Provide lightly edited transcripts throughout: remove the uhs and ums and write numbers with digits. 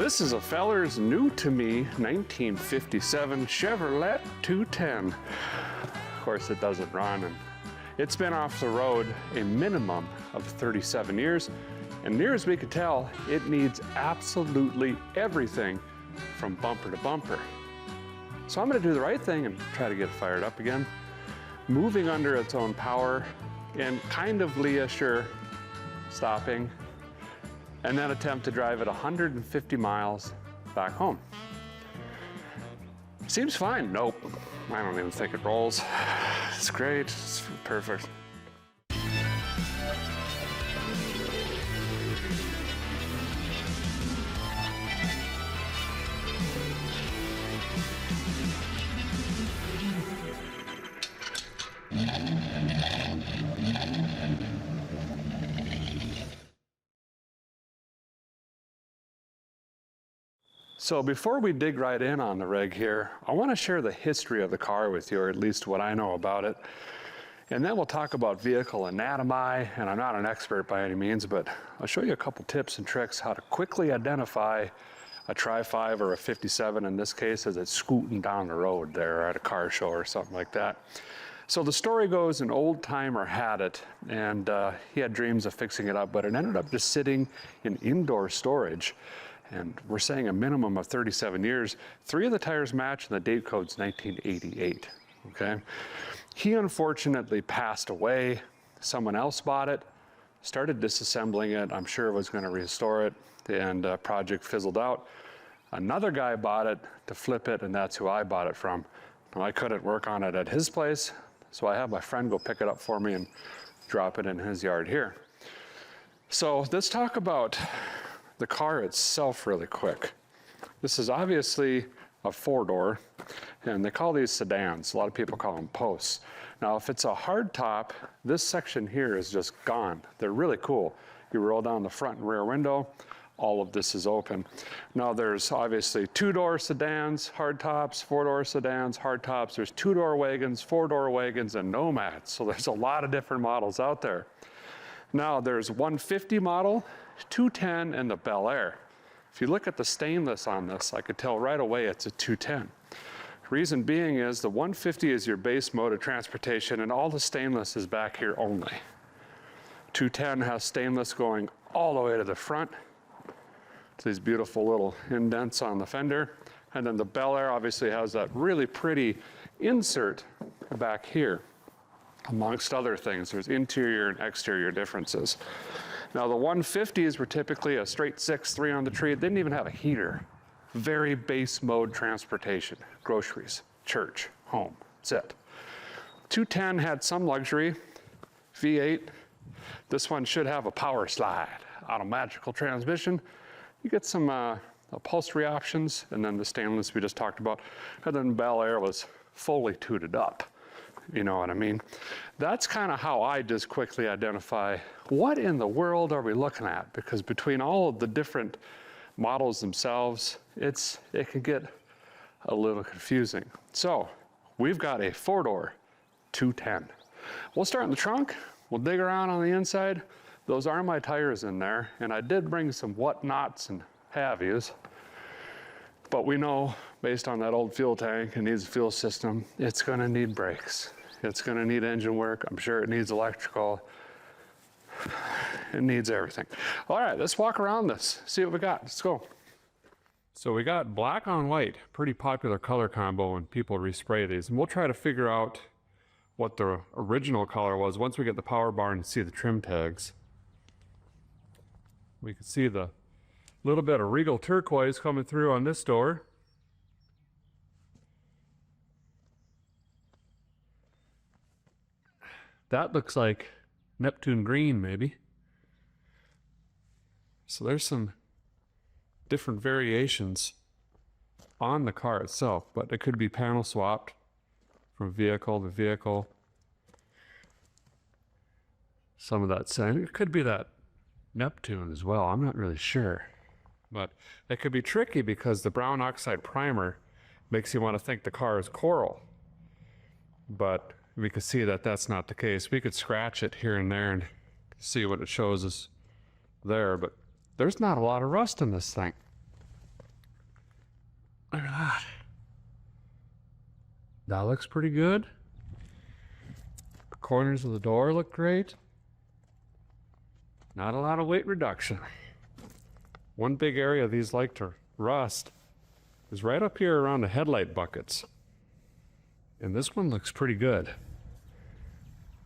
This is a feller's new to me 1957 Chevrolet 210. Of course it doesn't run, and it's been off the road a minimum of 37 years, and near as we could tell, it needs absolutely everything from bumper to bumper. So I'm gonna do the right thing and try to get it fired up again, moving under its own power and kind of Leah-sure stopping, and then attempt to drive it 150 miles back home. Seems fine. Nope, I don't even think it rolls. It's great, it's perfect. So before we dig right in on the rig here, I want to share the history of the car with you, or at least what I know about it. And then we'll talk about vehicle anatomy, and I'm not an expert by any means, but I'll show you a couple tips and tricks how to quickly identify a Tri-5 or a 57 in this case as it's scooting down the road there at a car show or something like that. So the story goes, an old timer had it, and he had dreams of fixing it up, but it ended up just sitting in indoor storage. And we're saying a minimum of 37 years. 3 of the tires match, and the date code's 1988, okay? He unfortunately passed away. Someone else bought it, started disassembling it. I'm sure was gonna restore it, and project fizzled out. Another guy bought it to flip it, and that's who I bought it from. Now, I couldn't work on it at his place, so I have my friend go pick it up for me and drop it in his yard here. So let's talk about the car itself really quick. This is obviously a 4-door, and they call these sedans. A lot of people call them posts. Now, if it's a hard top, this section here is just gone. They're really cool. You roll down the front and rear window, all of this is open. Now, there's obviously 2-door sedans, hard tops, 4-door sedans, hard tops. There's 2-door wagons, 4-door wagons, and nomads. So there's a lot of different models out there. Now, there's 150 model, 210, and the Bel Air. If you look at the stainless on this, I could tell right away it's a 210. Reason being is the 150 is your base mode of transportation, and all the stainless is back here only. 210 has stainless going all the way to the front. It's these beautiful little indents on the fender. And then the Bel Air obviously has that really pretty insert back here. Amongst other things, there's interior and exterior differences. Now, the 150s were typically a straight 6.3 on the tree. It didn't even have a heater. Very base mode transportation. Groceries, church, home, that's it. 210 had some luxury, V8. This one should have a power slide, automagical transmission. You get some upholstery options, and then the stainless we just talked about. And then Bel Air was fully tooted up. You know what I mean? That's kind of how I just quickly identify what in the world are we looking at, because between all of the different models themselves, it can get a little confusing. So we've got a 4-door 210. We'll start in the trunk. We'll dig around on the inside. Those are my tires in there, and I did bring some whatnots and have-yous. But we know, based on that old fuel tank, it needs a fuel system. It's gonna need brakes. It's gonna need engine work. I'm sure it needs electrical. It needs everything. All right, let's walk around this, see what we got. Let's go. So we got black on white, pretty popular color combo when people respray these. And we'll try to figure out what the original color was once we get the power bar and see the trim tags. We can see the little bit of regal turquoise coming through on this door. That looks like Neptune green, maybe. So there's some different variations on the car itself, but it could be panel swapped from vehicle to vehicle. Some of that same, it could be that Neptune as well, I'm not really sure. But it could be tricky because the brown oxide primer makes you want to think the car is coral. But we could see that that's not the case. We could scratch it here and there and see what it shows us there, but there's not a lot of rust in this thing. That looks pretty good. The corners of the door look great. Not a lot of weight reduction. One big area these like to rust is right up here around the headlight buckets. And this one looks pretty good.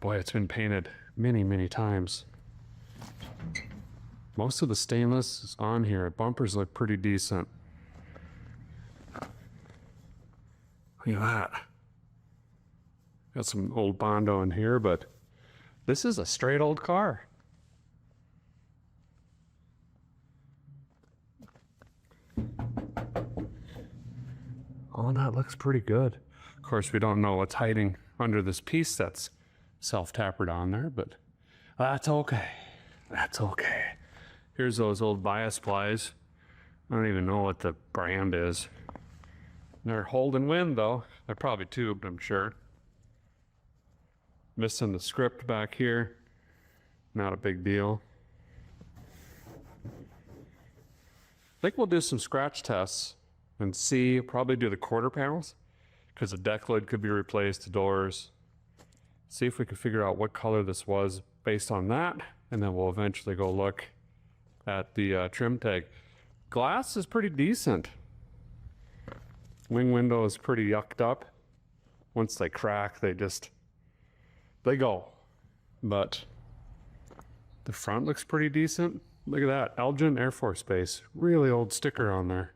Boy, it's been painted many, many times. Most of the stainless is on here. Bumpers look pretty decent. Look at that. Got some old Bondo in here, but this is a straight old car. Oh, that looks pretty good. Of course, we don't know what's hiding under this piece that's self-tapered on there, but that's okay. That's okay. Here's those old bias plies. I don't even know what the brand is. They're holding wind though. They're probably tubed, I'm sure. Missing the script back here. Not a big deal. I think we'll do some scratch tests and see, probably do the quarter panels, because the deck lid could be replaced, the doors. See if we can figure out what color this was based on that, and then we'll eventually go look at the trim tag. Glass is pretty decent. Wing window is pretty yucked up. Once they crack, they go. But the front looks pretty decent. Look at that, Elgin Air Force Base. Really old sticker on there.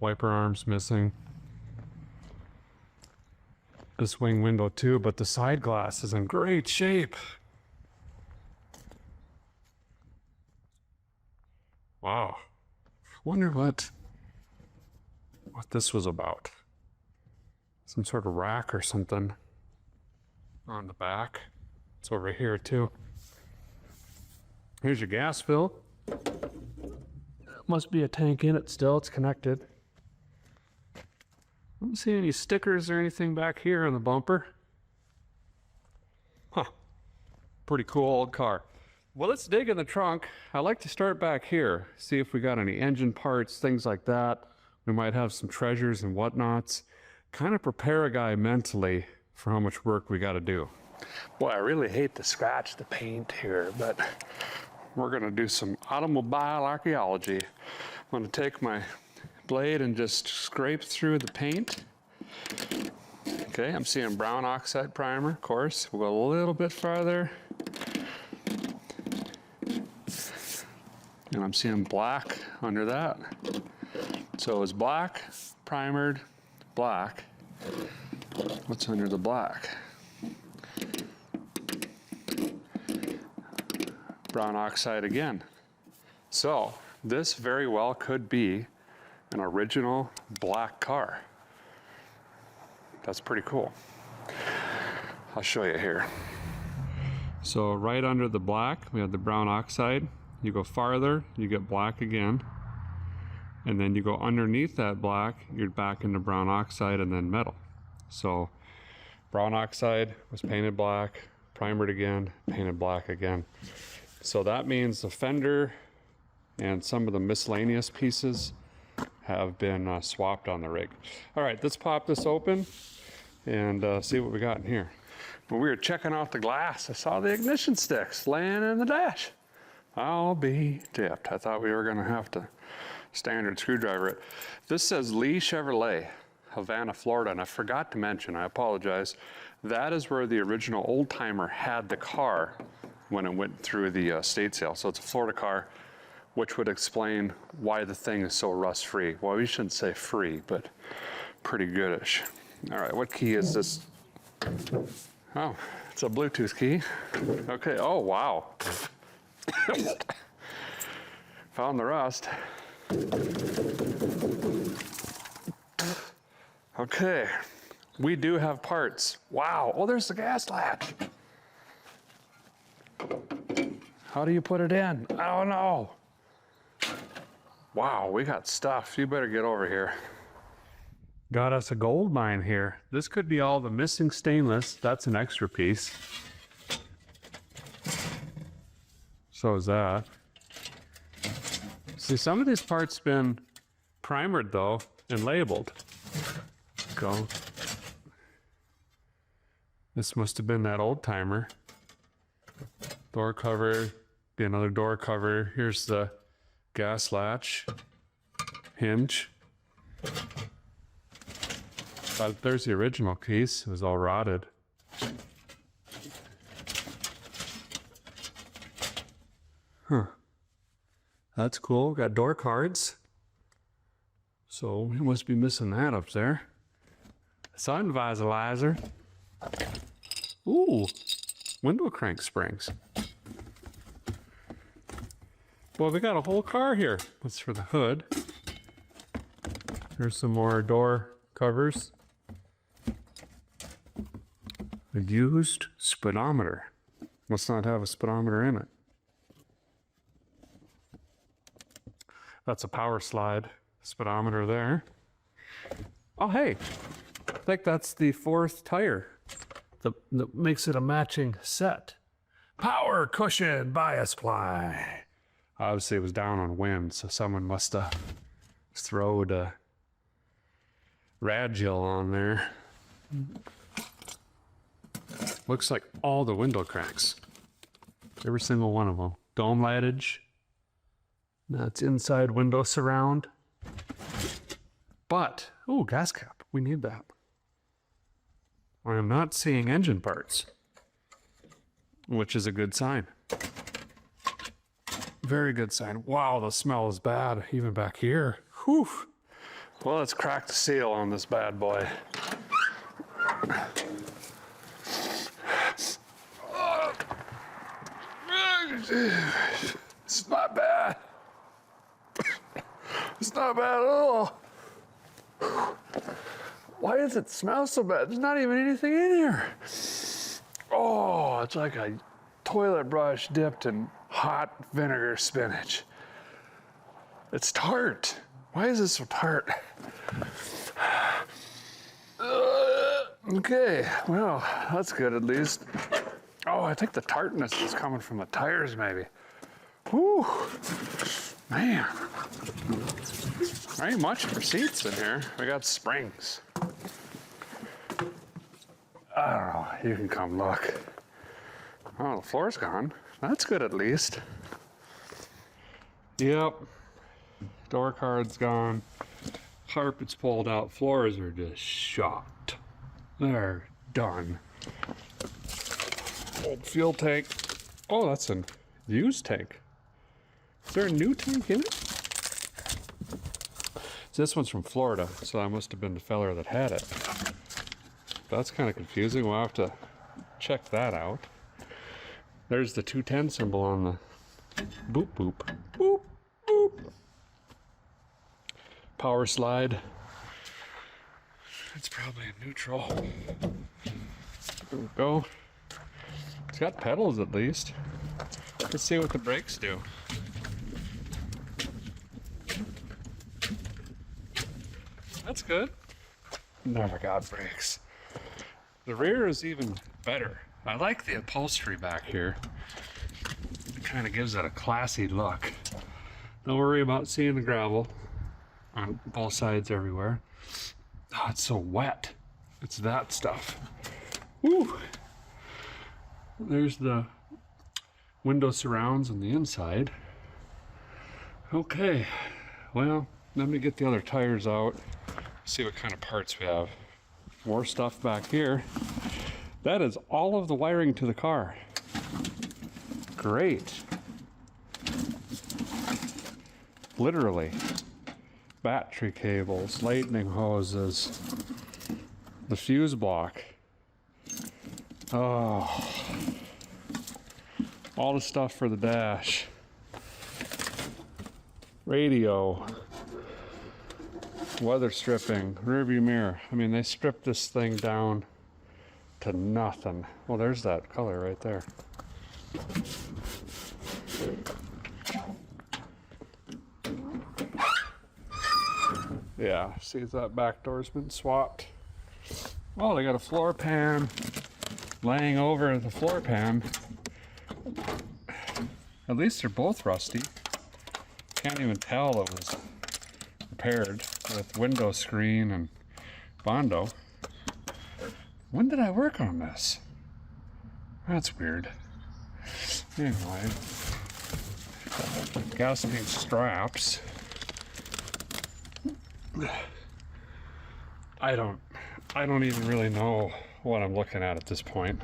Wiper arms missing. This wing window too, but the side glass is in great shape. Wow. Wonder what this was about. Some sort of rack or something on the back. It's over here too. Here's your gas fill. Must be a tank in it still, it's connected. I don't see any stickers or anything back here on the bumper. Huh, pretty cool old car. Well, let's dig in the trunk. I like to start back here, see if we got any engine parts, things like that. We might have some treasures and whatnots. Kind of prepare a guy mentally for how much work we got to do. Boy, I really hate to scratch the paint here, but we're gonna do some automobile archaeology. I'm gonna take my blade and just scrape through the paint. Okay, I'm seeing brown oxide primer, of course. We'll go a little bit farther. And I'm seeing black under that. So it's black, primered, black. What's under the black? Brown oxide again. So this very well could be an original black car. That's pretty cool. I'll show you here. So right under the black, we have the brown oxide. You go farther, you get black again. And then you go underneath that black, you're back into brown oxide and then metal. So brown oxide was painted black, primered again, painted black again. So that means the fender and some of the miscellaneous pieces have been swapped on the rig. All right, let's pop this open and see what we got in here. When we were checking out the glass, I saw the ignition sticks laying in the dash. I'll be dipped. I thought we were gonna have to standard screwdriver it. This says Lee Chevrolet, Havana, Florida, and I forgot to mention, I apologize, that is where the original old timer had the car when it went through the state sale. So it's a Florida car, which would explain why the thing is so rust free. Well, we shouldn't say free, but pretty goodish. All right, what key is this? Oh, it's a Bluetooth key. Okay, oh wow. Found the rust. Okay, we do have parts. Wow, oh, there's the gas latch. How do you put it in? I don't know. Wow, we got stuff. You better get over here. Got us a gold mine here. This could be all the missing stainless. That's an extra piece. So is that. See, some of these parts been primered though and labeled. Go. This must have been that old timer. Door cover, be another door cover. Here's the gas latch, hinge. But there's the original case. It was all rotted. Huh. That's cool. Got door cards. So we must be missing that up there. Sun visorizer. Ooh, window crank springs. Well, we got a whole car here. That's for the hood. Here's some more door covers. A used speedometer. Must not have a speedometer in it. That's a power slide speedometer there. Oh, hey, I think that's the fourth tire that makes it a matching set. Power cushion bias ply. Obviously, it was down on wind, so someone must have throwed a radial on there. Looks like all the window cracks. Every single one of them. Dome lightage. That's inside window surround. But, oh, gas cap. We need that. I am not seeing engine parts, which is a good sign. Very good sign. Wow, the smell is bad, even back here. Whew. Well, let's crack the seal on this bad boy. It's not bad. It's not bad at all. Why does it smell so bad? There's not even anything in here. Oh, it's like a toilet brush dipped in hot vinegar spinach. It's tart. Why is it so tart? Okay, well, that's good at least. Oh, I think the tartness is coming from the tires maybe. Whew, man. There ain't much for seats in here. We got springs. I don't know, you can come look. Oh, the floor's gone. That's good at least. Yep. Door card's gone. Carpet's pulled out. Floors are just shot. They're done. Old fuel tank. Oh, that's a used tank. Is there a new tank in it? So this one's from Florida, so that must have been the feller that had it. That's kind of confusing. We'll have to check that out. There's the 210 symbol on the boop boop. Boop boop. Power slide. It's probably a neutral. There we go. It's got pedals at least. Let's see what the brakes do. That's good. Never got brakes. The rear is even better. I like the upholstery back here. It kind of gives it a classy look. Don't worry about seeing the gravel on both sides everywhere. Oh, it's so wet. It's that stuff. Woo! There's the window surrounds on the inside. Okay, well, let me get the other tires out. See what kind of parts we have. More stuff back here. That is all of the wiring to the car. Great. Literally. Battery cables, lightning hoses, the fuse block. Oh. All the stuff for the dash. Radio. Weather stripping, rearview mirror. I mean, they stripped this thing down to nothing. Well, there's that color right there. Yeah, see that back door's been swapped. Oh, they got a floor pan laying over the floor pan. At least they're both rusty. Can't even tell it was repaired with window screen and Bondo. When did I work on this? That's weird. Anyway, gasoline straps. I don't even really know what I'm looking at this point.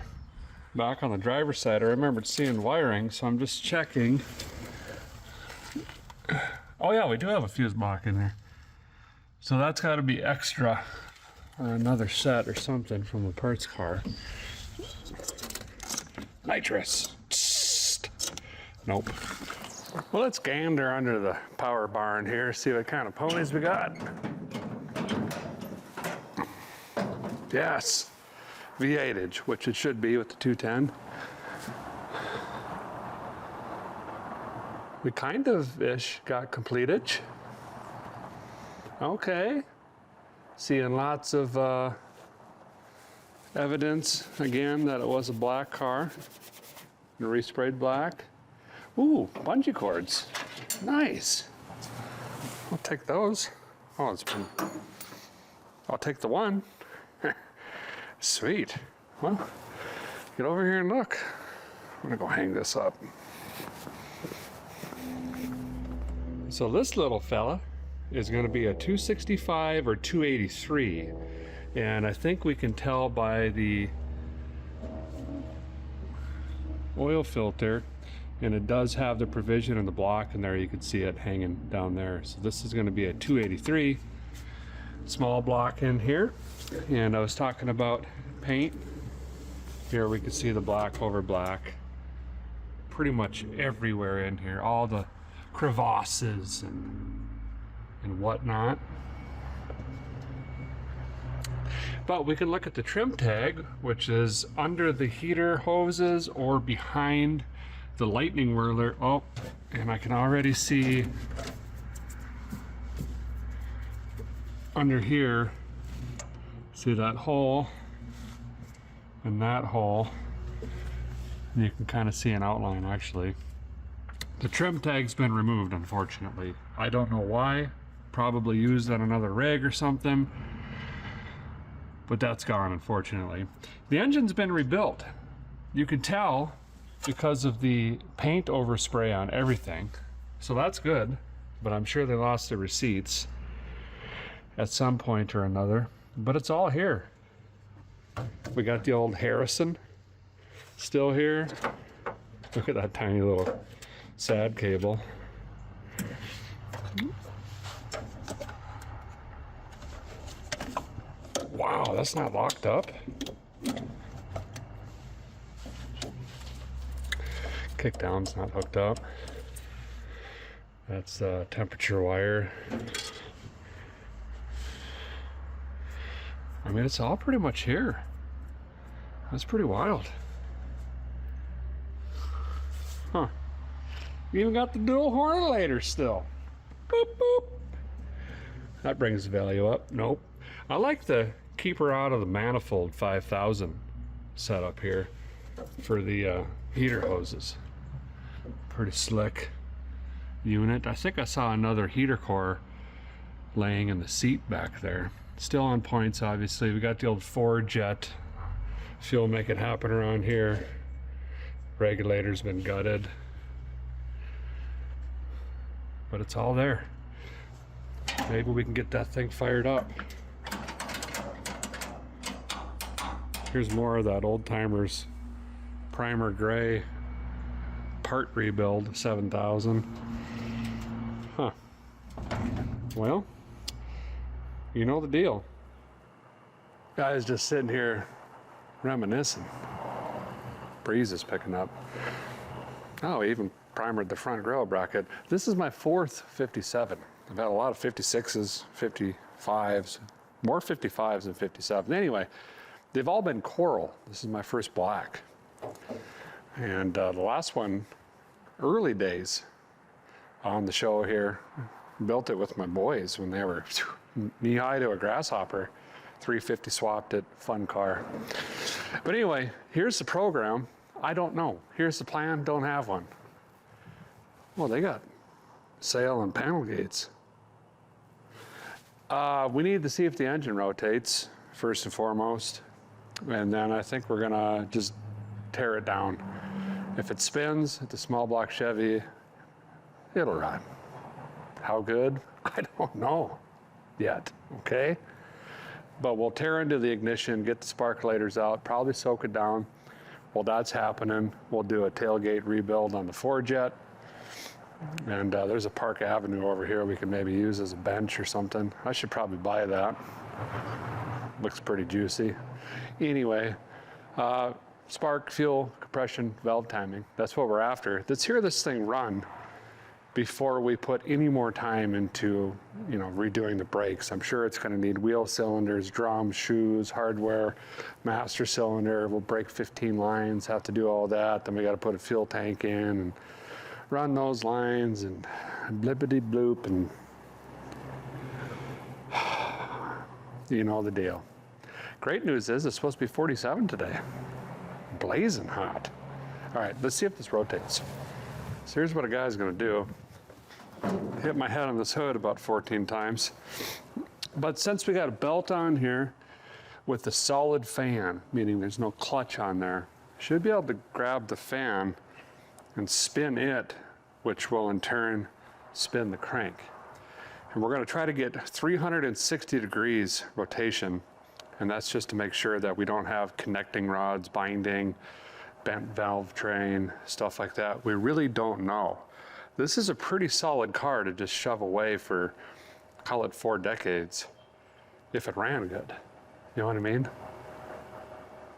Back on the driver's side, I remembered seeing wiring, so I'm just checking. Oh yeah, we do have a fuse block in there. So that's got to be extra, or another set or something from the parts car. Nitrous. Nope. Well, let's gander under the power barn here, see what kind of ponies we got. Yes, V8-age, which it should be with the 210. We kind of-ish got completed. Okay. Seeing lots of evidence, again, that it was a black car. Resprayed black. Ooh, bungee cords. Nice. I'll take those. Oh, I'll take the one. Sweet. Well, get over here and look. I'm gonna go hang this up. So this little fella is gonna be a 265 or 283. And I think we can tell by the oil filter, and it does have the provision in the block, and there you can see it hanging down there. So this is going to be a 283 small block in here. And I was talking about paint. Here we can see the black over black pretty much everywhere in here, all the crevasses and whatnot. But we can look at the trim tag, which is under the heater hoses or behind the lightning whirler. Oh, and I can already see under here, see that hole and that hole. And you can kind of see an outline actually. The trim tag's been removed, unfortunately. I don't know why. Probably used on another rig or something. But that's gone, unfortunately. The engine's been rebuilt. You can tell because of the paint overspray on everything. So that's good, but I'm sure they lost the receipts at some point or another. But it's all here. We got the old Harrison still here. Look at that tiny little sad cable. Wow, that's not locked up. Kickdown's not hooked up. That's temperature wire. I mean, it's all pretty much here. That's pretty wild. Huh. You even got the dual hornulator still. Boop, boop. That brings the value up. Nope. I like the keeper out of the manifold 5000 setup here for the heater hoses. Pretty slick unit. I think I saw another heater core laying in the seat back there. Still on points, obviously. We got the old Ford jet fuel make it happen around here. Regulator's been gutted, but it's all there. Maybe we can get that thing fired up. Here's more of that old timers primer gray part rebuild 7000. Huh. Well, you know the deal. Guys just sitting here reminiscing. Breeze is picking up. Oh, even primered the front grill bracket. This is my fourth 57. I've had a lot of 56s, 55s, more 55s than 57s. Anyway, they've all been coral. This is my first black. And the last one, early days on the show here, built it with my boys when they were knee-high to a grasshopper. 350 swapped it, fun car. But anyway, here's the program. I don't know. Here's the plan, don't have one. Well, they got sail and panel gates. We need to see if the engine rotates, first and foremost. And then I think we're gonna just tear it down. If it spins, it's a small block Chevy, it'll run. How good? I don't know yet, okay? But we'll tear into the ignition, get the sparkulators out, probably soak it down. While that's happening, we'll do a tailgate rebuild on the 4Jet. And there's a Park Avenue over here we can maybe use as a bench or something. I should probably buy that. Looks pretty juicy. Anyway, spark, fuel, compression, valve timing. That's what we're after. Let's hear this thing run before we put any more time into, redoing the brakes. I'm sure it's going to need wheel cylinders, drums, shoes, hardware, master cylinder. We'll break 15 lines, have to do all that. Then we got to put a fuel tank in and run those lines and blippity bloop, and you know the deal. Great news is it's supposed to be 47 today. Blazing hot. All right, let's see if this rotates. So here's what a guy's gonna do. Hit my head on this hood about 14 times. But since we got a belt on here with the solid fan, meaning there's no clutch on there, should be able to grab the fan and spin it, which will in turn spin the crank. And we're gonna try to get 360 degrees rotation, and that's just to make sure that we don't have connecting rods, binding, bent valve train, stuff like that. We really don't know. This is a pretty solid car to just shove away for, call it 4 decades, if it ran good. You know what I mean?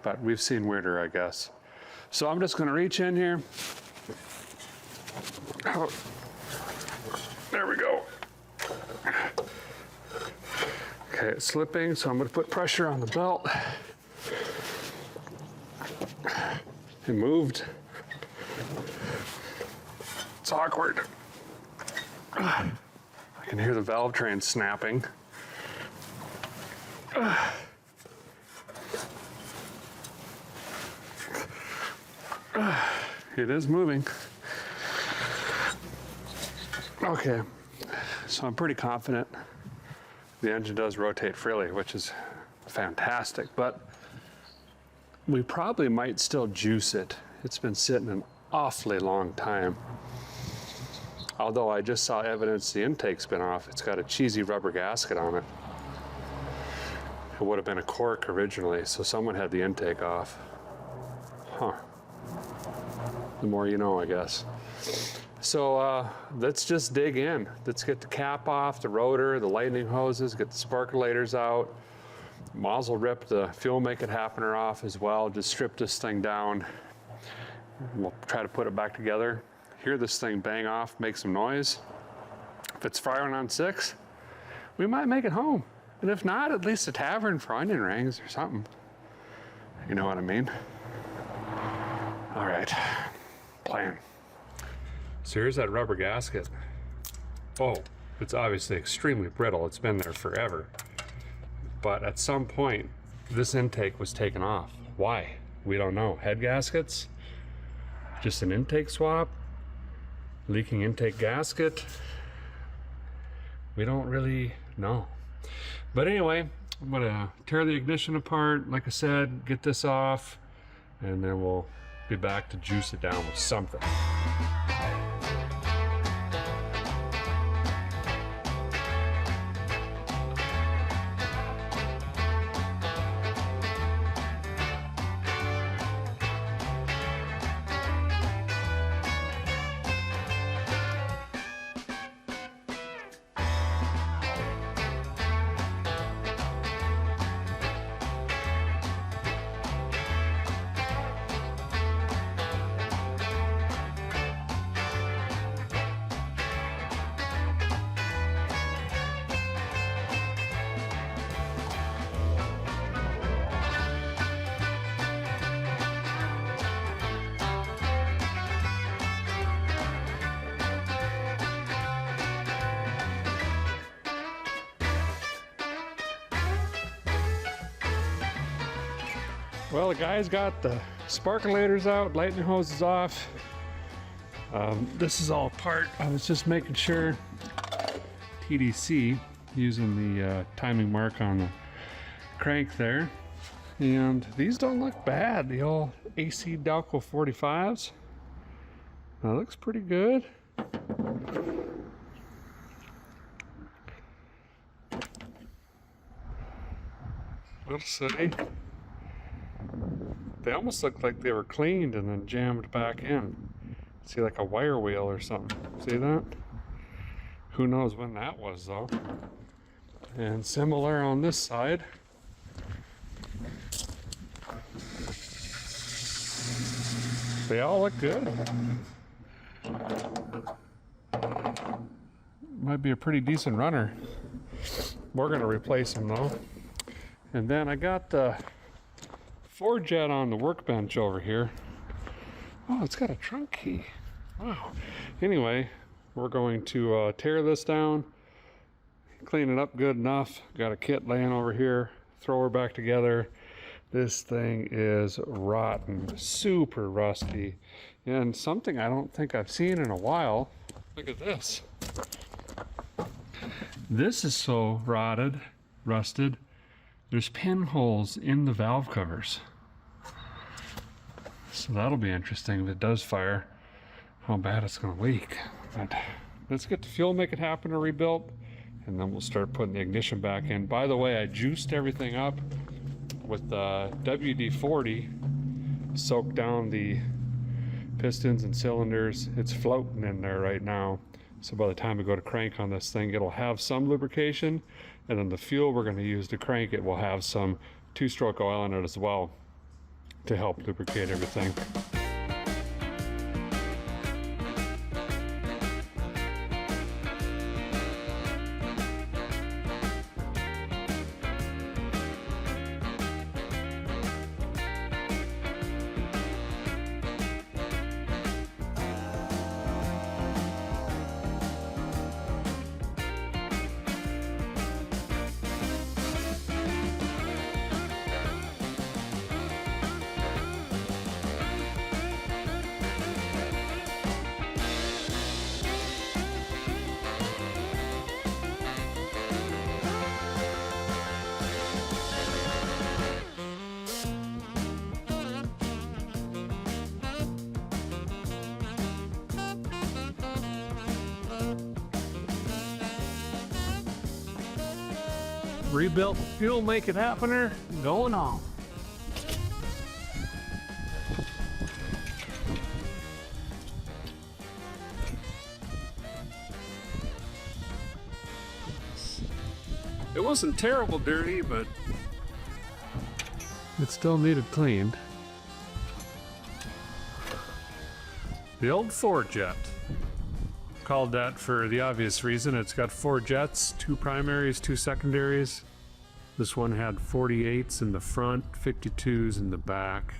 But we've seen weirder, I guess. So I'm just gonna reach in here. Oh, there we go. Okay, it's slipping, so I'm going to put pressure on the belt. It moved. It's awkward. I can hear the valve train snapping. It is moving. Okay, so I'm pretty confident the engine does rotate freely, which is fantastic, but we probably might still juice it. It's been sitting an awfully long time. Although I just saw evidence the intake's been off. It's got a cheesy rubber gasket on it. It would have been a cork originally, so someone had the intake off. Huh. The more you know, I guess. So let's just dig in. Let's get the cap off, the rotor, the lightning hoses, get the sparkulators out. Mazel rip the fuel make it happener off as well. Just strip this thing down. We'll try to put it back together. Hear this thing bang off, make some noise. If it's firing on 6, we might make it home. And if not, at least a tavern for onion rings or something. You know what I mean? All right, plan. So here's that rubber gasket. Oh, it's obviously extremely brittle. It's been there forever. But at some point, this intake was taken off. Why? We don't know. Head gaskets? Just an intake swap? Leaking intake gasket? We don't really know. But anyway, I'm gonna tear the ignition apart, like I said, get this off, and then we'll be back to juice it down with something. Well, the guy's got the sparkulators out, lightning hose is off. This is all apart. I was just making sure TDC, using the timing mark on the crank there. And these don't look bad, the old AC Delco 45s. That looks pretty good. We'll see. They almost look like they were cleaned and then jammed back in. See, like a wire wheel or something. See that? Who knows when that was though. And similar on this side. They all look good. Might be a pretty decent runner. We're gonna replace them though. And then I got the Ford jet on the workbench over here. Oh, it's got a trunk key. Wow. Anyway, we're going to tear this down, clean it up good enough. Got a kit laying over here, throw her back together. This thing is rotten, super rusty, and something I don't think I've seen in a while. Look at this. This is so rotted, rusted. There's pinholes in the valve covers. So that'll be interesting if it does fire, how bad it's gonna leak. But let's get the fuel, make it happen, or rebuilt, and then we'll start putting the ignition back in. By the way, I juiced everything up with the WD-40, soaked down the pistons and cylinders. It's floating in there right now. So by the time we go to crank on this thing, it'll have some lubrication, and then the fuel we're going to use to crank it will have some two-stroke oil in it as well to help lubricate everything. Rebuilt fuel, make it happener, going on. It wasn't terrible dirty, but it still needed cleaned. The old Ford jet. Called that for the obvious reason. It's got 4 jets, 2 primaries, 2 secondaries. This one had 48s in the front, 52s in the back.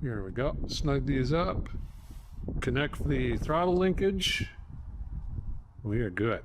Here we go. Snug these up. Connect the throttle linkage. We are good.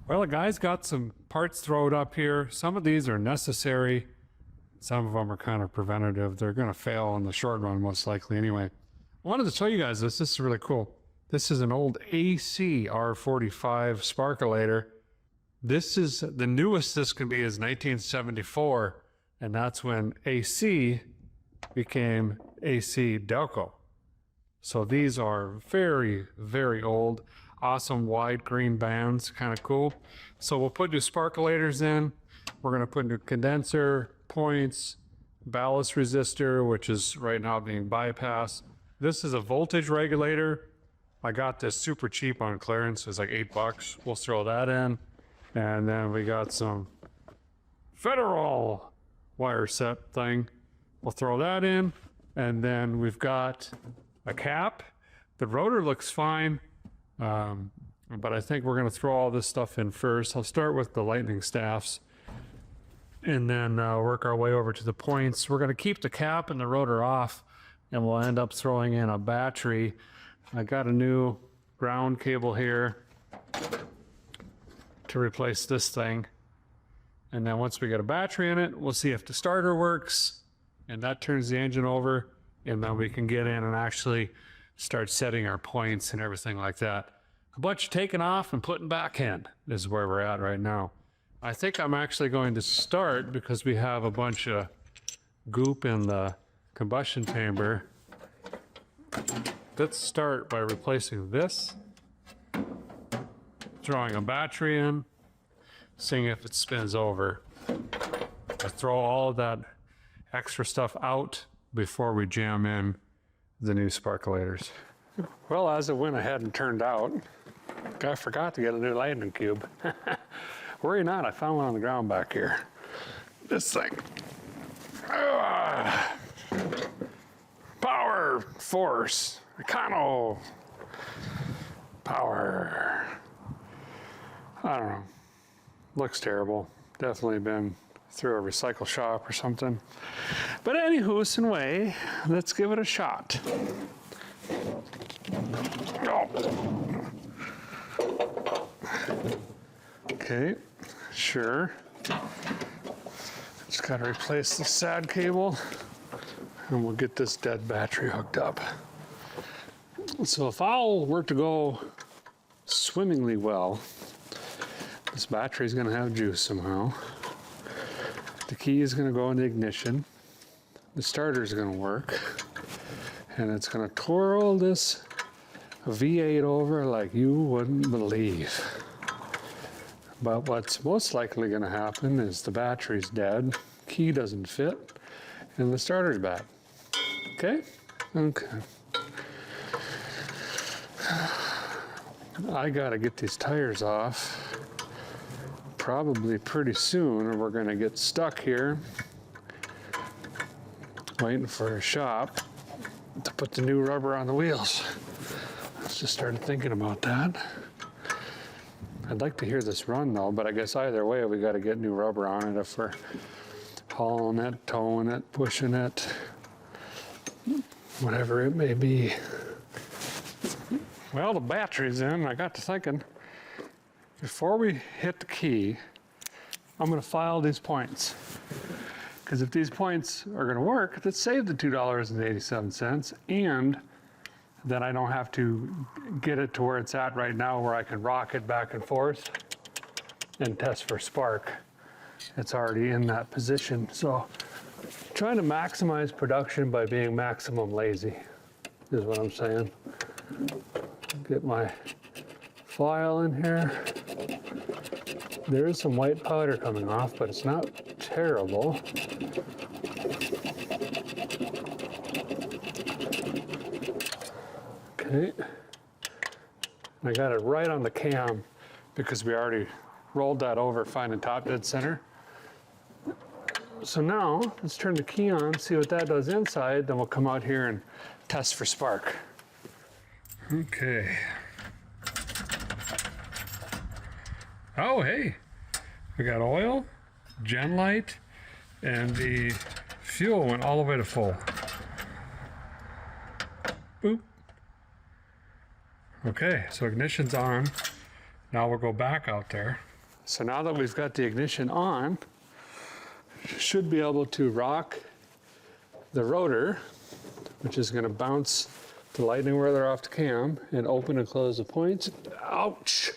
Well, the guy's got some parts thrown up here. Some of these are necessary. Some of them are kind of preventative. They're going to fail in the short run, most likely anyway. I wanted to show you guys this. This is really cool. This is an old AC R45 sparkulator. This is, the newest this can be is 1974, and that's when AC became AC Delco. So these are very, very old, awesome wide green bands, kind of cool. So we'll put new sparkulators in. We're going to put new condenser, points, ballast resistor, which is right now being bypassed. This is a voltage regulator. I got this super cheap on clearance. It's like $8. We'll throw that in. And then we got some Federal wire set thing. We'll throw that in. And then we've got a cap. The rotor looks fine, but I think we're going to throw all this stuff in first. I'll start with the lightning staffs and then work our way over to the points. We're going to keep the cap and the rotor off, and we'll end up throwing in a battery. I got a new ground cable here to replace this thing. And then once we get a battery in it, we'll see if the starter works, and that turns the engine over, and then we can get in and actually start setting our points and everything like that. A bunch of taking off and putting back in is where we're at right now. I think I'm actually going to start, because we have a bunch of goop in the combustion chamber. Let's start by replacing this, throwing a battery in, seeing if it spins over. I throw all of that extra stuff out before we jam in the new sparkulators. Well, as it went ahead and turned out, I forgot to get a new lightning cube. Worry not, I found one on the ground back here. This thing. Power, force, econo, power. I don't know. Looks terrible. Definitely been through a recycle shop or something. But anywho's and way, let's give it a shot. Oh. Okay, sure. Just gotta replace the sad cable, and we'll get this dead battery hooked up. So if all were to go swimmingly well, this battery's gonna have juice somehow. The key is gonna go in the ignition. The starter's gonna work. And it's gonna twirl this V8 over like you wouldn't believe. But what's most likely gonna happen is the battery's dead, key doesn't fit, and the starter's bad. Okay? Okay. I gotta get these tires off probably pretty soon, or we're gonna get stuck here waiting for a shop to put the new rubber on the wheels. I just started thinking about that. I'd like to hear this run though, but I guess either way we got to get new rubber on it if we're hauling it, towing it, pushing it, whatever it may be. Well, the battery's in. I got to thinking, before we hit the key, I'm going to file these points. Because if these points are going to work, let's save the $2.87, and then I don't have to get it to where it's at right now, where I can rock it back and forth and test for spark. It's already in that position. So trying to maximize production by being maximum lazy is what I'm saying. Get my file in here. There is some white powder coming off, but it's not terrible. Okay. I got it right on the cam because we already rolled that over, finding top dead center. So now let's turn the key on, see what that does inside, then we'll come out here and test for spark. Okay. Oh, hey, we got oil, gen light, and the fuel went all the way to full. Boop. Okay, so ignition's on. Now we'll go back out there. So now that we've got the ignition on, should be able to rock the rotor, which is going to bounce the lightning weather off the cam and open and close the points. Ouch!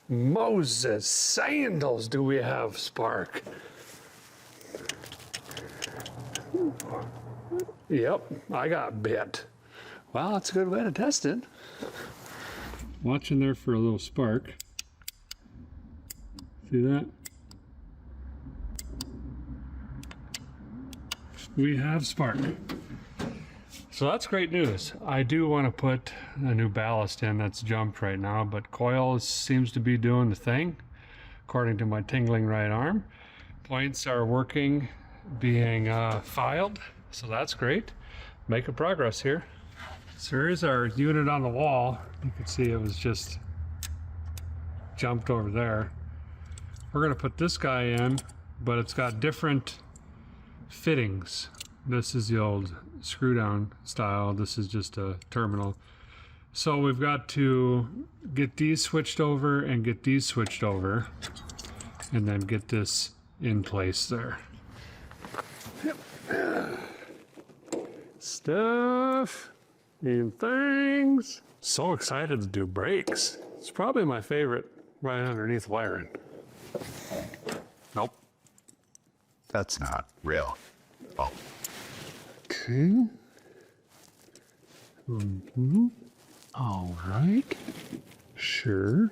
Moses sandals do we have, Spark? Yep, I got bit. Well, that's a good way to test it. Watching there for a little spark. See that? We have spark. So that's great news. I do want to put a new ballast in that's jumped right now, but coil seems to be doing the thing, according to my tingling right arm. Points are working, being filed, so that's great. Making progress here. So here's our unit on the wall. You can see it was just jumped over there. We're gonna put this guy in, but it's got different fittings. This is the old screw down style. This is just a terminal. So we've got to get these switched over and get these switched over, and then get this in place there. Yep. Stuff and things. So excited to do brakes. It's probably my favorite, right underneath wiring. Nope. That's not real. Oh. Okay. All right. Sure.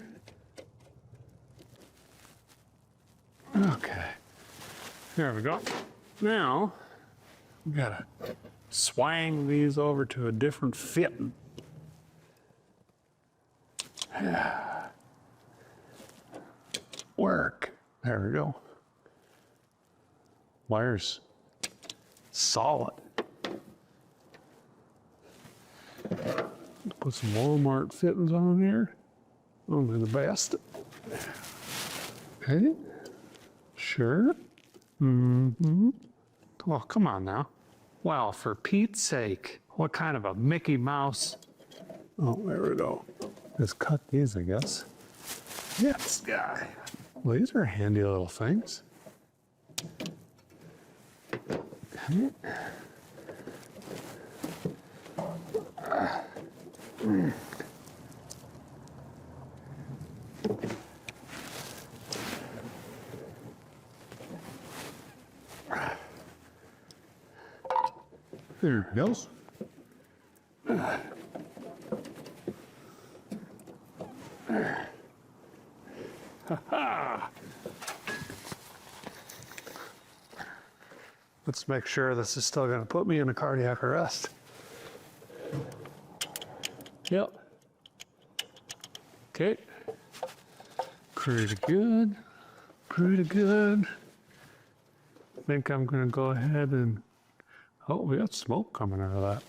Okay. There we go. Now, we gotta swang these over to a different fit. Work. There we go. Wires solid. Put some Walmart fittings on here. Only the best. Okay. Sure. Mm-hmm. Oh, come on now. Wow, for Pete's sake. What kind of a Mickey Mouse? Oh, there we go. Just cut these, I guess. Yes, guy. Well, these are handy little things. Okay. There it goes. Let's make sure this is still going to put me in a cardiac arrest. Yep. Okay. Pretty good. Pretty good. I think I'm going to go ahead and... Oh, we got smoke coming out of that.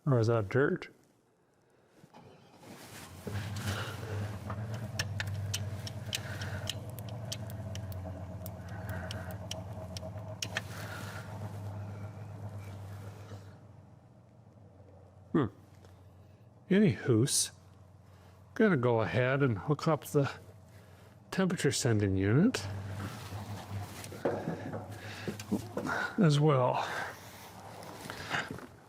Or is that dirt? Anywho's, gonna go ahead and hook up the temperature sending unit as well.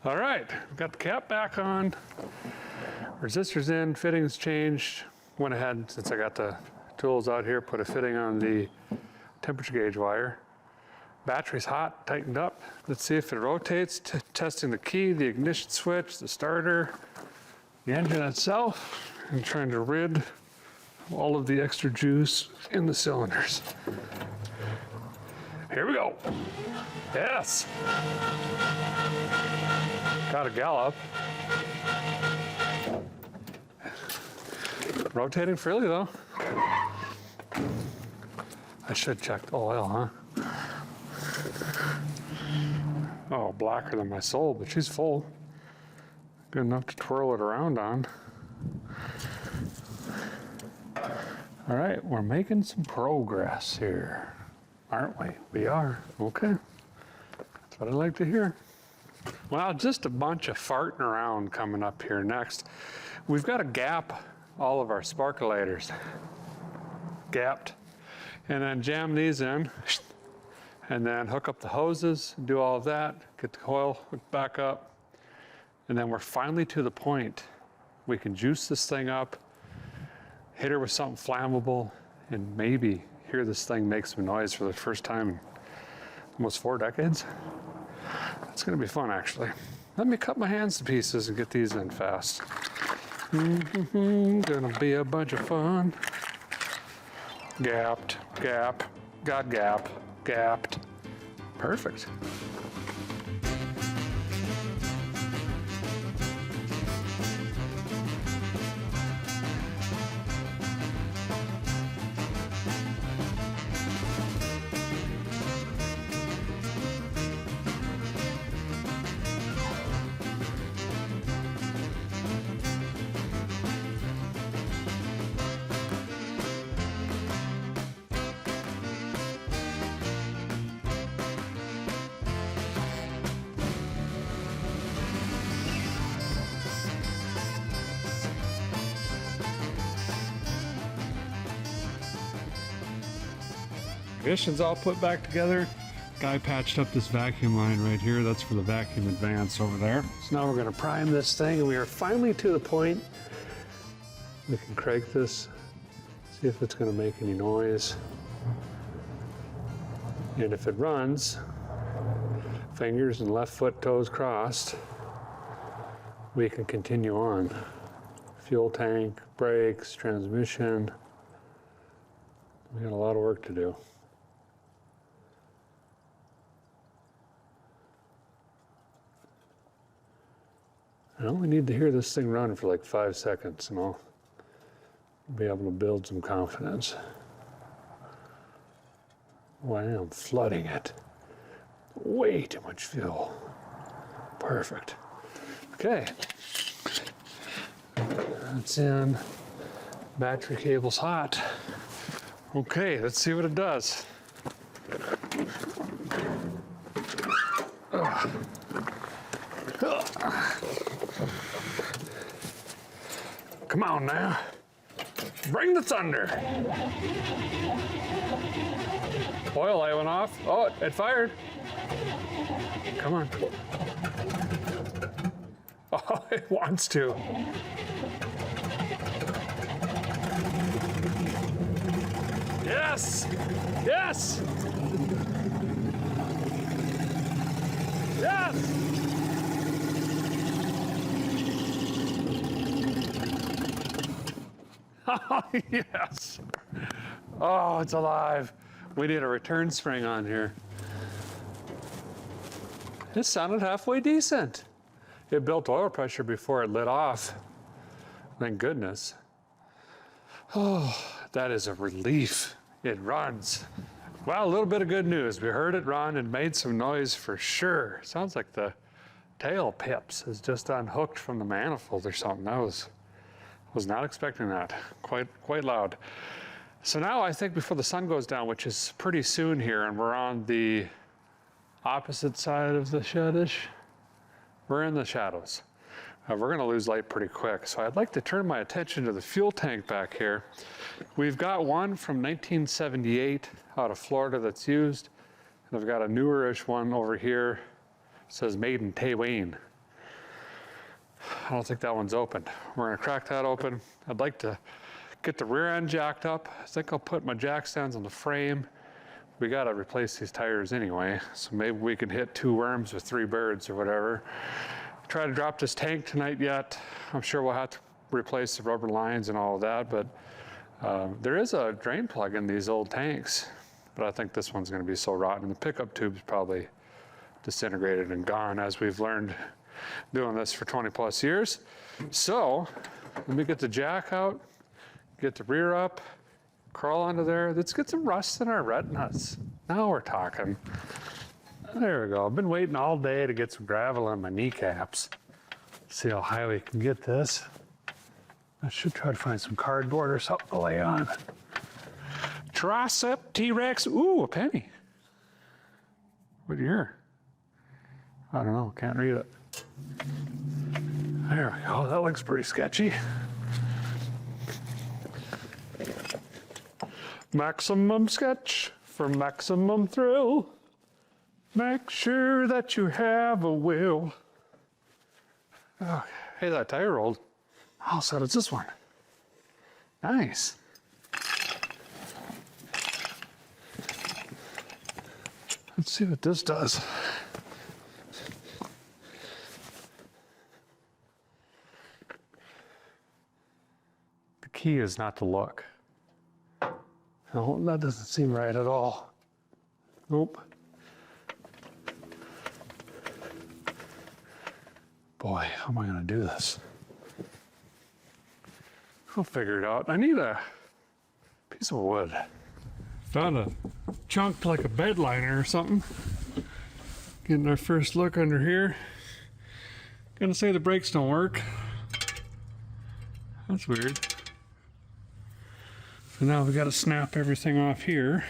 All right, we've got the cap back on, resistors in, fittings changed. Went ahead, since I got the tools out here, put a fitting on the temperature gauge wire. Battery's hot, tightened up. Let's see if it rotates. Testing the key, the ignition switch, the starter, the engine itself, and trying to rid all of the extra juice in the cylinders. Here we go. Yes. Got a gallop. Rotating freely though. I should check the oil, huh? Oh, blacker than my soul, but she's full. Good enough to twirl it around on. All right, we're making some progress here, aren't we? We are. Okay. That's what I like to hear. Well, just a bunch of farting around coming up here next. We've got to gap all of our sparkulators. Gapped. And then jam these in. And then hook up the hoses, do all of that, get the coil hooked back up. And then we're finally to the point we can juice this thing up hit her with something flammable, and maybe hear this thing make some noise for the first time in almost 4 decades. It's gonna be fun, actually. Let me cut my hands to pieces and get these in fast. Gonna be a bunch of fun. Gapped, gap, got gap, gapped. Perfect. Ignition's all put back together. Guy patched up this vacuum line right here. That's for the vacuum advance over there. So now we're gonna prime this thing, and we are finally to the point. We can crank this, see if it's gonna make any noise. And if it runs, fingers and left foot toes crossed, we can continue on. Fuel tank, brakes, transmission. We got a lot of work to do. I only need to hear this thing run for like 5 seconds, and I'll be able to build some confidence. Oh, I am flooding it. Way too much fuel. Perfect. Okay. That's in. Battery cable's hot. Okay, let's see what it does. Come on now. Bring the thunder. Oil light went off. Oh, it fired. Come on. Oh, it wants to. Yes! Yes! Yes! Oh, yes. Oh, it's alive. We need a return spring on here. It sounded halfway decent. It built oil pressure before it lit off. Thank goodness. Oh, that is a relief. It runs. Well, a little bit of good news. We heard it run and made some noise for sure. Sounds like the tail pips is just unhooked from the manifold or something. That was not expecting that. Quite loud. So now I think before the sun goes down, which is pretty soon here, and we're on the opposite side of the shedish, we're in the shadows. We're gonna lose light pretty quick. So I'd like to turn my attention to the fuel tank back here. We've got one from 1978 out of Florida that's used. And I've got a newerish one over here. It says made in Taiwan. I don't think that one's open. We're gonna crack that open. I'd like to get the rear end jacked up. I think I'll put my jack stands on the frame. We gotta replace these tires anyway, so maybe we can hit 2 worms with 3 birds or whatever. Try to drop this tank tonight yet. I'm sure we'll have to replace the rubber lines and all of that, but there is a drain plug in these old tanks, but I think this one's gonna be so rotten. The pickup tube's probably disintegrated and gone, as we've learned doing this for 20 plus years. So let me get the jack out, get the rear up, crawl under there. Let's get some rust in our retinas. Now we're talking. There we go. I've been waiting all day to get some gravel on my kneecaps. See how high we can get this. I should try to find some cardboard or something to lay on. Tricep T-Rex. Ooh, a penny. What year? I don't know. Can't read it. There we go. That looks pretty sketchy. Maximum sketch for maximum thrill. Make sure that you have a will. Oh, hey, that tire rolled. How sad is this one? Nice. Let's see what this does. The key is not to look. No, that doesn't seem right at all. Nope. Boy, how am I going to do this? I'll figure it out. I need a piece of wood. Found a chunk like a bed liner or something. Getting our first look under here. Gonna say the brakes don't work. That's weird. So now we got to snap everything off here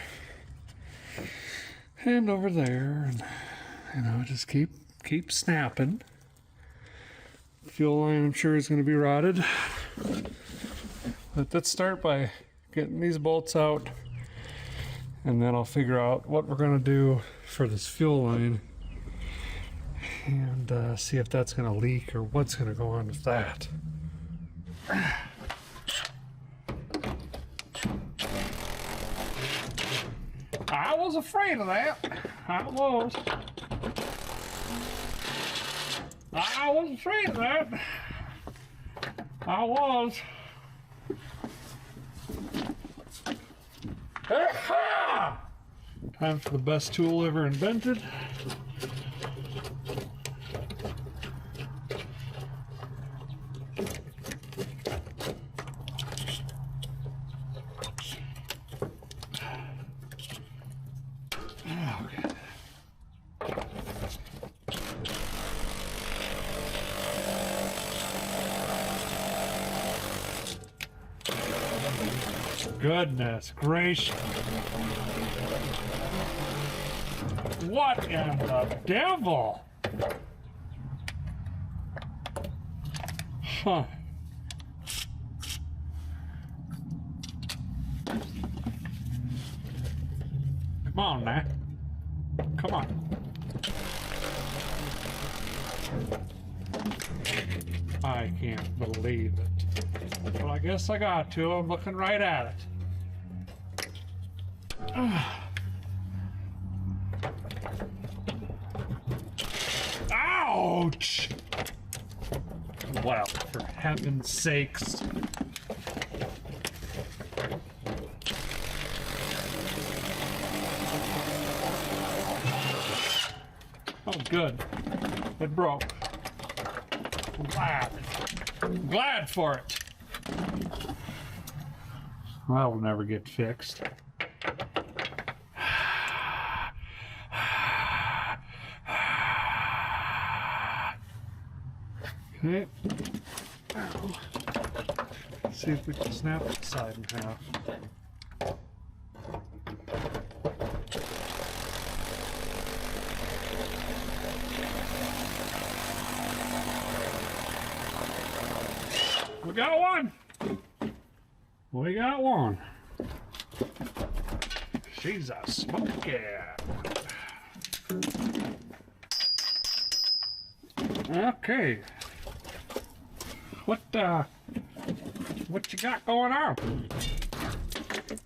and over there, and you know, just keep snapping. Fuel line, I'm sure, is going to be rotted. But let's start by getting these bolts out, and then I'll figure out what we're going to do for this fuel line, and see if that's going to leak or what's going to go on with that. I was afraid of that. I was afraid of that. I was. Time for the best tool ever invented. Goodness gracious. What in the devil? Huh. Come on now. Come on. I can't believe it. Well, I guess I got to. I'm looking right at it. Ouch! Well, for heaven's sakes. Oh, good. It broke. I'm glad for it. Well, it'll never get fixed. Okay. Now, let's see if we can snap the side in half. We got one. We got one. She's a smoky. Okay. What you got going on?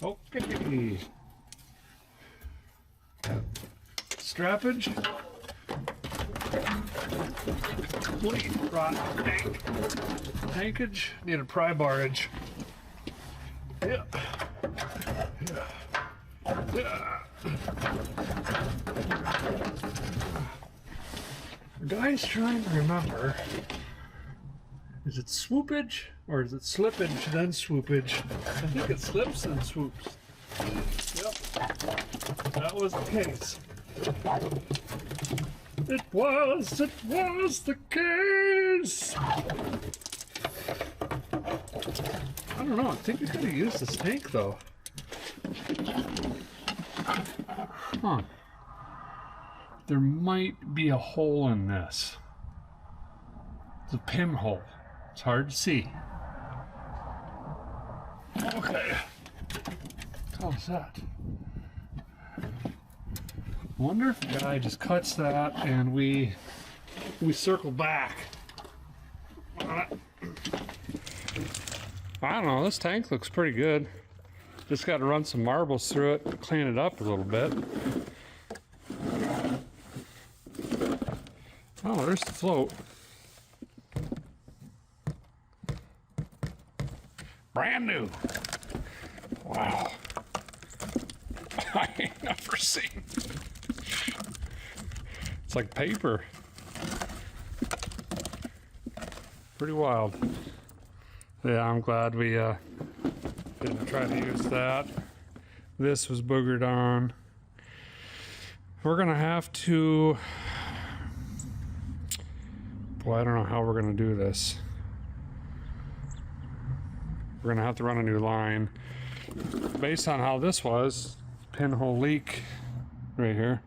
Okay. Strappage. Complete rotten tank. Tankage. Need a pry barge. Yeah. Yeah. The guy's trying to remember. Is it swoopage or is it slippage then swoopage? I think it slips and swoops. Yep. That was the case. It was the case. I don't know, I think we could have used this tank though. Huh. There might be a hole in this. It's a pinhole. It's hard to see. Okay. How's that? Wonder if the guy just cuts that and we circle back. I don't know, this tank looks pretty good. Just got to run some marbles through it to clean it up a little bit. Oh, there's the float. Brand new. Wow. I ain't never seen. It's like paper. Pretty wild. Yeah, I'm glad we didn't try to use that. This was boogered on. We're gonna have to, boy, I don't know how we're gonna do this. We're gonna have to run a new line. Based on how this was, pinhole leak right here.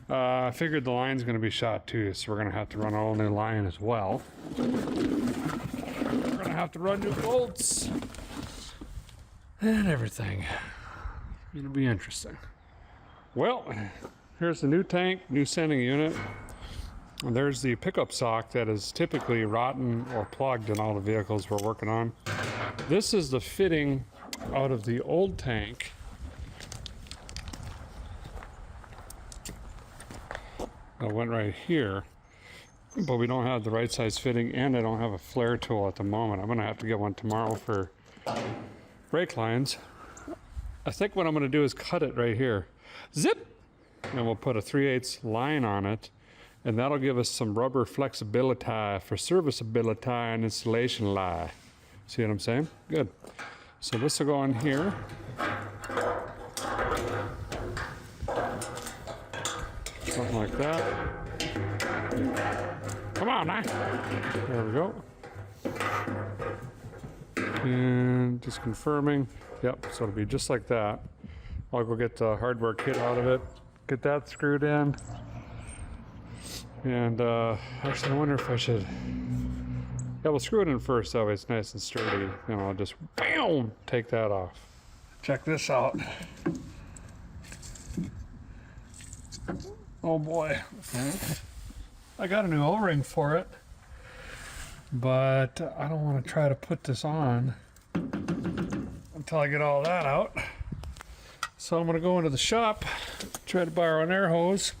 I figured the line's gonna be shot too, so we're gonna have to run a whole new line as well. We're gonna have to run new bolts and everything. It'll be interesting. Well, here's the new tank, new sending unit. And there's the pickup sock that is typically rotten or plugged in all the vehicles we're working on. This is the fitting out of the old tank. That went right here, but we don't have the right size fitting, and I don't have a flare tool at the moment. I'm gonna have to get one tomorrow for brake lines. I think what I'm gonna do is cut it right here. Zip! And we'll put a 3/8 line on it, and that'll give us some rubber flexibility for serviceability and installation lie. See what I'm saying? Good. So this will go in here. Something like that. Come on, now. There we go. And just confirming. Yep, so it'll be just like that. I'll go get the hardware kit out of it, get that screwed in. And actually, I wonder if I should. Yeah, we'll screw it in first, that way it's nice and sturdy. And I'll just, bam, take that off. Check this out. Oh boy. I got a new O-ring for it, but I don't want to try to put this on until I get all that out. So I'm going to go into the shop, try to borrow an air hose,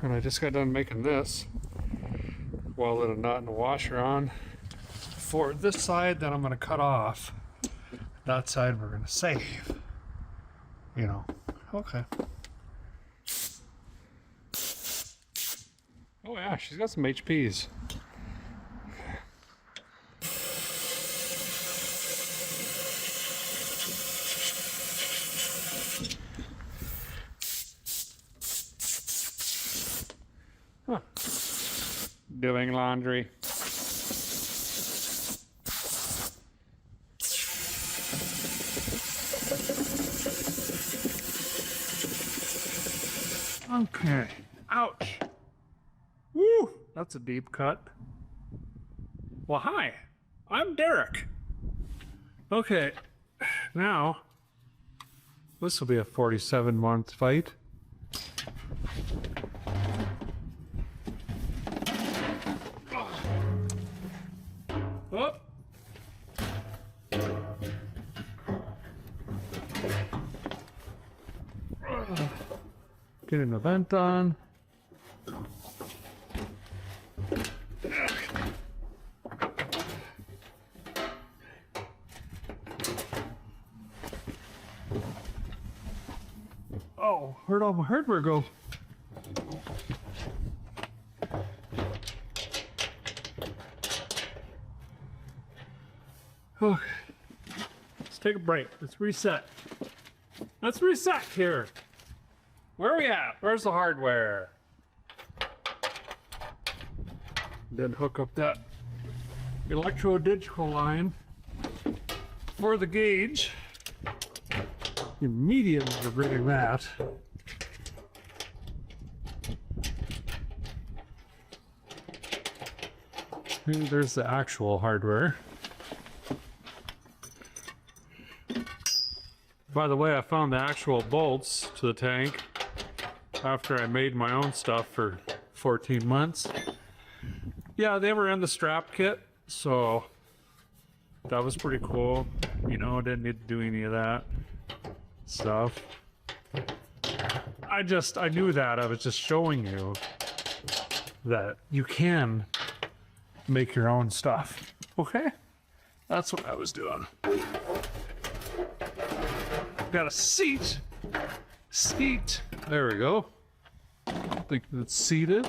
and I just got done making this. Welded a nut and a washer on for this side that I'm going to cut off. That side we're going to save. You know. Okay. Oh yeah, she's got some HPs. Huh. Doing laundry. Okay. Ouch. Woo! That's a deep cut. Well, hi. I'm Derek. Okay. Now, this will be a 47-month fight. Oh. Getting the vent on. Oh, where'd all my hardware go? Okay. Let's take a break. Let's reset. Let's reset here. Where are we at? Where's the hardware? Then hook up that electro-digital line for the gauge. Immediately regretting that. And there's the actual hardware. By the way, I found the actual bolts to the tank after I made my own stuff for 14 months. Yeah, they were in the strap kit, so That was pretty cool. You know, didn't need to do any of that stuff. I knew that. I was just showing you that you can make your own stuff. Okay? That's what I was doing. Got a seat. Seat. There we go. I think it's seated.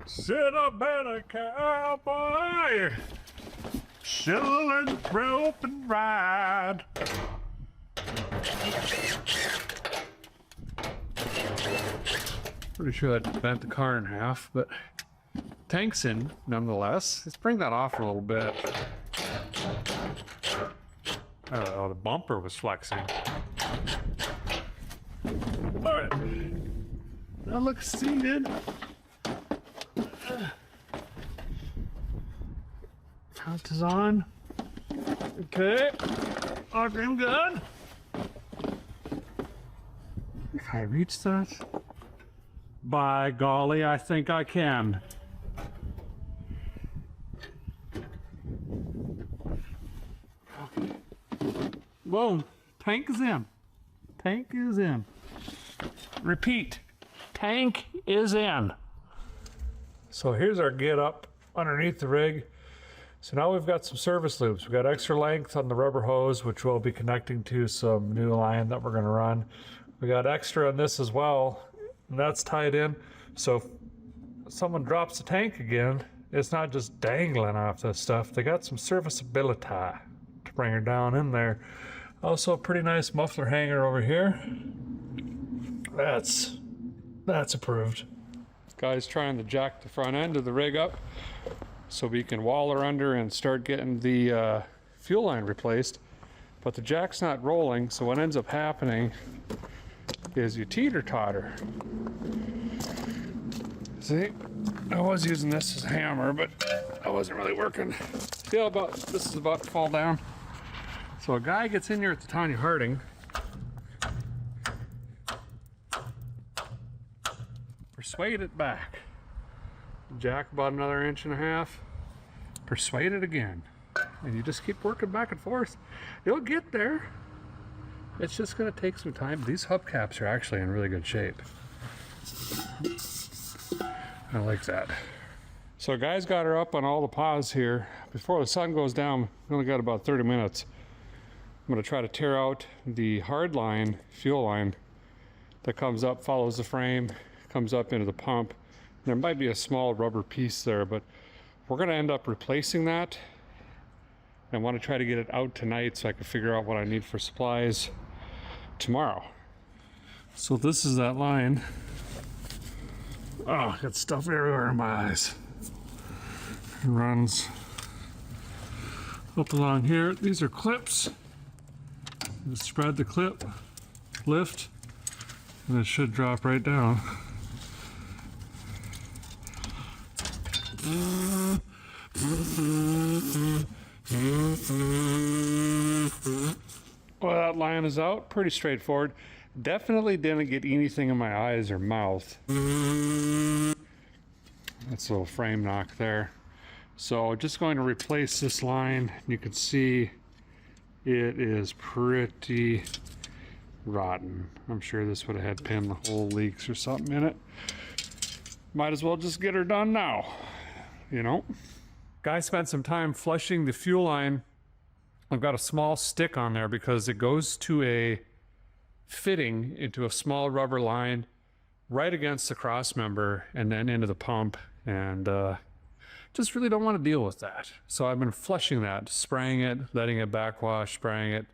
Sit up at a cowboy, shoulder rope and ride. Pretty sure I bent the car in half, but tank's in nonetheless. Let's bring that off a little bit. Oh, the bumper was flexing. All right, now look seated. Count is on. Okay. Looking good. Can I reach that? By golly, I think I can. Okay. Whoa. Tank is in. Tank is in. Repeat. Tank is in. So here's our get up underneath the rig. So now we've got some service loops. We've got extra length on the rubber hose, which we'll be connecting to some new line that we're going to run. We got extra on this as well, and that's tied in. So if someone drops the tank again, it's not just dangling off this stuff. They got some serviceability to bring her down in there. Also a pretty nice muffler hanger over here. That's approved. Guy's trying to jack the front end of the rig up so we can wall her under and start getting the fuel line replaced. But the jack's not rolling, so what ends up happening is you teeter-totter. See, I was using this as a hammer, but I wasn't really working. Feel this is about to fall down. So a guy gets in here at the Tanya Harding. Persuade it back. Jack about another 1.5 inches. Persuade it again. And you just keep working back and forth. You'll get there. It's just going to take some time. These hubcaps are actually in really good shape. I like that. So guys got her up on all the paws here. Before the sun goes down, we only got about 30 minutes. I'm going to try to tear out the hard line, fuel line, that comes up, follows the frame, comes up into the pump. There might be a small rubber piece there, but we're going to end up replacing that. I want to try to get it out tonight so I can figure out what I need for supplies tomorrow. So this is that line. Oh, I got stuff everywhere in my eyes. It runs up along here. These are clips. Just spread the clip, lift, and it should drop right down. Well, that line is out. Pretty straightforward. Definitely didn't get anything in my eyes or mouth. That's a little frame knock there. So just going to replace this line. You can see it is pretty rotten. I'm sure this would have had pinhole leaks or something in it. Might as well just get her done now, you know? Guy spent some time flushing the fuel line. I've got a small stick on there because it goes to a fitting into a small rubber line right against the cross member and then into the pump, and just really don't want to deal with that. So I've been flushing that, spraying it, letting it backwash, spraying it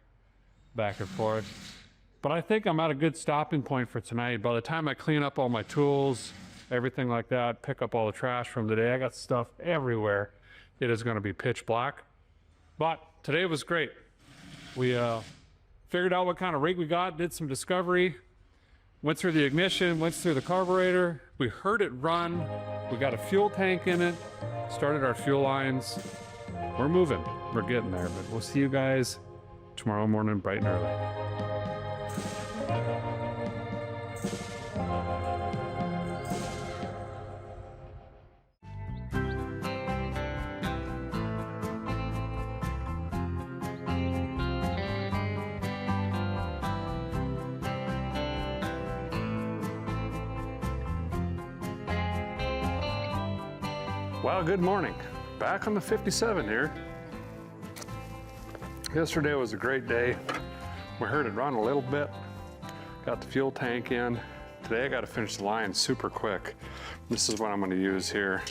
back and forth. But I think I'm at a good stopping point for tonight. By the time I clean up all my tools, everything like that, pick up all the trash from today, I got stuff everywhere. It is going to be pitch black. But today was great. We figured out what kind of rig we got, did some discovery, went through the ignition, went through the carburetor. We heard it run. We got a fuel tank in it, started our fuel lines. We're moving. We're getting there. But we'll see you guys tomorrow morning bright and early. Well, good morning. Back on the 57 here. Yesterday was a great day. We heard it run a little bit. Got the fuel tank in. Today I got to finish the line super quick. This is what I'm going to use here.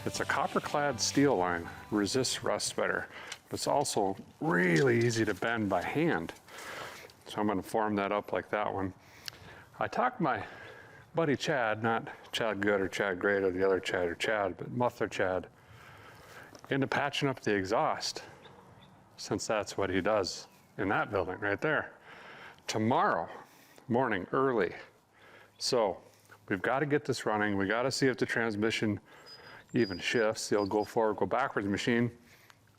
It's a copper-clad steel line. Resists rust better. But it's also really easy to bend by hand. So I'm going to form that up like that one. I talked my buddy Chad, not Chad Good or Chad Great or the other Chad or Chad, but Muffler Chad, into patching up the exhaust, since that's what he does in that building right there. Tomorrow morning early. So we've got to get this running. We got to see if the transmission even shifts. It'll go forward, go backwards machine,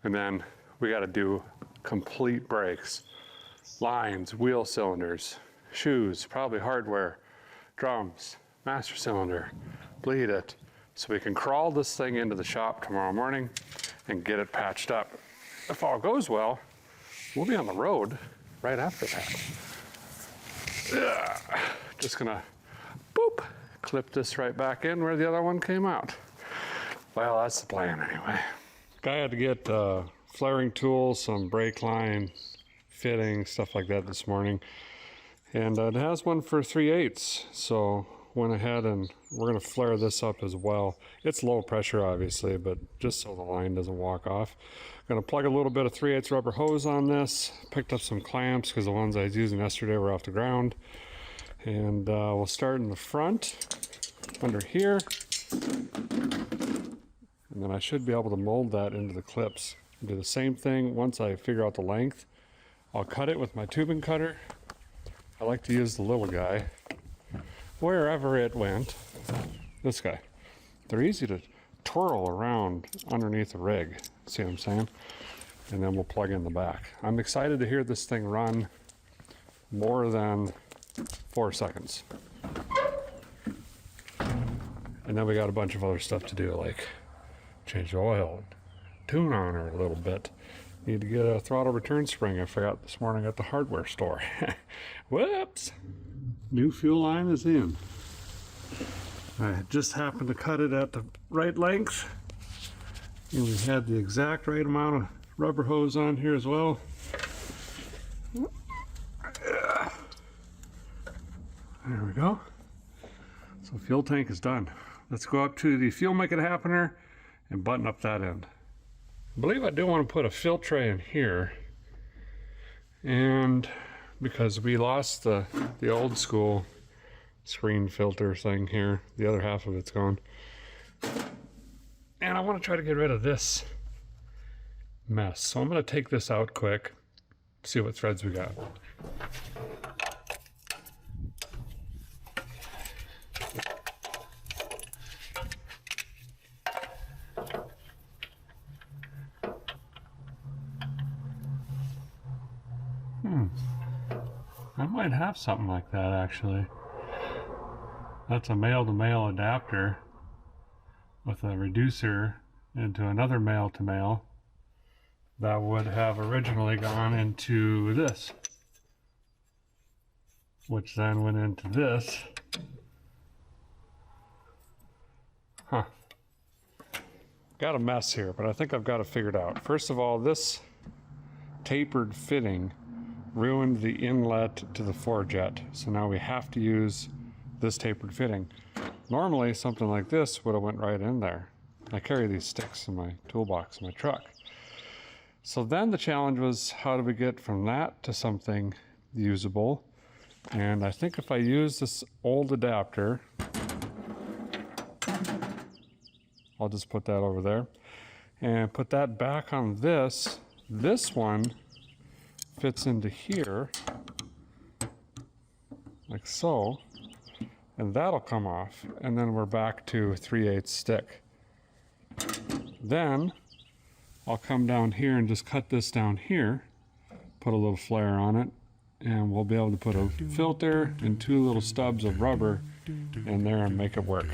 and then we got to do complete brakes, lines, wheel cylinders, shoes, probably hardware, drums, master cylinder, bleed it, so we can crawl this thing into the shop tomorrow morning and get it patched up. If all goes well, we'll be on the road right after that. Just gonna, boop, clip this right back in where the other one came out. Well, that's the plan anyway. Guy had to get flaring tools, some brake line, fitting, stuff like that this morning. And it has one for 3/8, so went ahead and we're going to flare this up as well. It's low pressure obviously, but just so the line doesn't walk off. Going to plug a little bit of 3/8 rubber hose on this. Picked up some clamps because the ones I was using yesterday were off the ground. And we'll start in the front, under here. And then I should be able to mold that into the clips. Do the same thing once I figure out the length. I'll cut it with my tubing cutter. I like to use the little guy. Wherever it went, this guy. They're easy to twirl around underneath the rig. See what I'm saying? And then we'll plug in the back. I'm excited to hear this thing run more than 4 seconds. And then we got a bunch of other stuff to do, like change the oil, tune on her a little bit. Need to get a throttle return spring I forgot this morning at the hardware store. Whoops! New fuel line is in. I just happened to cut it at the right length. And we had the exact right amount of rubber hose on here as well. There we go. So fuel tank is done. Let's go up to the fuel make it happener and button up that end. I believe I do want to put a fill tray in here, and because we lost the old school screen filter thing here, the other half of it's gone, and I want to try to get rid of this mess. So I'm going to take this out quick, see what threads we got. I might have something like that actually. That's a male-to-male adapter with a reducer into another male-to-male that would have originally gone into this, which then went into this. Huh. Got a mess here, but I think I've got it figured out. First of all, this tapered fitting ruined the inlet to the forejet, so now we have to use this tapered fitting. Normally something like this would have went right in there. I carry these sticks in my toolbox in my truck. So then the challenge was, how do we get from that to something usable? And I think if I use this old adapter, I'll just put that over there and put that back on this. This one fits into here, like so, and that'll come off, and then we're back to 3/8 stick. Then I'll come down here and just cut this down here, put a little flare on it, and we'll be able to put a filter and 2 little stubs of rubber in there and make it work.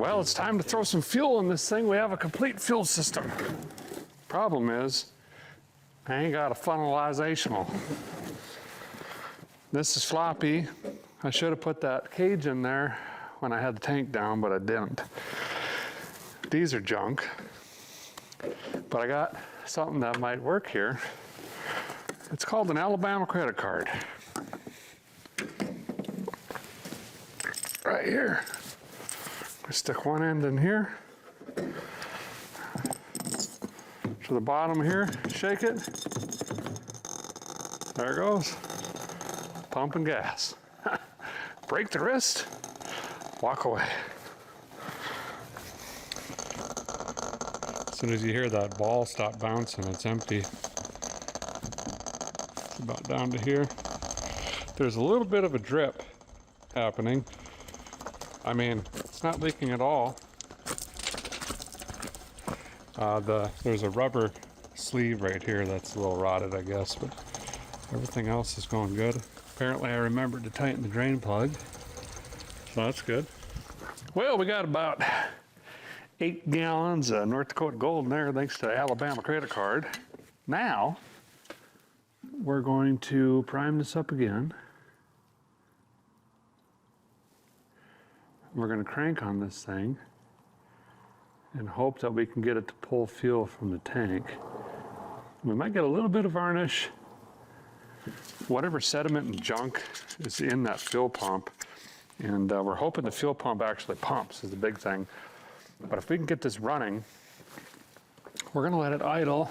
Well, it's time to throw some fuel in this thing. We have a complete fuel system. Problem is, I ain't got a funnelizational. This is floppy. I should have put that cage in there when I had the tank down, but I didn't. These are junk, but I got something that might work here. It's called an Alabama credit card. Right here. I stick one end in here. To the bottom here, shake it. There it goes. Pumping gas. Break the wrist, walk away. As soon as you hear that ball stop bouncing, it's empty. It's about down to here. There's a little bit of a drip happening. I mean, it's not leaking at all. There's a rubber sleeve right here that's a little rotted, I guess, but everything else is going good. Apparently I remembered to tighten the drain plug, so that's good. Well, we got about 8 gallons of North Dakota Gold in there, thanks to Alabama credit card. Now, we're going to prime this up again. We're going to crank on this thing and hope that we can get it to pull fuel from the tank. We might get a little bit of varnish. Whatever sediment and junk is in that fuel pump, and we're hoping the fuel pump actually pumps is the big thing. But if we can get this running, we're going to let it idle.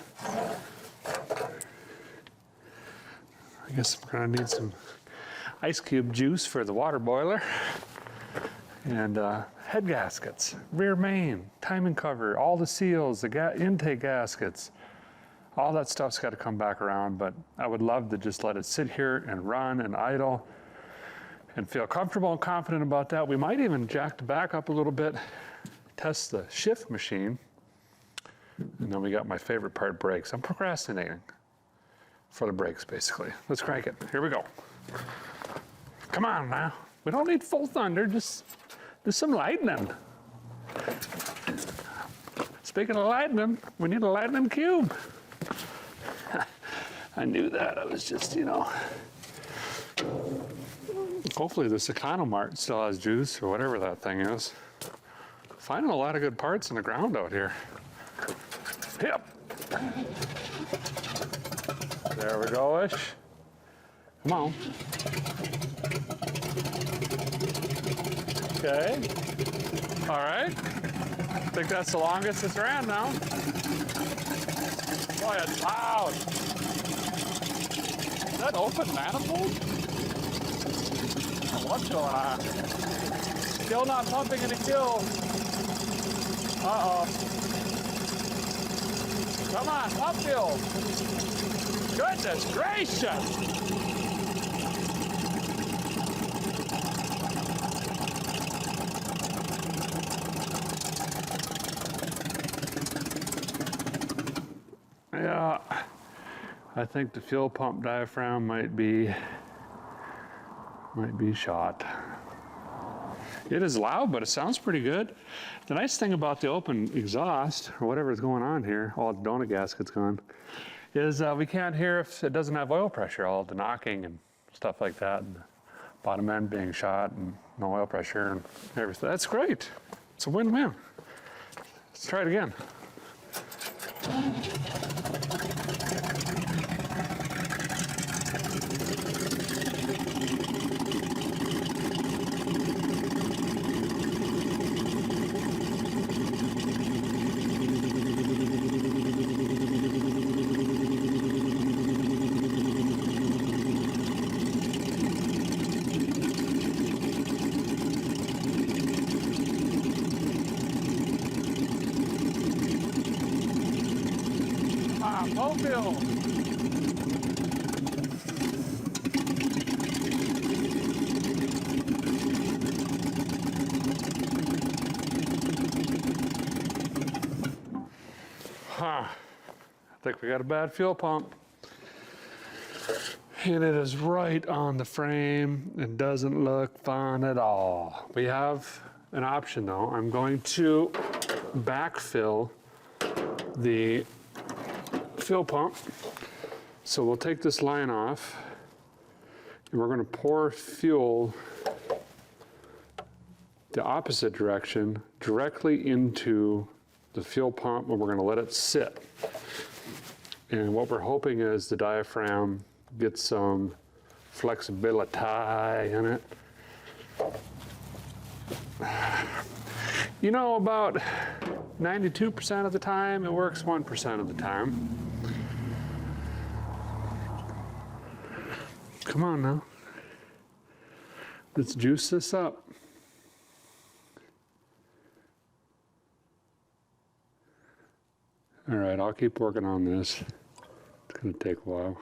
I guess we're going to need some ice cube juice for the water boiler. And head gaskets, rear main, timing cover, all the seals, the intake gaskets. All that stuff's got to come back around, but I would love to just let it sit here and run and idle and feel comfortable and confident about that. We might even jack the back up a little bit, test the shift machine, and then we got my favorite part, brakes. I'm procrastinating for the brakes, basically. Let's crank it. Here we go. Come on now. We don't need full thunder, just some lightning. Speaking of lightning, we need a lightning cube. I knew that. I was just, hopefully this Economart still has juice or whatever that thing is. Finding a lot of good parts in the ground out here. Yep. There we go-ish. Come on. Okay. All right. I think that's the longest it's ran now. Boy, it's loud. Is that open manifold? What's going on? Still not pumping any fuel. Uh-oh. Come on, pump fuel. Goodness gracious. Yeah, I think the fuel pump diaphragm might be shot. It is loud, but it sounds pretty good. The nice thing about the open exhaust, or whatever is going on here, all the donut gasket's gone, is we can't hear if it doesn't have oil pressure, all the knocking and stuff like that, and the bottom end being shot and no oil pressure and everything. That's great. It's a win-win. Let's try it again. Mobile. I think we got a bad fuel pump. And it is right on the frame and doesn't look fun at all. We have an option though. I'm going to backfill the fuel pump. So we'll take this line off and we're going to pour fuel the opposite direction directly into the fuel pump, and we're going to let it sit. And what we're hoping is the diaphragm gets some flexibility in it. You know, about 92% of the time, it works 1% of the time. Come on now. Let's juice this up. All right, I'll keep working on this. It's gonna take a while.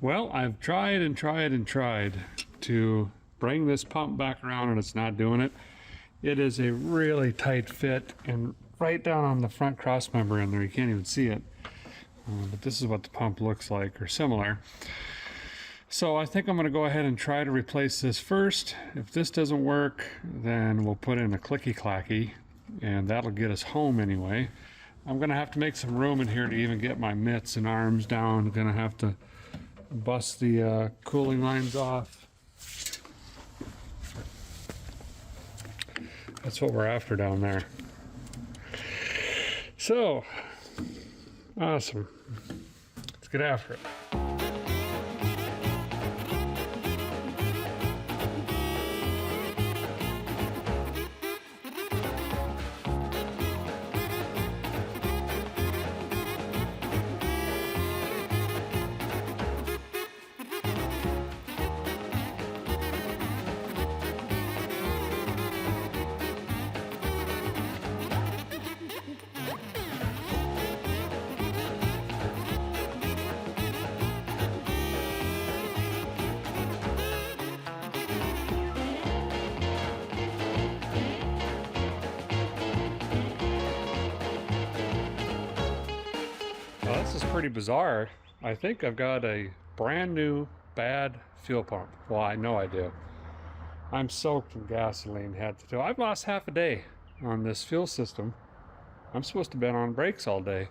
Well, I've tried and tried and tried to bring this pump back around and it's not doing it. It is a really tight fit and right down on the front cross member in there, you can't even see it. But this is what the pump looks like, or similar. So I think I'm going to go ahead and try to replace this first. If this doesn't work, then we'll put in a clicky-clacky, and that'll get us home anyway. I'm going to have to make some room in here to even get my mitts and arms down. I'm going to have to bust the cooling lines off. That's what we're after down there. So, awesome. Let's get after it. Well, this is pretty bizarre. I think I've got a brand new bad fuel pump. Well, I know I do. I'm soaked in gasoline head to toe. I've lost half a day on this fuel system. I'm supposed to have been on brakes all day.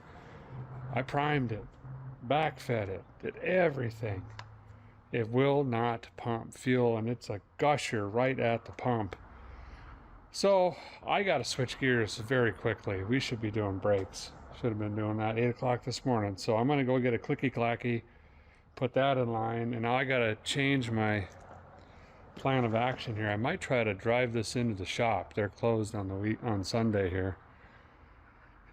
I primed it, backfed it, did everything. It will not pump fuel, and it's a gusher right at the pump. So I got to switch gears very quickly. We should be doing brakes. Should have been doing that 8 o'clock this morning. So I'm going to go get a clicky-clacky, put that in line, and now I got to change my plan of action here. I might try to drive this into the shop. They're closed on Sunday here.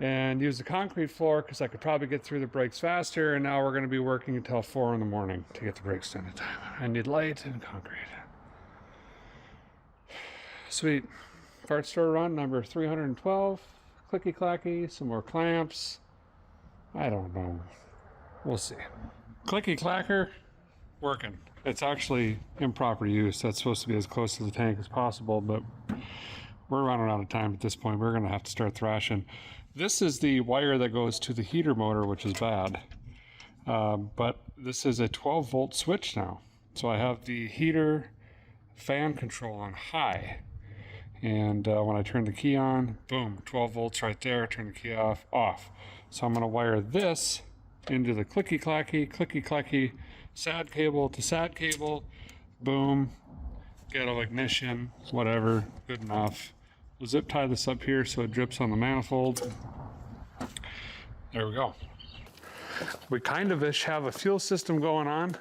And use the concrete floor because I could probably get through the brakes faster, and now we're going to be working until 4 in the morning to get the brakes done in time. I need light and concrete. Sweet. Part store run number 312. Clicky-clacky, some more clamps. I don't know. We'll see. Clicky-clacker, working. It's actually improper use. That's supposed to be as close to the tank as possible, but we're running out of time at this point. We're going to have to start thrashing. This is the wire that goes to the heater motor, which is bad. But this is a 12-volt switch now. So I have the heater fan control on high. And when I turn the key on, boom, 12 volts right there. Turn the key off. So I'm going to wire this into the clicky-clacky SAT cable to SAT cable. Boom. Ghetto ignition, whatever. Good enough. We'll zip tie this up here so it drips on the manifold. There we go. We kind of have a fuel system going on.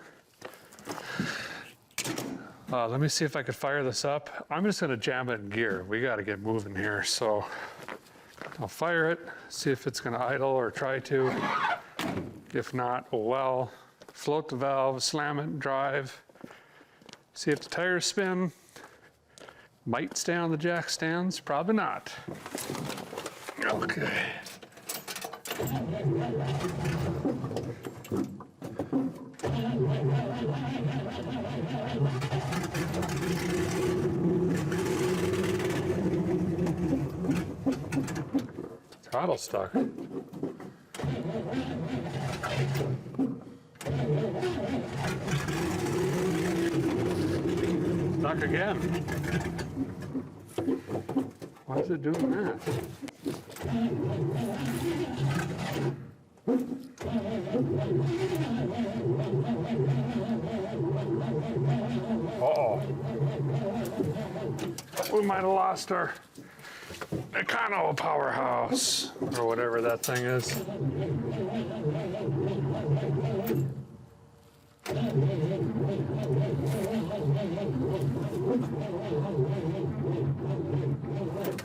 Let me see if I could fire this up. I'm just gonna jam it in gear. We gotta get moving here. So I'll fire it, see if it's gonna idle or try to. If not, oh well. Float the valve, slam it, drive. See if the tires spin. Might stay on the jack stands, probably not. Okay. throttle stuck. Stuck again. Why is it doing that? Uh-oh. We might have lost our Econo powerhouse, or whatever that thing is.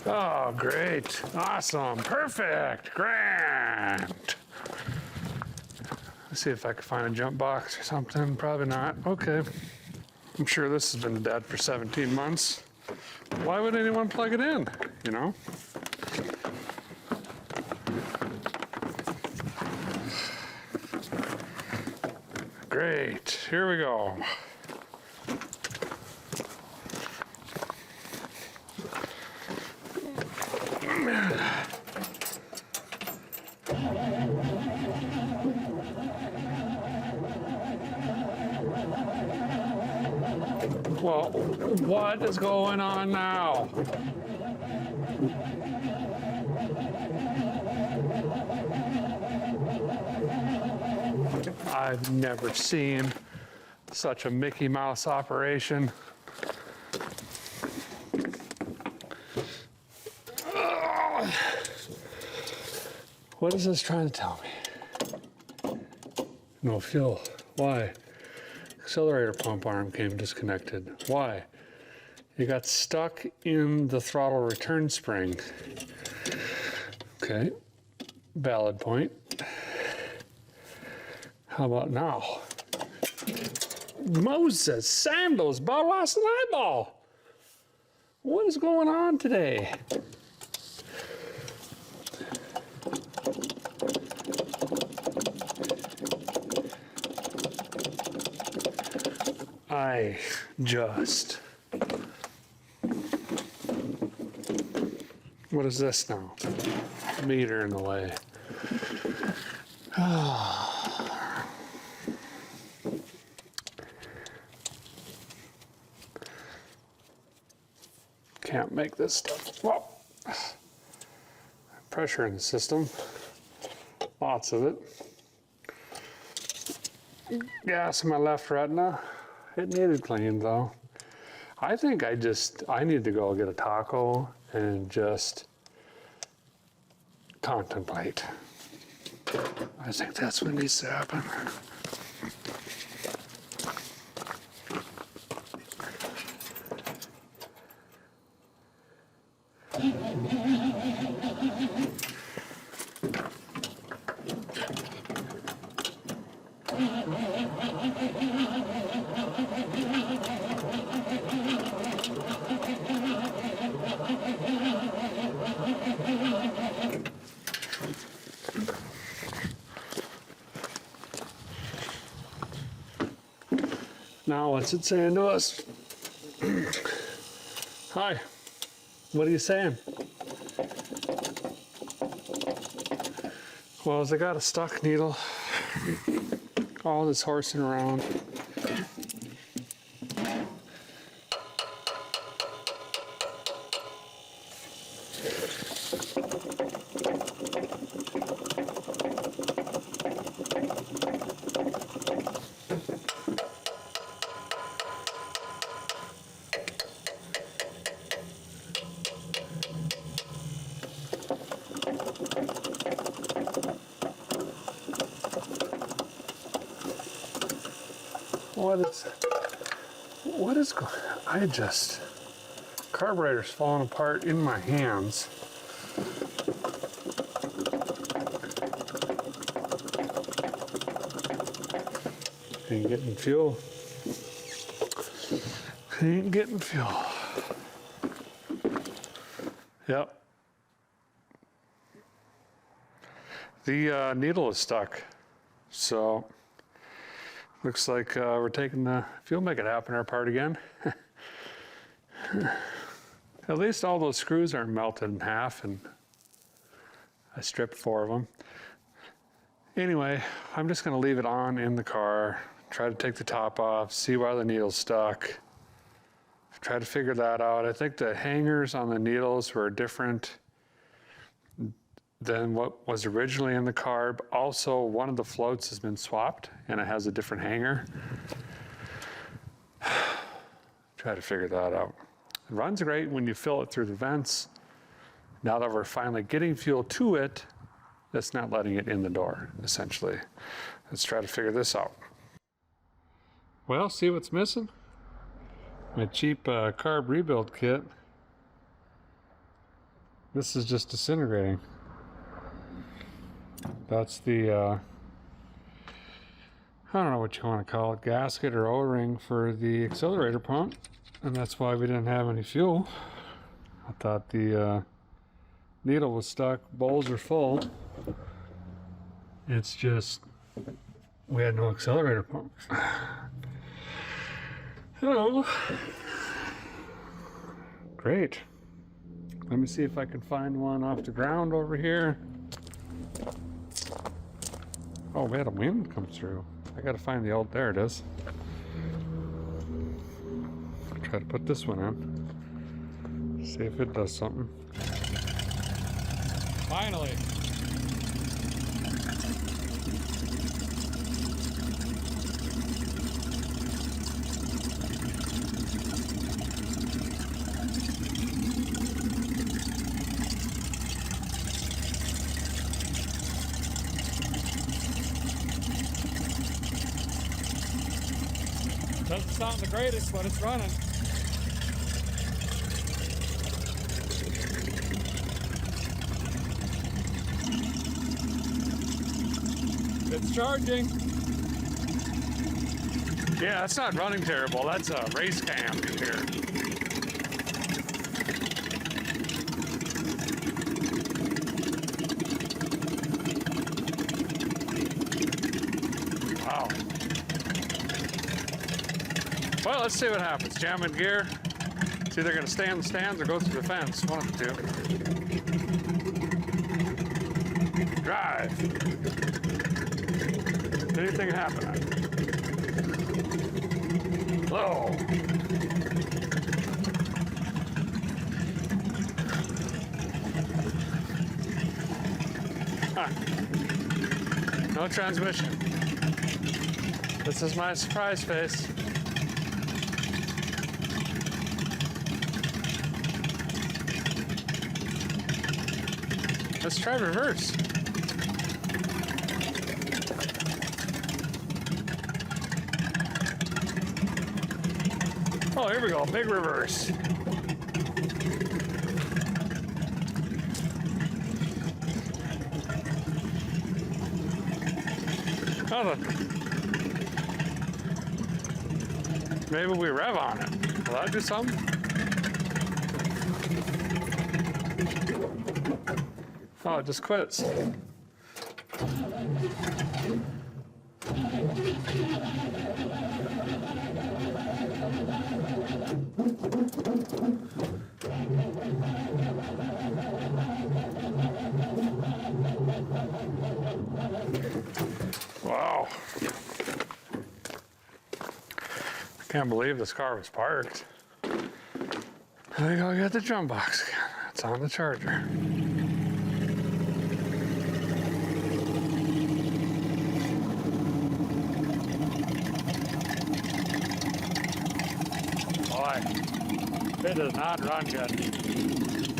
Oh, great. Awesome. Perfect. Grand. Let's see if I can find a jump box or something. Probably not. Okay. I'm sure this has been dead for 17 months. Why would anyone plug it in, you know? Great. Here we go. Well, what is going on now? I've never seen such a Mickey Mouse operation. What is this trying to tell me? No fuel. Why? Accelerator pump arm came disconnected. Why? It got stuck in the throttle return spring. Okay, valid point. How about now? Moses, sandals, about lost an eyeball. What is going on today? I just... What is this now? Meter in the way. Can't make this stuff. Whoa. Pressure in the system. Lots of it. Gas in my left retina. It needed cleaned though. I think I need to go get a taco and just contemplate. I think that's what needs to happen. Now what's it saying to us? Hi, what are you saying? Well, as I got a stuck needle, all this horsing around. What is going on? Carburetor's falling apart in my hands. Ain't getting fuel. Ain't getting fuel. Yep. The needle is stuck. So looks like we're taking the fuel make it happen our part again. At least all those screws aren't melted in half, and I stripped 4 of them. Anyway, I'm just going to leave it on in the car, try to take the top off, see why the needle's stuck. Try to figure that out. I think the hangers on the needles were different than what was originally in the carb. Also, one of the floats has been swapped and it has a different hanger. Try to figure that out. It runs great when you fill it through the vents. Now that we're finally getting fuel to it, that's not letting it in the door, essentially. Let's try to figure this out. Well, see what's missing? My cheap carb rebuild kit. This is just disintegrating. That's the, I don't know what you want to call it, gasket or O-ring for the accelerator pump. And that's why we didn't have any fuel. I thought the needle was stuck, bowls are full. It's just, we had no accelerator pump. Oh, great. Let me see if I can find one off the ground over here. Oh, we had a wind come through. I gotta find the old, there it is. Try to put this one in. See if it does something. Finally. Doesn't sound the greatest, but it's running. It's charging. Yeah, that's not running terrible. That's a race cam in here. Wow. Well, let's see what happens. Jam in gear. It's either going to stay on the stands or go through the fence. One of the two. Drive. Anything happening? Low. Huh. No transmission. This is my surprise face. Let's try reverse. Oh, here we go, big reverse. Oh, look. Maybe we rev on it. Will that do something? Oh, it just quits. Wow. I can't believe this car was parked. I go get the drum box again. It's on the charger. Boy, it does not run good.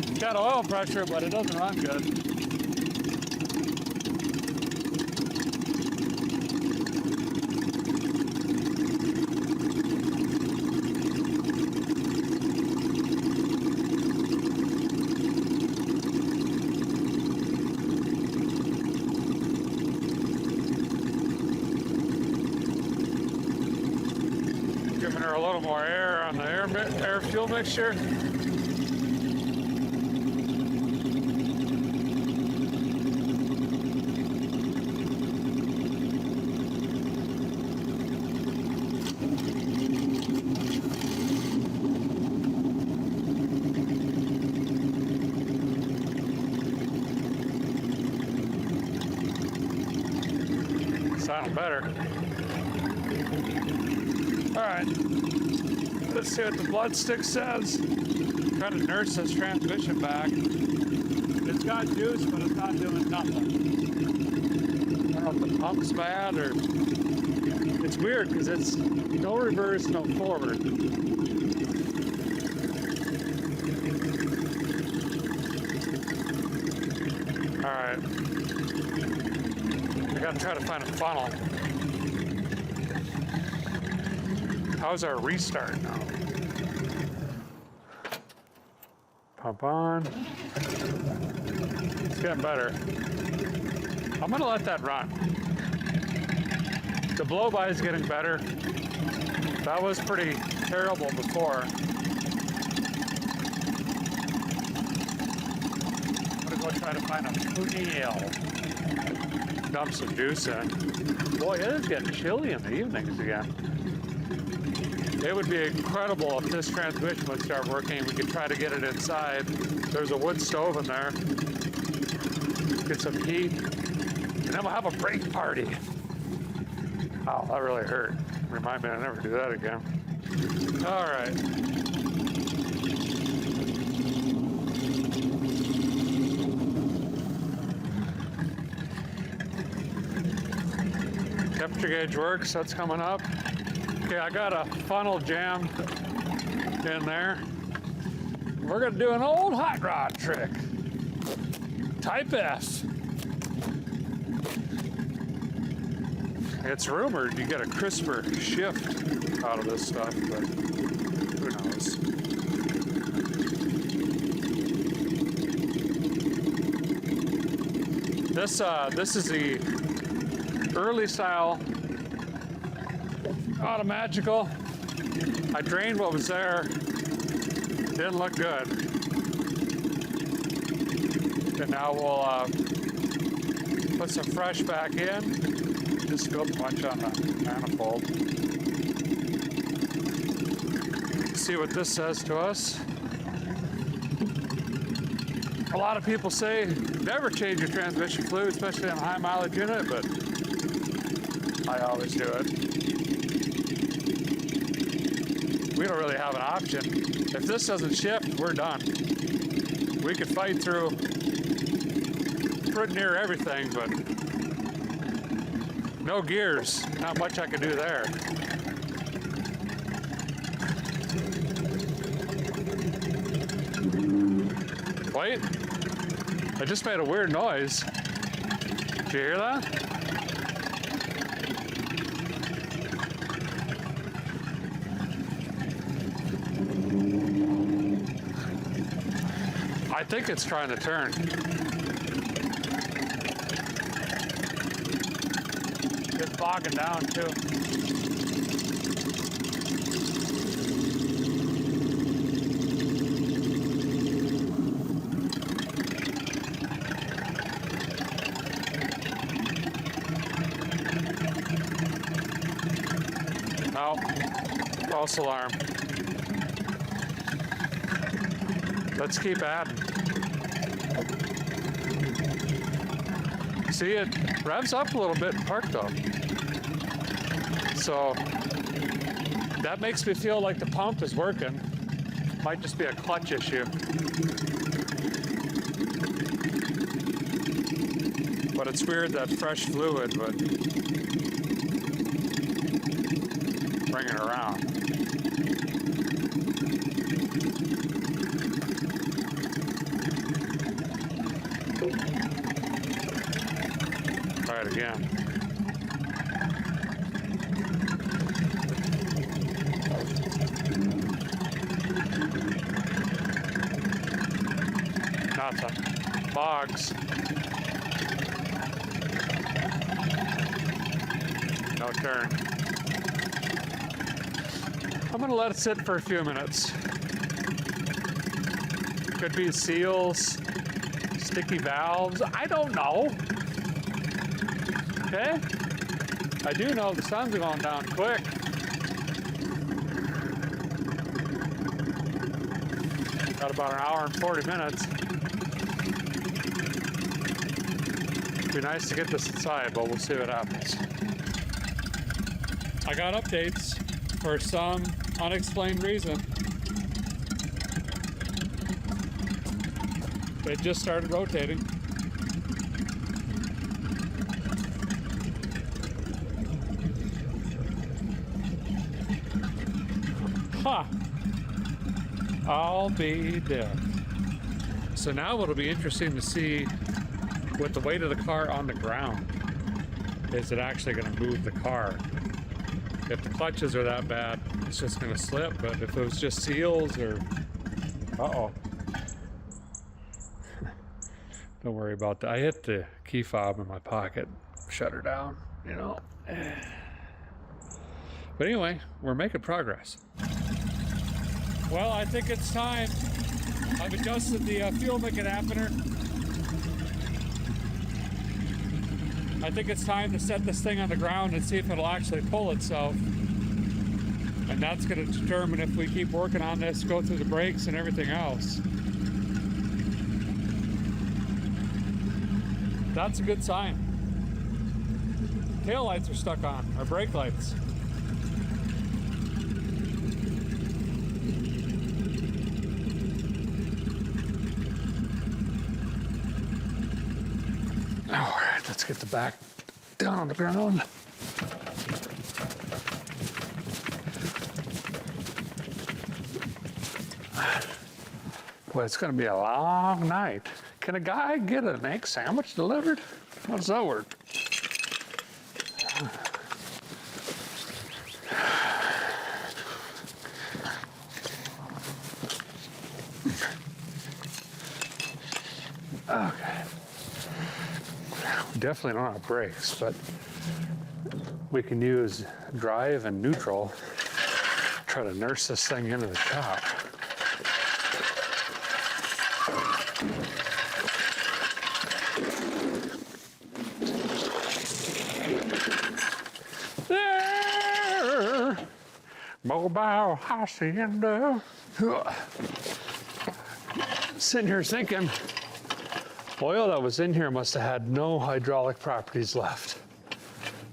It's got oil pressure, but it doesn't run good. Giving her a little more air on the air fuel mixture. sounding better. All right, let's see what the blood stick says. Trying to nurse this transmission back. It's got juice, but it's not doing nothing. I don't know if the pump's bad or... It's weird because it's no reverse, no forward. All right. I gotta try to find a funnel. How's our restart now? Pump on. It's getting better. I'm gonna let that run. The blow-by is getting better. That was pretty terrible before. I'm gonna go try to find a funnel. Dump some juice in. Boy, it is getting chilly in the evenings again. It would be incredible if this transmission would start working. We could try to get it inside. There's a wood stove in there. Get some heat. And then we'll have a brake party. Wow, that really hurt. Remind me to never do that again. All right. Temperature gauge works, that's coming up. Okay, I got a funnel jammed in there. We're gonna do an old hot rod trick. Type S. It's rumored you get a crisper shift out of this stuff, but who knows? This is the early style automagical. I drained what was there. Didn't look good. And now we'll put some fresh back in. Just spilled a bunch on the manifold. See what this says to us. A lot of people say never change your transmission fluid, especially on a high mileage unit, but I always do it. We don't really have an option. If this doesn't shift, we're done. We could fight through pretty near everything, but no gears. Not much I can do there. Wait, I just made a weird noise. Did you hear that? I think it's trying to turn. It's bogging down too. No, false alarm. Let's keep adding. See, it revs up a little bit in park though. So that makes me feel like the pump is working. Might just be a clutch issue. But it's weird that fresh fluid would bring it around. Try it again. Nothing. Bogs. No turn. I'm gonna let it sit for a few minutes. Could be seals, sticky valves, I don't know. Okay? I do know the sun's going down quick. Got about an hour and 40 minutes. It'd be nice to get this inside, but we'll see what happens. I got updates for some unexplained reason. It just started rotating. Ha! I'll be dead. So now it'll be interesting to see with the weight of the car on the ground, is it actually going to move the car? If the clutches are that bad, it's just going to slip. But if it was just seals or... Uh-oh. Don't worry about that. I hit the key fob in my pocket, shut her down, you know. But anyway, we're making progress. Well, I think it's time. I've adjusted the fuel dampener. I think it's time to set this thing on the ground and see if it'll actually pull itself. And that's going to determine if we keep working on this, go through the brakes and everything else. That's a good sign. Tail lights are stuck on, our brake lights. All right, let's get the back down on the ground. Well, it's going to be a long night. Can a guy get an egg sandwich delivered? How does that work? Okay. We definitely don't have brakes, but we can use drive and neutral, try to nurse this thing into the shop. There, mobile hacienda. Sitting here thinking, oil that was in here must have had no hydraulic properties left.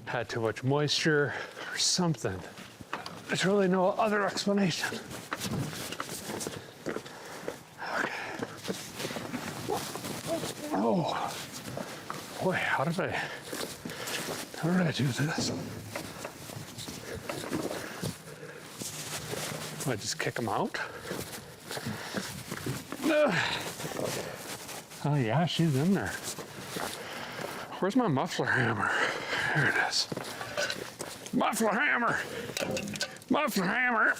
Had too much moisture or something. There's really no other explanation. Okay. Oh, boy, how did I do this? I just kick them out? Oh yeah, she's in there. Where's my muffler hammer? Here it is. Muffler hammer! Muffler hammer!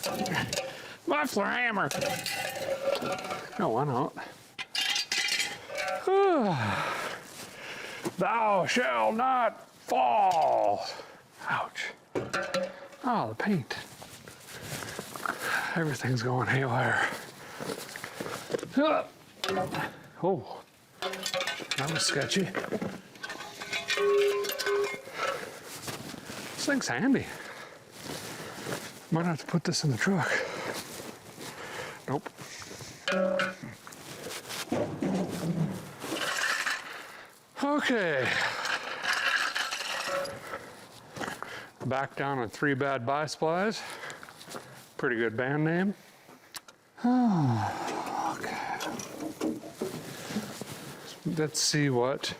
Muffler hammer! No, why not? Thou shalt not fall! Ouch. Oh, the paint. Everything's going haywire. Oh, that was sketchy. This thing's handy. Might have to put this in the truck. Nope. Okay. Back down on 3 Bad Buy Supplies. Pretty good band name. Okay. Let's see what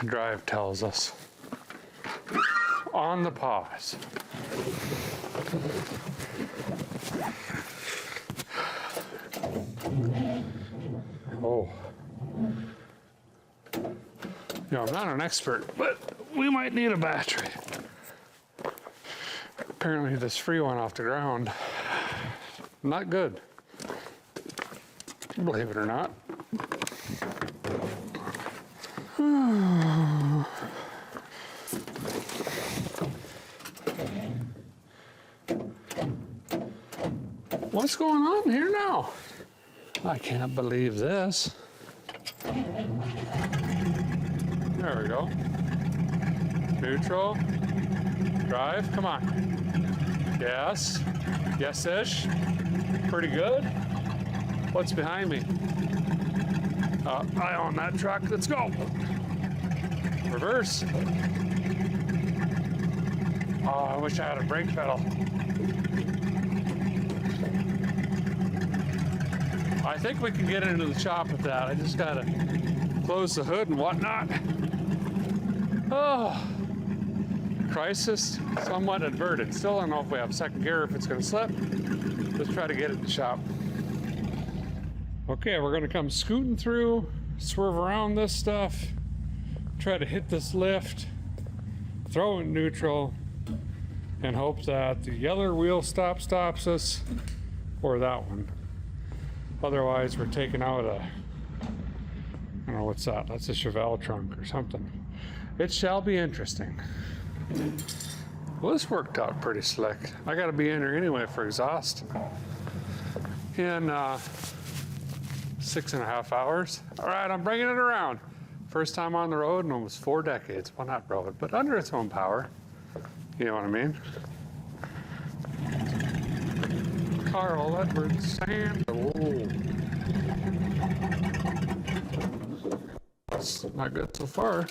Drive tells us on the pause. Oh. You know, I'm not an expert, but we might need a battery. Apparently this free one off the ground, not good. Believe it or not. What's going on here now? I can't believe this. There we go. Neutral. Drive, come on. Yes. Yes-ish. Pretty good. What's behind me? I own that truck. Let's go. Reverse. Oh, I wish I had a brake pedal. I think we can get into the shop with that. I just gotta close the hood and whatnot. Oh, crisis somewhat averted. Still don't know if we have second gear, if it's gonna slip. Let's try to get it in the shop. Okay, we're gonna come scooting through, swerve around this stuff, try to hit this lift, throw in neutral, and hope that the yellow wheel stops us, or that one. Otherwise, we're taking out a, I don't know what's that, that's a Chevy trunk or something. It shall be interesting. Well, this worked out pretty slick. I gotta be in here anyway for exhaust in 6.5 hours. All right, I'm bringing it around. First time on the road in almost 4 decades. Well, not road, but under its own power. You know what I mean? Carl Edwards Sand. Oh. That's not good so far.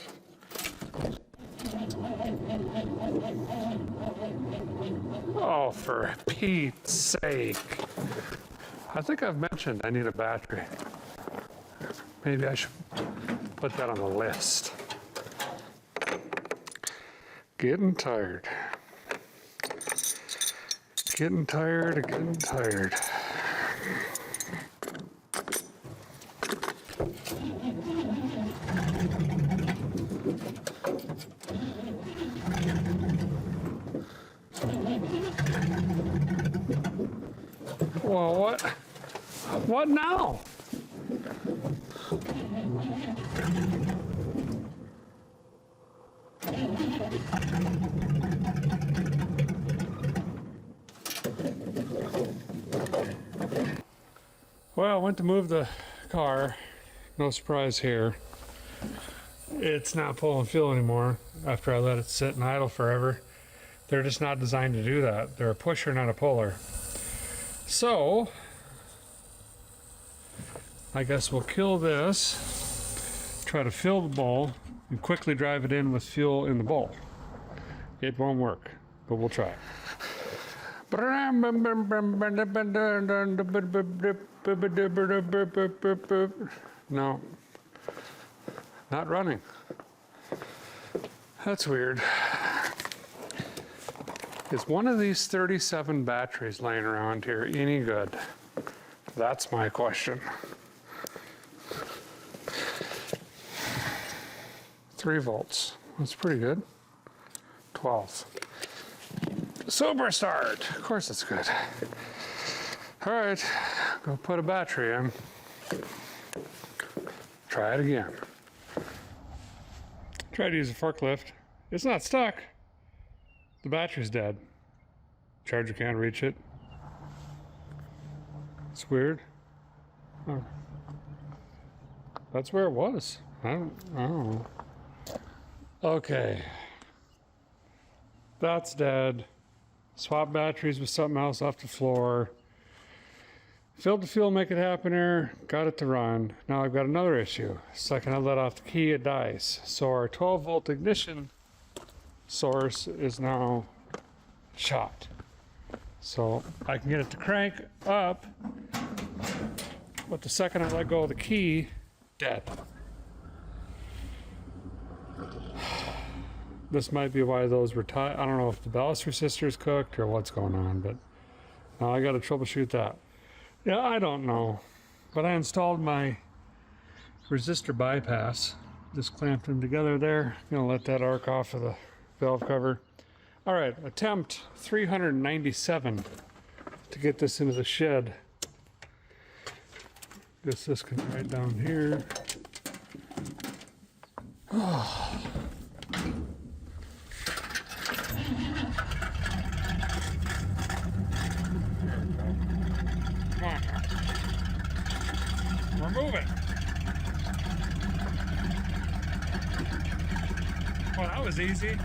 Oh, for Pete's sake. I think I've mentioned I need a battery. Maybe I should put that on the list. Getting tired. Getting tired, getting tired. Well, what? What now? Well, I went to move the car. No surprise here. It's not pulling fuel anymore after I let it sit and idle forever. They're just not designed to do that. They're a pusher, not a puller. So, I guess we'll kill this, try to fill the bowl, and quickly drive it in with fuel in the bowl. It won't work, but we'll try. No, not running. That's weird. Is one of these 37 batteries laying around here any good? That's my question. 3 volts. That's pretty good. 12. Super start. Of course it's good. All right, go put a battery in. Try it again. Try to use a forklift. It's not stuck. The battery's dead. Charger can't reach it. It's weird. Oh. That's where it was. I don't know. Okay. That's dead. Swap batteries with something else off the floor. Filled the fuel, make it happen here. Got it to run. Now I've got another issue. Second I let off the key, it dies. So our 12 volt ignition source is now shot. So I can get it to crank up, but the second I let go of the key, dead. This might be why those were tied. I don't know if the ballast resistor is cooked or what's going on, but now I got to troubleshoot that. Yeah, I don't know, but I installed my resistor bypass. Just clamped them together there. Gonna let that arc off of the valve cover. All right, attempt 397 to get this into the shed. Guess this can right down here. Oh. Come on now. We're moving. Well, that was easy.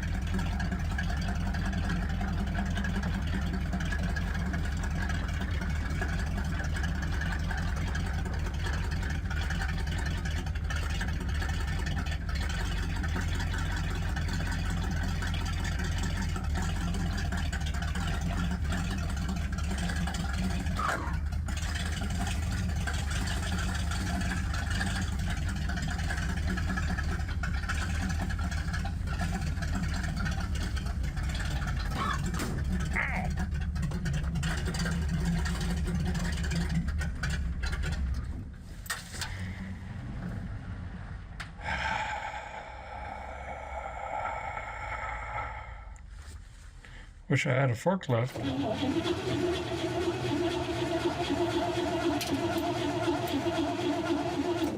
Wish I had a forklift.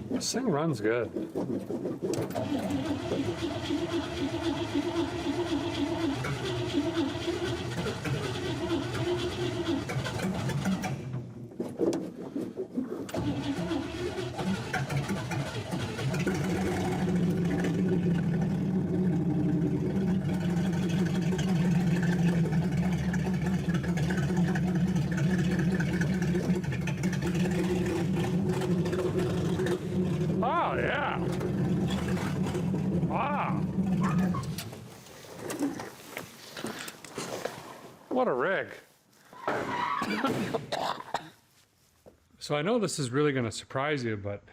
This thing runs good. Oh, yeah. Wow. What a rig. So I know this is really going to surprise you, but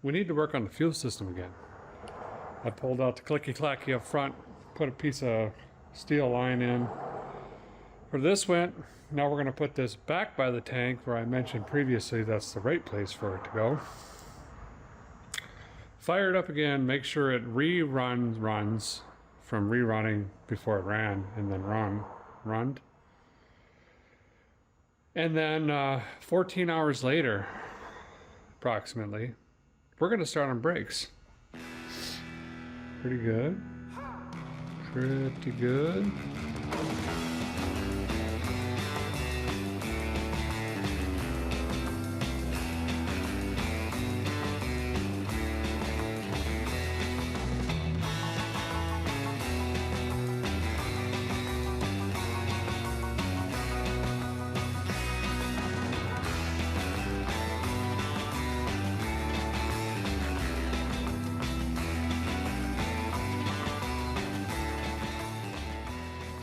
we need to work on the fuel system again. I pulled out the clicky-clacky up front, put a piece of steel line in. Where this went, now we're going to put this back by the tank where I mentioned previously that's the right place for it to go. Fire it up again, make sure it runs from rerunning before it ran, and then run. And then 14 hours later, approximately, we're going to start on brakes. Pretty good. Pretty good.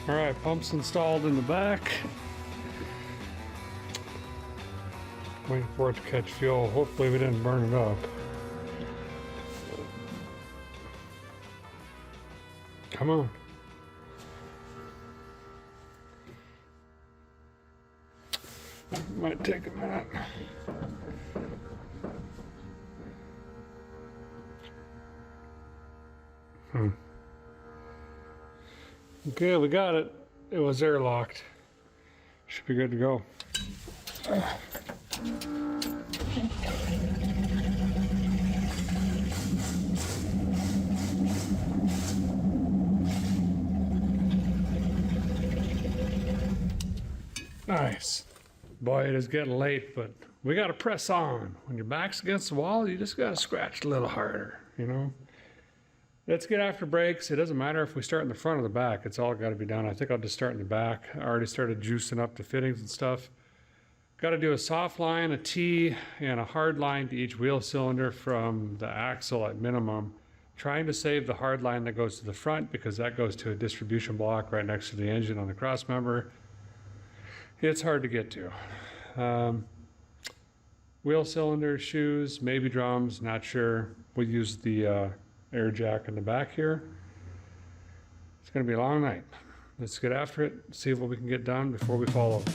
All right, pumps installed in the back. Waiting for it to catch fuel. Hopefully we didn't burn it up. Come on. Might take a minute. Okay, we got it. It was airlocked. Should be good to go. Nice. Boy, it is getting late, but we got to press on. When your back's against the wall, you just got to scratch a little harder, you know? Let's get after brakes. It doesn't matter if we start in the front or the back. It's all got to be done. I think I'll just start in the back. I already started juicing up the fittings and stuff. Got to do a soft line, a T, and a hard line to each wheel cylinder from the axle at minimum. Trying to save the hard line that goes to the front because that goes to a distribution block right next to the engine on the cross member. It's hard to get to. Wheel cylinders, shoes, maybe drums, not sure. We use the air jack in the back here. It's going to be a long night. Let's get after it, see what we can get done before we fall over.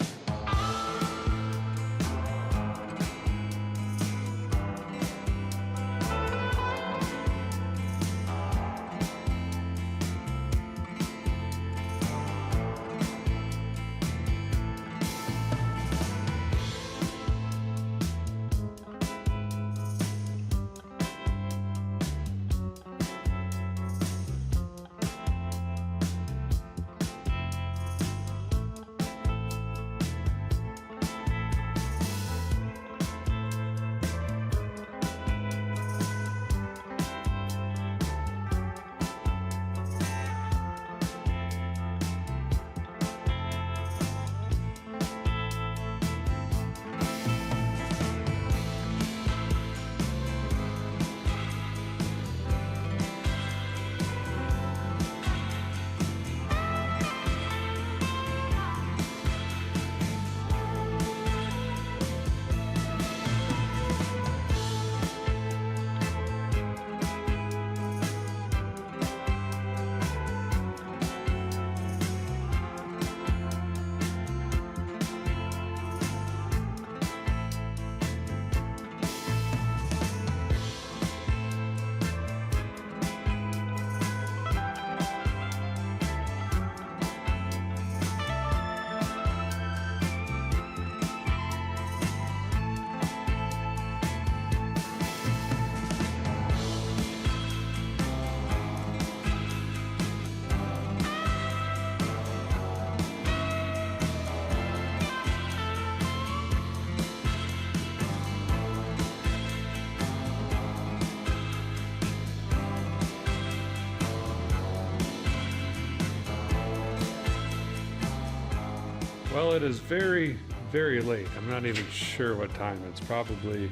Well, it is very, very late. I'm not even sure what time. It's probably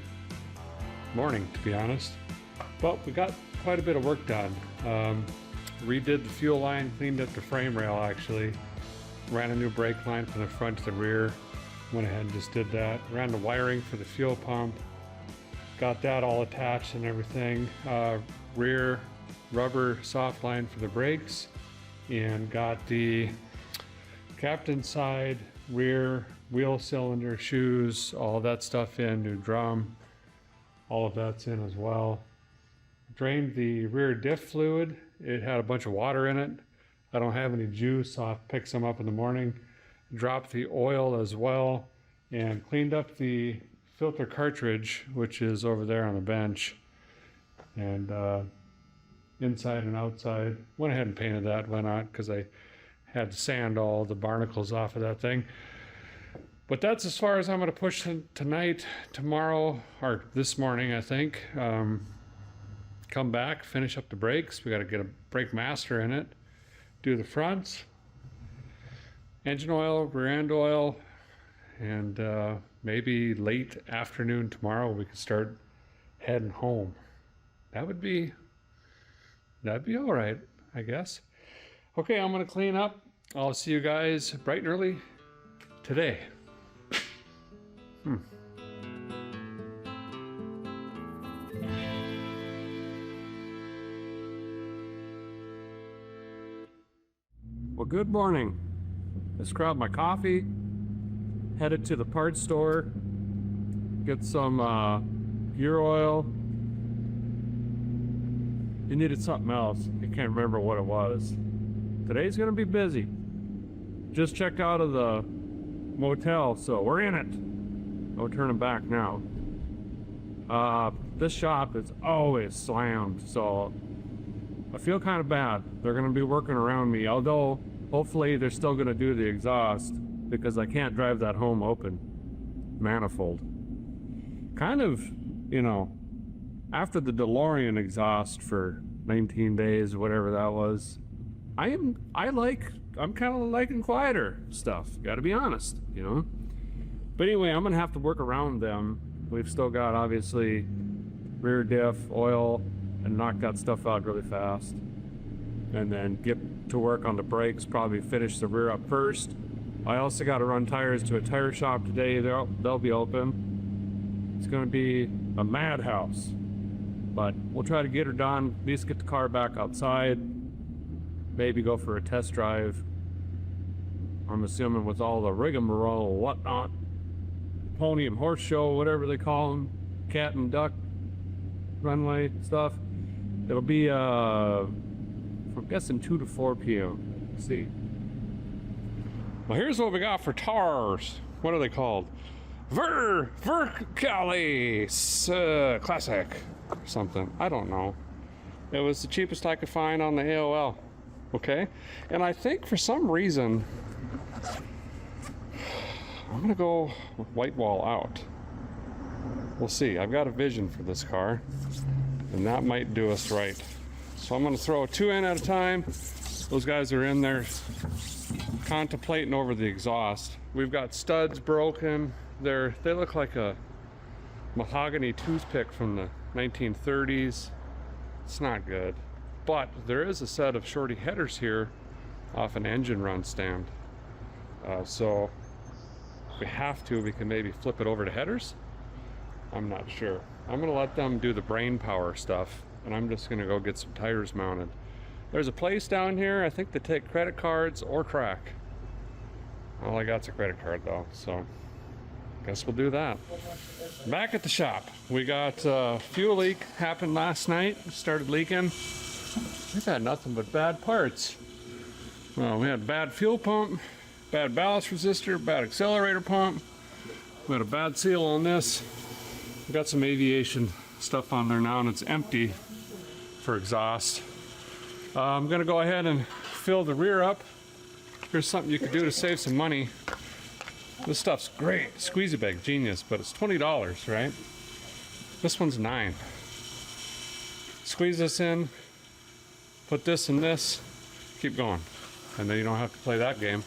morning, to be honest. But we got quite a bit of work done. Redid the fuel line, cleaned up the frame rail actually. Ran a new brake line from the front to the rear. Went ahead and just did that. Ran the wiring for the fuel pump. Got that all attached and everything. Rear rubber soft line for the brakes. And got the captain side, rear wheel cylinder, shoes, all of that stuff in, new drum. All of that's in as well. Drained the rear diff fluid. It had a bunch of water in it. I don't have any juice, so I'll pick some up in the morning. Dropped the oil as well and cleaned up the filter cartridge, which is over there on the bench. And inside and outside. Went ahead and painted that, went on, because I had to sand all the barnacles off of that thing. But that's as far as I'm going to push tonight, tomorrow, or this morning, I think. Come back, finish up the brakes. We got to get a brake master in it. Do the fronts, engine oil, rear end oil, and maybe late afternoon tomorrow we can start heading home. That'd be all right, I guess. Okay, I'm gonna clean up. I'll see you guys bright and early today. Well, good morning. Just grabbed my coffee, headed to the parts store, get some gear oil. You needed something else. I can't remember what it was. Today's gonna be busy. Just checked out of the motel, so we're in it. No turning back now. This shop is always slammed, so I feel kind of bad. They're gonna be working around me, although hopefully they're still gonna do the exhaust because I can't drive that home open manifold. Kind of, you know, after the DeLorean exhaust for 19 days, whatever that was, I'm kind of liking quieter stuff, gotta be honest, you know. But anyway, I'm gonna have to work around them. We've still got obviously rear diff, oil, and knock that stuff out really fast. And then get to work on the brakes, probably finish the rear up first. I also got to run tires to a tire shop today. They'll be open. It's going to be a madhouse, but we'll try to get her done, at least get the car back outside, maybe go for a test drive. I'm assuming with all the rigmarole, whatnot, pony and horse show, whatever they call them, cat and duck runway stuff. It'll be I'm guessing 2 to 4 p.m. Let's see. Well, here's what we got for tires. What are they called? Vercalis Classic or something. I don't know. It was the cheapest I could find on the AOL. Okay? And I think for some reason I'm gonna go with white wall out. We'll see. I've got a vision for this car, and that might do us right. So I'm gonna throw 2 in at a time. Those guys are in there contemplating over the exhaust. We've got studs broken. They look like a mahogany toothpick from the 1930s. It's not good. But there is a set of shorty headers here off an engine run stand. So if we have to, we can maybe flip it over to headers. I'm not sure. I'm gonna let them do the brain power stuff, and I'm just gonna go get some tires mounted. There's a place down here, I think they take credit cards or crack. All I got's a credit card though, so guess we'll do that. Back at the shop, we got fuel leak happened last night, started leaking. We've had nothing but bad parts. Well, we had bad fuel pump, bad ballast resistor, bad accelerator pump. We had a bad seal on this. We got some aviation stuff on there now, and it's empty for exhaust. I'm gonna go ahead and fill the rear up. Here's something you could do to save some money. This stuff's great, squeezy bag, genius, but it's $20, right? This one's $9. Squeeze this in, put this in this, keep going, and then you don't have to play that game.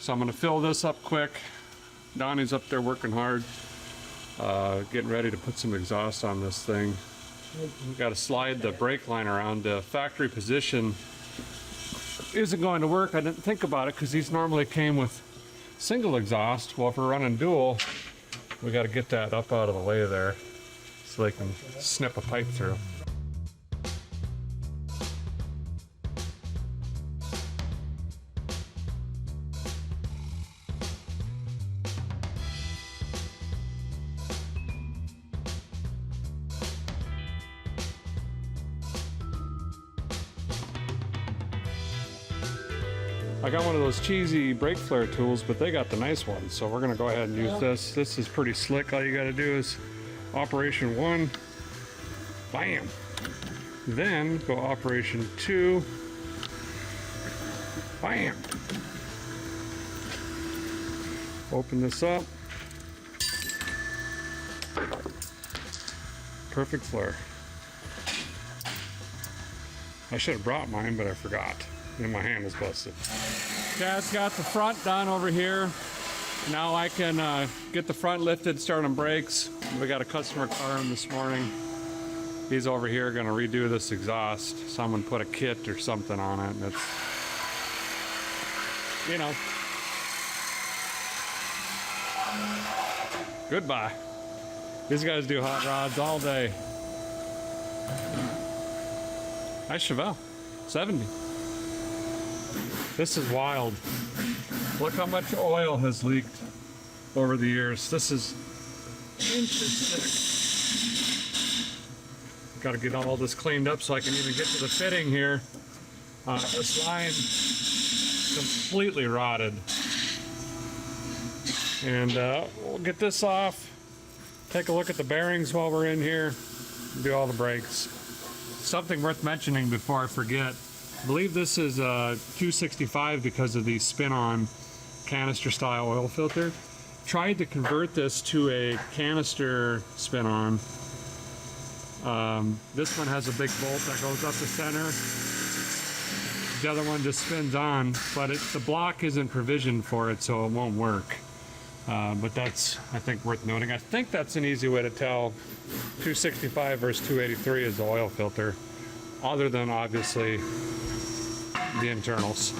So I'm gonna fill this up quick. Donnie's up there working hard, getting ready to put some exhaust on this thing. We've got to slide the brake line around. The factory position isn't going to work. I didn't think about it because these normally came with single exhaust. Well, if we're running dual, we got to get that up out of the way there so they can snip a pipe through. I got one of those cheesy brake flare tools, but they got the nice ones, so we're gonna go ahead and use this. This is pretty slick. All you gotta do is operation 1, bam. Then go operation 2, bam. Open this up. Perfect flare. I should have brought mine, but I forgot. And my hand was busted. Chad's got the front done over here. Now I can get the front lifted, start on brakes. We got a customer car in this morning. He's over here gonna redo this exhaust. Someone put a kit or something on it, and it's, you know. Goodbye. These guys do hot rods all day. Nice Chevy, 70. This is wild. Look how much oil has leaked over the years. This is inches thick. Got to get all this cleaned up so I can even get to the fitting here. This line completely rotted. And we'll get this off. Take a look at the bearings while we're in here. Do all the brakes. Something worth mentioning before I forget. I believe this is 265 because of the spin-on canister style oil filter. Tried to convert this to a canister spin-on. This one has a big bolt that goes up the center. The other one just spins on, but the block isn't provisioned for it, so it won't work. But that's, I think, worth noting. I think that's an easy way to tell 265 versus 283 is the oil filter, other than obviously the internals.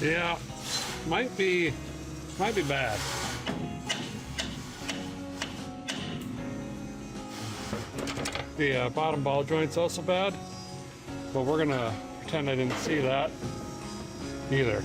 Yeah, might be bad. The bottom ball joint's also bad, but we're gonna pretend I didn't see that either.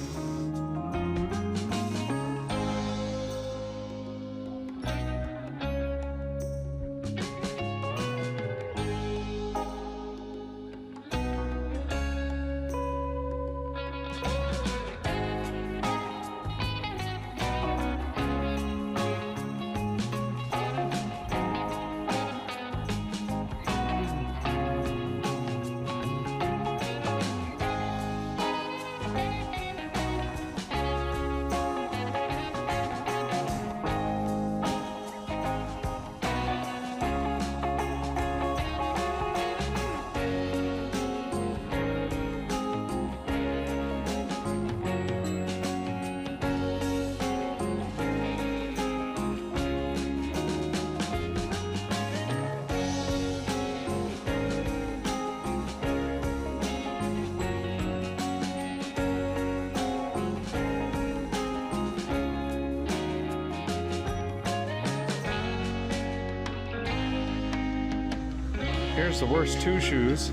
Here's the worst two shoes.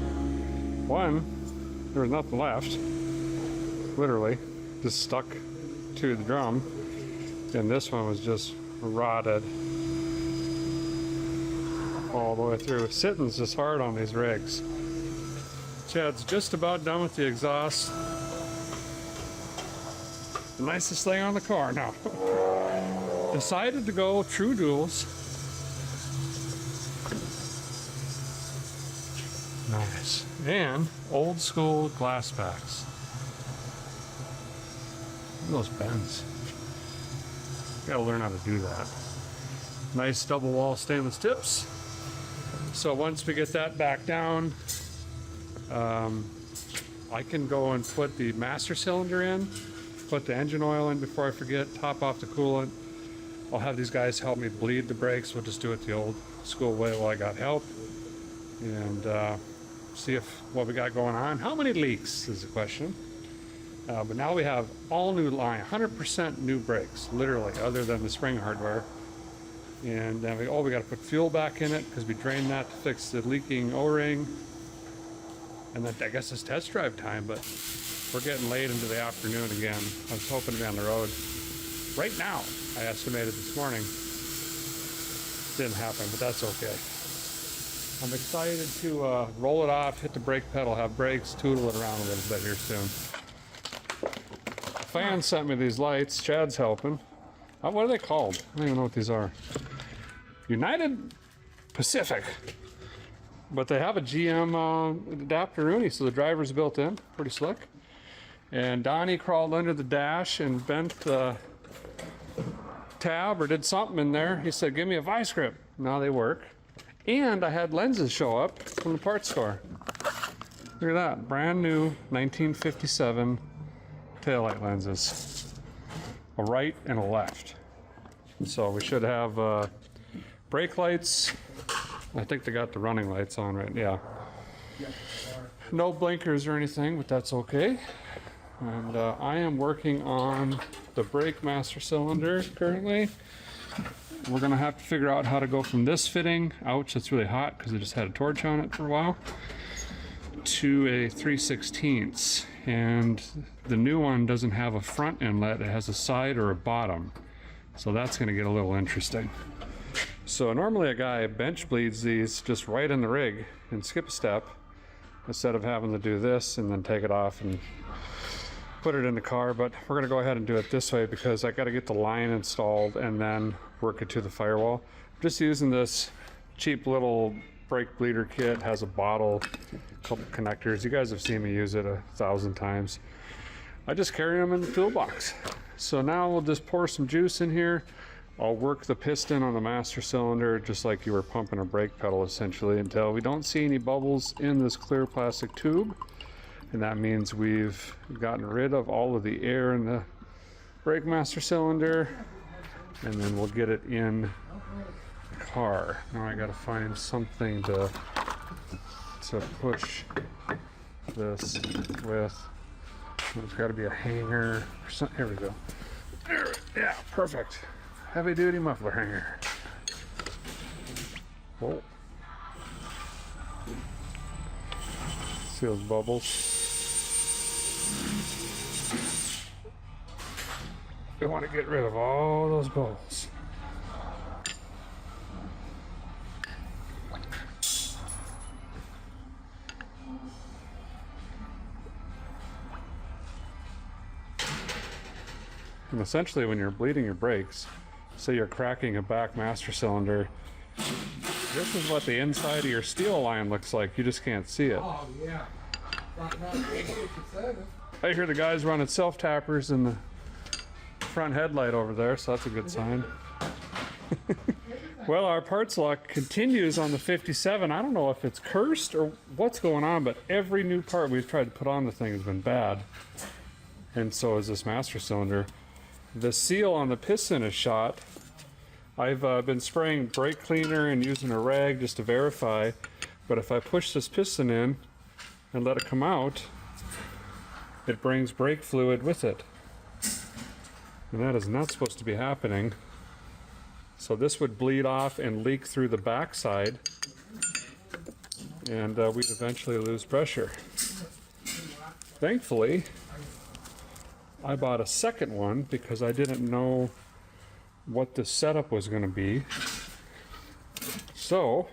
One, there was nothing left. Literally, just stuck to the drum. And this one was just rotted all the way through. Sitting's just hard on these rigs. Chad's just about done with the exhaust. The nicest thing on the car. Now, decided to go true duals. Nice. And old school glass packs. Look at those bends. Gotta learn how to do that. Nice double wall stainless tips. So once we get that back down, I can go and put the master cylinder in, put the engine oil in before I forget, top off the coolant. I'll have these guys help me bleed the brakes. We'll just do it the old school way while I got help. And see if what we got going on. How many leaks is the question. But now we have all new line, 100% new brakes, literally, other than the spring hardware. And then we got to put fuel back in it because we drained that to fix the leaking O-ring. And then I guess it's test drive time, but we're getting late into the afternoon again. I was hoping to be on the road right now. I estimated this morning. Didn't happen, but that's okay. I'm excited to roll it off, hit the brake pedal, have brakes, tootle it around a little bit here soon. Fan sent me these lights. Chad's helping. What are they called? I don't even know what these are. United Pacific. But they have a GM adapter uni, so the driver's built in. Pretty slick. And Donnie crawled under the dash and bent the tab or did something in there. He said, give me a vice grip. Now they work. And I had lenses show up from the parts store. Look at that. Brand new 1957 taillight lenses. A right and a left. So we should have brake lights. I think they got the running lights on right, yeah. No blinkers or anything, but that's okay. And I am working on the brake master cylinder currently. We're gonna have to figure out how to go from this fitting, ouch, it's really hot because I just had a torch on it for a while, to a 3/16. And the new one doesn't have a front inlet, it has a side or a bottom. So that's gonna get a little interesting. So normally a guy bench bleeds these just right in the rig and skip a step instead of having to do this and then take it off and put it in the car. But we're gonna go ahead and do it this way because I gotta get the line installed and then work it to the firewall. I'm just using this cheap little brake bleeder kit, has a bottle, a couple connectors. You guys have seen me use it 1,000 times. I just carry them in the toolbox. So now we'll just pour some juice in here. I'll work the piston on the master cylinder just like you were pumping a brake pedal essentially until we don't see any bubbles in this clear plastic tube. And that means we've gotten rid of all of the air in the brake master cylinder. And then we'll get it in the car. Now I gotta find something to push this with. There's gotta be a hanger or something. Here we go. There, yeah, perfect. Heavy duty muffler hanger. Oh. See those bubbles? We want to get rid of all those bubbles. And essentially when you're bleeding your brakes, say you're cracking a back master cylinder, this is what the inside of your steel line looks like. You just can't see it. Oh, yeah. I hear the guys running self-tappers in the front headlight over there, so that's a good sign. Well, our parts luck continues on the 57. I don't know if it's cursed or what's going on, but every new part we've tried to put on the thing has been bad. And so is this master cylinder. The seal on the piston is shot. I've been spraying brake cleaner and using a rag just to verify, but if I push this piston in and let it come out, it brings brake fluid with it. And that is not supposed to be happening. So this would bleed off and leak through the backside, and we'd eventually lose pressure. Thankfully, I bought a second one because I didn't know what the setup was going to be. So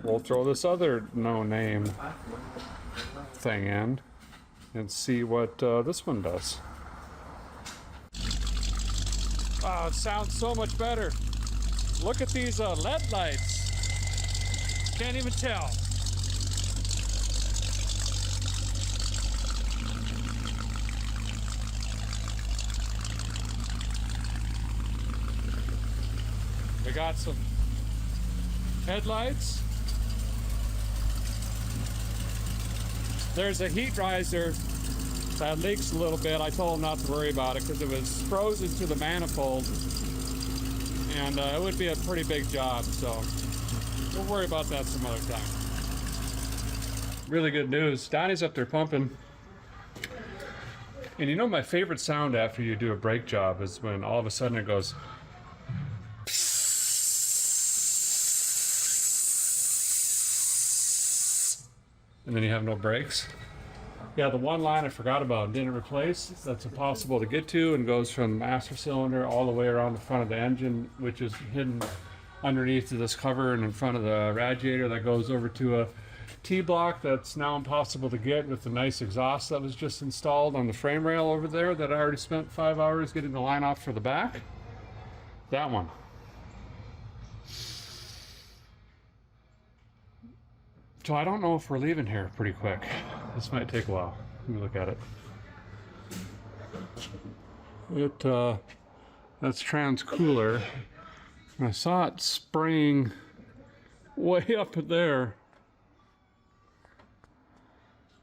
we'll throw this other no-name thing in. and see what this one does. Wow, it sounds so much better. Look at these LED lights. Can't even tell. We got some headlights. There's a heat riser that leaks a little bit. I told him not to worry about it because it was frozen to the manifold, and it would be a pretty big job, so we'll worry about that some other time. Really good news. Donnie's up there pumping. And you know my favorite sound after you do a brake job is when all of a sudden it goes. And then you have no brakes. Yeah, the one line I forgot about, didn't replace, that's impossible to get to and goes from the master cylinder all the way around the front of the engine, which is hidden underneath this cover and in front of the radiator that goes over to a T-block that's now impossible to get with the nice exhaust that was just installed on the frame rail over there that I already spent 5 hours getting the line off for the back. That one. So I don't know if we're leaving here pretty quick. This might take a while. Let me look at it. That's trans cooler. I saw it spraying way up there.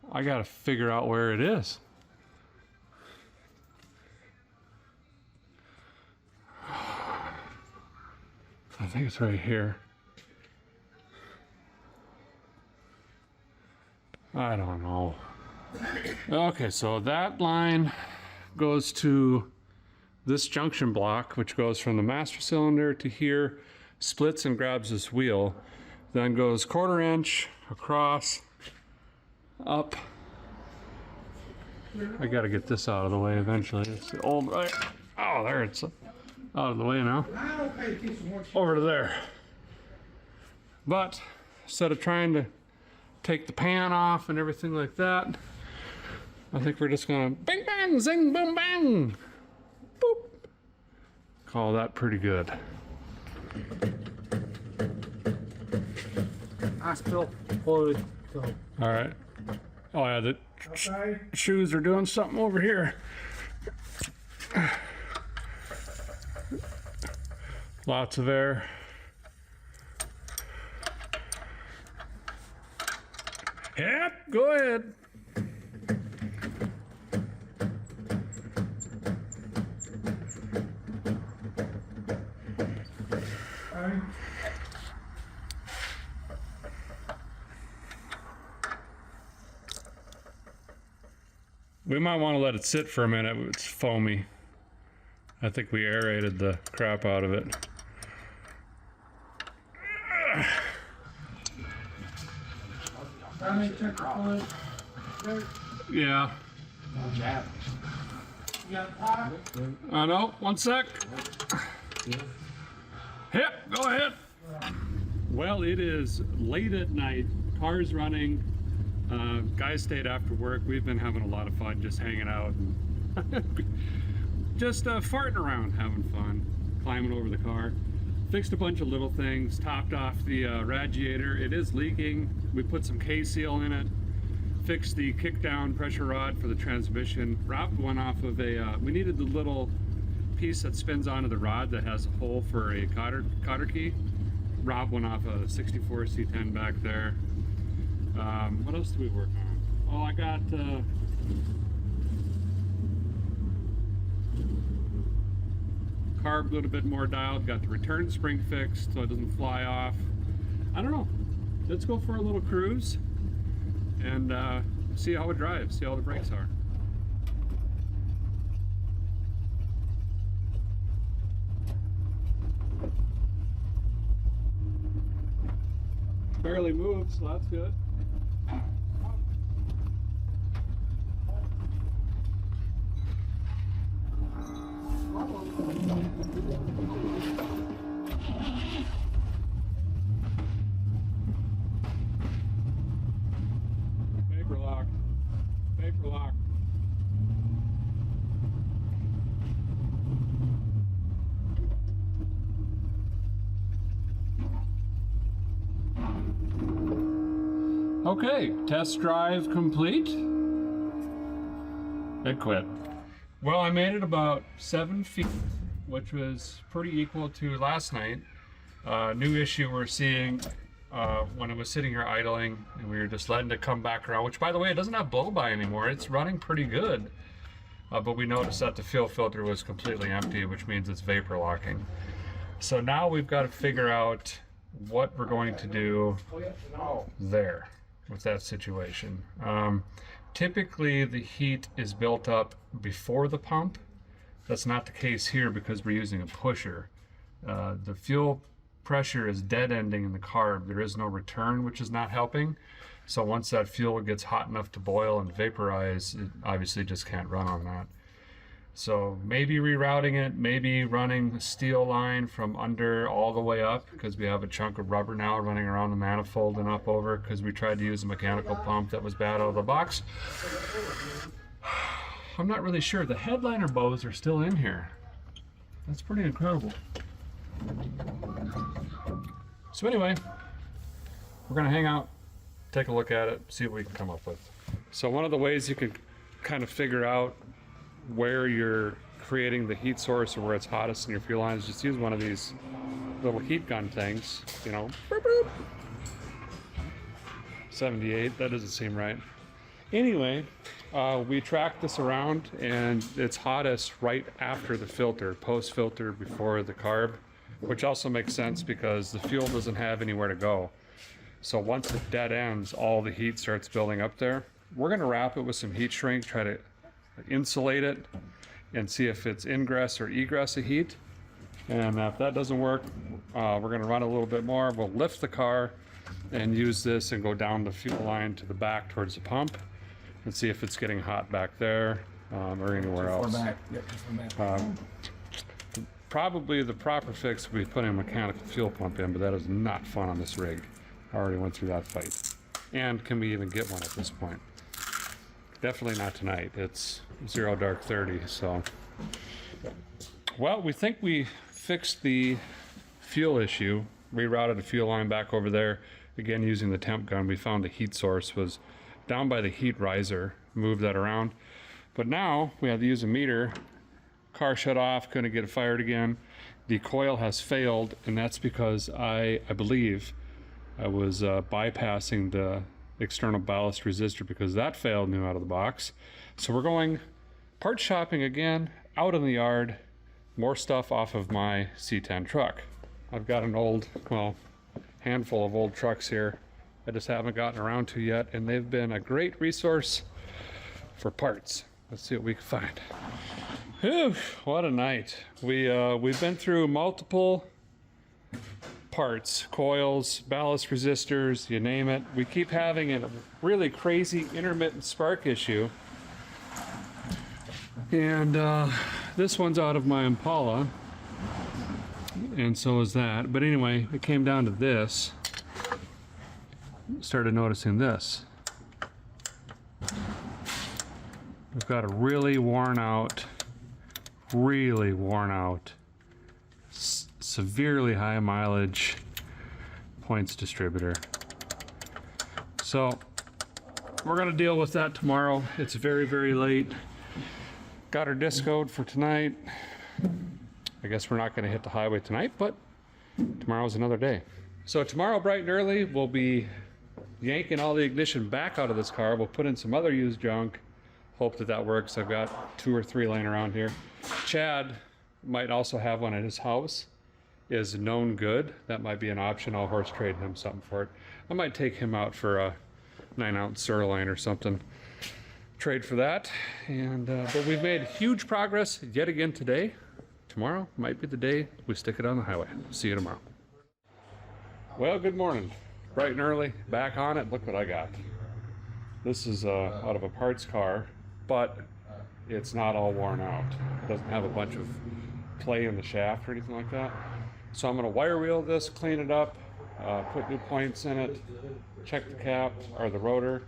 I gotta figure out where it is. I think it's right here. I don't know. Okay, so that line goes to this junction block, which goes from the master cylinder to here, splits and grabs this wheel, then goes 1/4 inch across, up. I gotta get this out of the way eventually. It's the old, right? Oh, there, it's out of the way now. Over to there. But instead of trying to take the pan off and everything like that, I think we're just gonna bing bang zing boom bang boop. Call that pretty good. Hospital closed. All right. Oh yeah, the shoes are doing something over here. Lots of air. Yep, go ahead. We might want to let it sit for a minute. It's foamy. I think we aerated the crap out of it. Yeah. I know. One sec. Yep, go ahead. Well, it is late at night. Car's running. Guys stayed after work. We've been having a lot of fun just hanging out and just farting around, having fun, climbing over the car. Fixed a bunch of little things, topped off the radiator. It is leaking. We put some K-seal in it. Fixed the kick-down pressure rod for the transmission. Robbed one off of a, we needed the little piece that spins onto the rod that has a hole for a cotter key. Robbed one off a 64 C10 back there. What else do we work on? Oh, I got carb a little bit more dialed, got the return spring fixed so it doesn't fly off. I don't know. Let's go for a little cruise and see how it drives, see how the brakes are. Barely moves, so that's good. Paper lock. Paper lock. Okay, test drive complete. It quit. Well, I made it about 7 feet, which was pretty equal to last night. New issue we're seeing when it was sitting here idling and we were just letting it come back around, which by the way, it doesn't have blow by anymore. It's running pretty good. But we noticed that the fuel filter was completely empty, which means it's vapor locking. So now we've got to figure out what we're going to do there with that situation. Typically the heat is built up before the pump. That's not the case here because we're using a pusher. The fuel pressure is dead ending in the carb. There is no return, which is not helping. So once that fuel gets hot enough to boil and vaporize, it obviously just can't run on that. So maybe rerouting it, maybe running the steel line from under all the way up, because we have a chunk of rubber now running around the manifold and up over, because we tried to use a mechanical pump that was bad out of the box. I'm not really sure. The headliner bows are still in here. That's pretty incredible. So anyway, we're gonna hang out, take a look at it, see what we can come up with. So one of the ways you can kind of figure out where you're creating the heat source or where it's hottest in your fuel line is just use one of these little heat gun things, you know. Boop, boop. 78, that doesn't seem right. Anyway, we track this around and it's hottest right after the filter, post filter before the carb, which also makes sense because the fuel doesn't have anywhere to go. So once it dead ends, all the heat starts building up there. We're gonna wrap it with some heat shrink, try to insulate it and see if it's ingress or egress of heat. And if that doesn't work, we're gonna run a little bit more. We'll lift the car and use this and go down the fuel line to the back towards the pump and see if it's getting hot back there or anywhere else. Probably the proper fix would be putting a mechanical fuel pump in, but that is not fun on this rig. I already went through that fight. And can we even get one at this point? Definitely not tonight. It's 0 dark 30, so. Well, we think we fixed the fuel issue, rerouted the fuel line back over there. Again, using the temp gun, we found the heat source was down by the heat riser, moved that around. But now we have to use a meter. Car shut off, couldn't get it fired again. The coil has failed, and that's because I believe I was bypassing the external ballast resistor because that failed new out of the box. So we're going part shopping again, out in the yard, more stuff off of my C10 truck. I've got an old, well, handful of old trucks here I just haven't gotten around to yet, and they've been a great resource for parts. Let's see what we can find. Whew, what a night. We've been through multiple parts, coils, ballast resistors, you name it. We keep having a really crazy intermittent spark issue. And this one's out of my Impala, and so is that. But anyway, it came down to this. Started noticing this. We've got a really worn out, severely high mileage points distributor. So we're gonna deal with that tomorrow. It's very, very late. Got our discoed for tonight. I guess we're not gonna hit the highway tonight, but tomorrow's another day. So tomorrow bright and early, we'll be yanking all the ignition back out of this car. We'll put in some other used junk. Hope that that works. I've got 2 or 3 laying around here. Chad might also have one at his house. Is known good. That might be an option. I'll horse trade him something for it. I might take him out for a 9-ounce sirloin or something. Trade for that. And but we've made huge progress yet again today. Tomorrow might be the day we stick it on the highway. See you tomorrow. Well, good morning. Bright and early, back on it. Look what I got. This is out of a parts car, but it's not all worn out. It doesn't have a bunch of play in the shaft or anything like that. So I'm gonna wire wheel this, clean it up, put new points in it, check the cap or the rotor,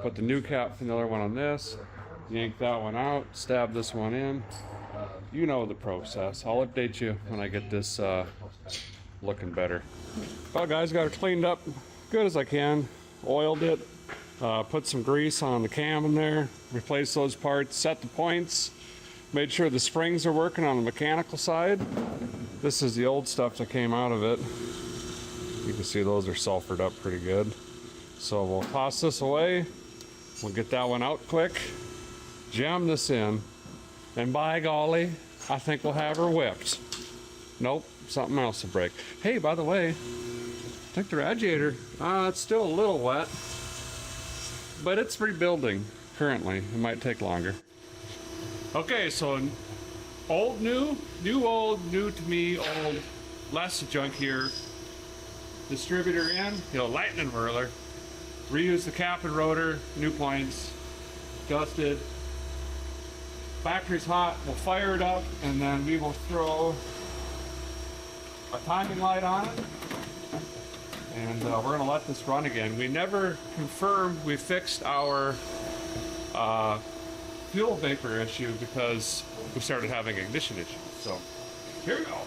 put the new cap from the other one on this, yank that one out, stab this one in. You know the process. I'll update you when I get this looking better. Well guys, got it cleaned up, good as I can. Oiled it, put some grease on the cam in there, replaced those parts, set the points, made sure the springs are working on the mechanical side. This is the old stuff that came out of it. You can see those are sulfured up pretty good. So we'll toss this away. We'll get that one out quick, jam this in, and by golly, I think we'll have her whipped. Nope, something else will break. Hey, by the way, I think the radiator, it's still a little wet, but it's rebuilding currently. It might take longer. Okay, so old, new, new, old, new to me, old, less junk here. Distributor in, lightning whirler. Reuse the cap and rotor, new points, adjusted. Factory's hot, we'll fire it up, and then we will throw a timing light on it. And we're gonna let this run again. We never confirmed we fixed our fuel vapor issue because we started having ignition issues. So here we go.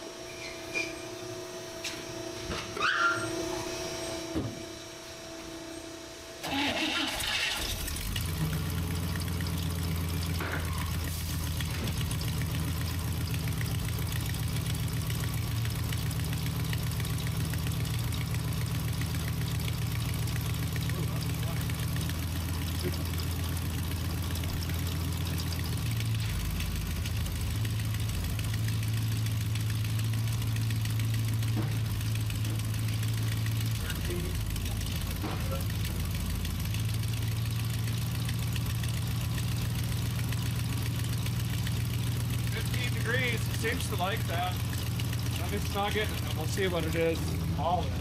It seems to like that. Let me snug it and we'll see what it is. All of it.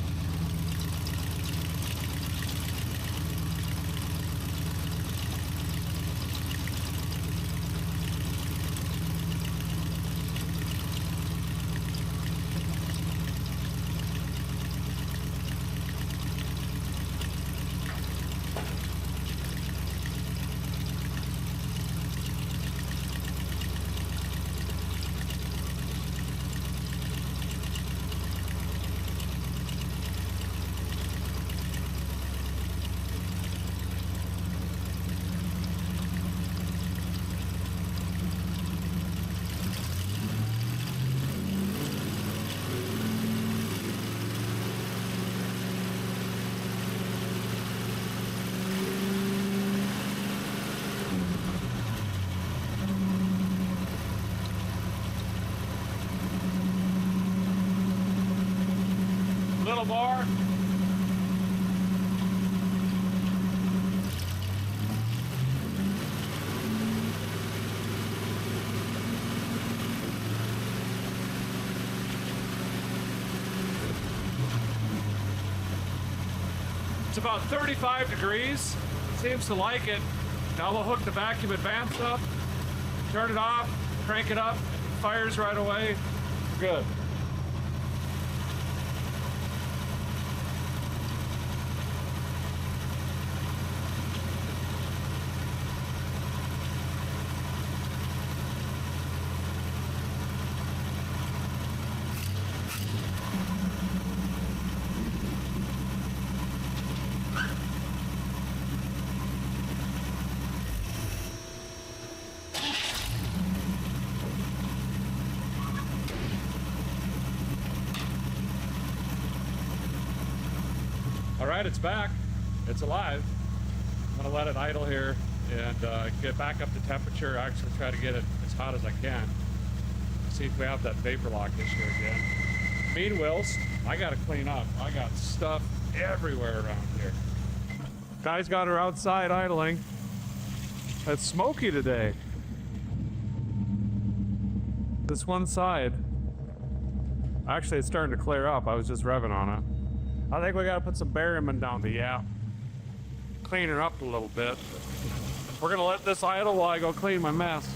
Little more. It's about 35 degrees. Seems to like it. Now we'll hook the vacuum advance up, turn it off, crank it up, fires right away. Good. All right, it's back. It's alive. I'm gonna let it idle here and get back up to temperature. Actually try to get it as hot as I can. See if we have that vapor lock issue again. Meanwhile, I gotta clean up. I got stuff everywhere around here. Guys got her outside idling. It's smoky today. This one side. Actually, it's starting to clear up. I was just revving on it. I think we gotta put some barium down the yap. Clean her up a little bit. We're gonna let this idle while I go clean my mess.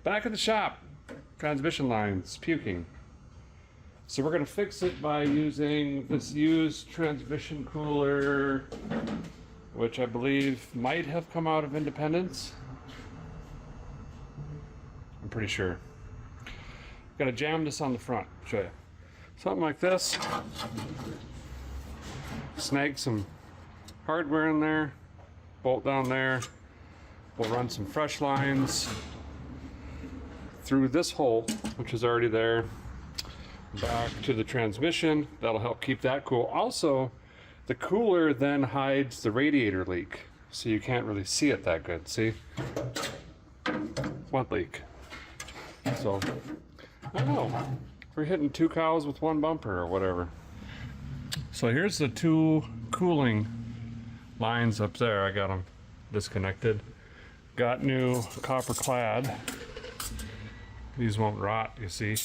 Back at the shop. Transmission lines puking. So we're going to fix it by using this used transmission cooler which I believe might have come out of Independence. I'm pretty sure. Gotta jam this on the front, show you. Something like this. Snag some hardware in there, bolt down there. We'll run some fresh lines through this hole, which is already there, back to the transmission. That'll help keep that cool. Also, the cooler then hides the radiator leak, so you can't really see it that good. See? One leak. So, I don't know. We're hitting 2 cows with 1 bumper or whatever. So here's the 2 cooling lines up there. I got them disconnected. Got new copper clad. These won't rot, you see.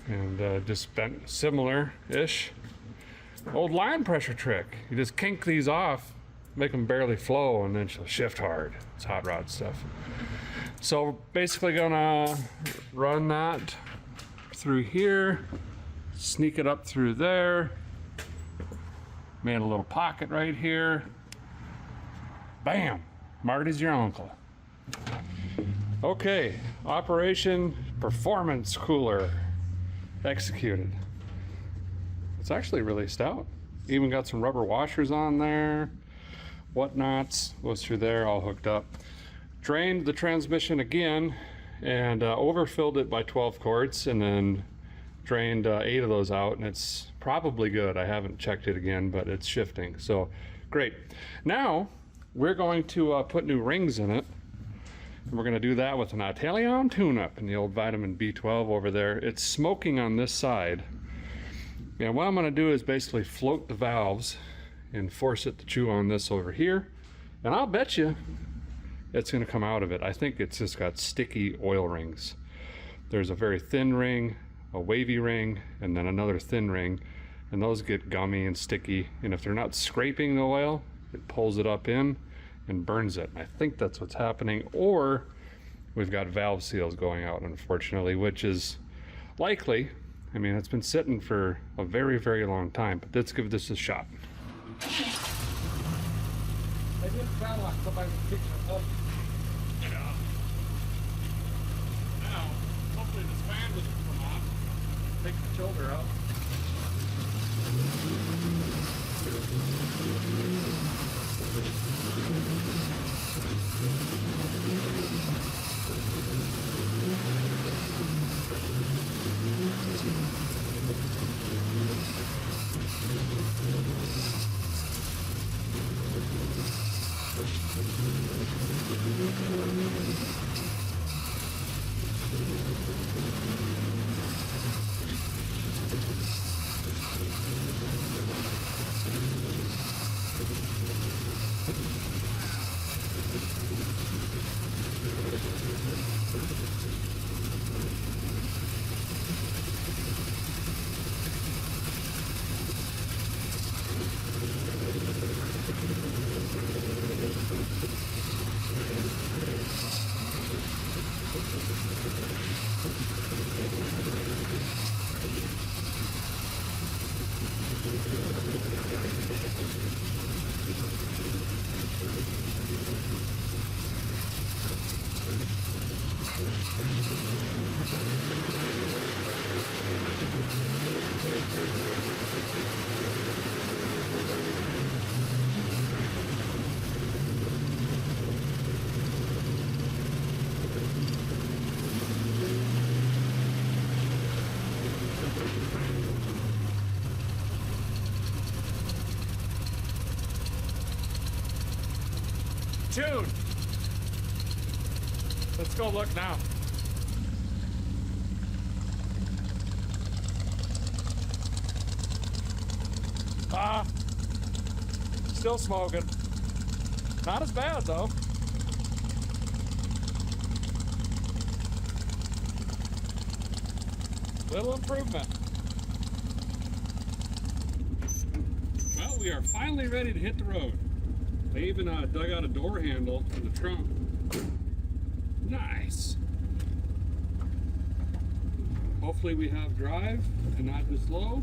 And just bent similar-ish. Old line pressure trick. You just kink these off, make them barely flow, and then she'll shift hard. It's hot rod stuff. So basically gonna run that through here, sneak it up through there. Made a little pocket right here. Bam! Marty's your uncle. Okay, Operation Performance Cooler executed. It's actually really stout. Even got some rubber washers on there, whatnots, was through there, all hooked up. Drained the transmission again and overfilled it by 12 quarts, and then drained 8 of those out, and it's probably good. I haven't checked it again, but it's shifting, so great. Now we're going to put new rings in it, and we're going to do that with an Italian tune-up and the old vitamin B12 over there. It's smoking on this side, and what I'm going to do is basically float the valves and force it to chew on this over here, and I'll bet you it's going to come out of it. I think it's just got sticky oil rings. There's a very thin ring, a wavy ring, and then another thin ring, and those get gummy and sticky, and if they're not scraping the oil, it pulls it up in and burns it. And I think that's what's happening, or we've got valve seals going out, unfortunately, which is likely. I mean, it's been sitting for a very, very long time, but let's give this a shot. It didn't sound like somebody was picking it up. Yeah. Now, hopefully this fan doesn't come off. Take the shoulder out. Dude, let's go look now. Still smoking. Not as bad though. Little improvement. Well, we are finally ready to hit the road. I even dug out a door handle in the trunk. Nice. Hopefully we have drive and not just low.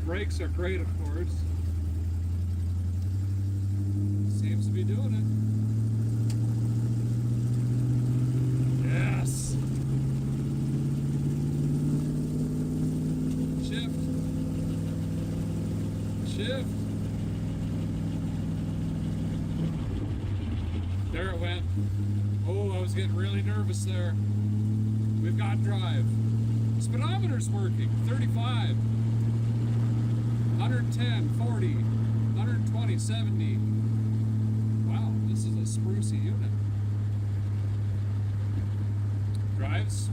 brakes are great, of course. Seems to be doing it. Yes. Shift. Shift. There it went. Oh, I was getting really nervous there. We've got drive. Speedometer's working. 35. 110, 40, 120, 70. Wow, this is a sprucey unit. Drives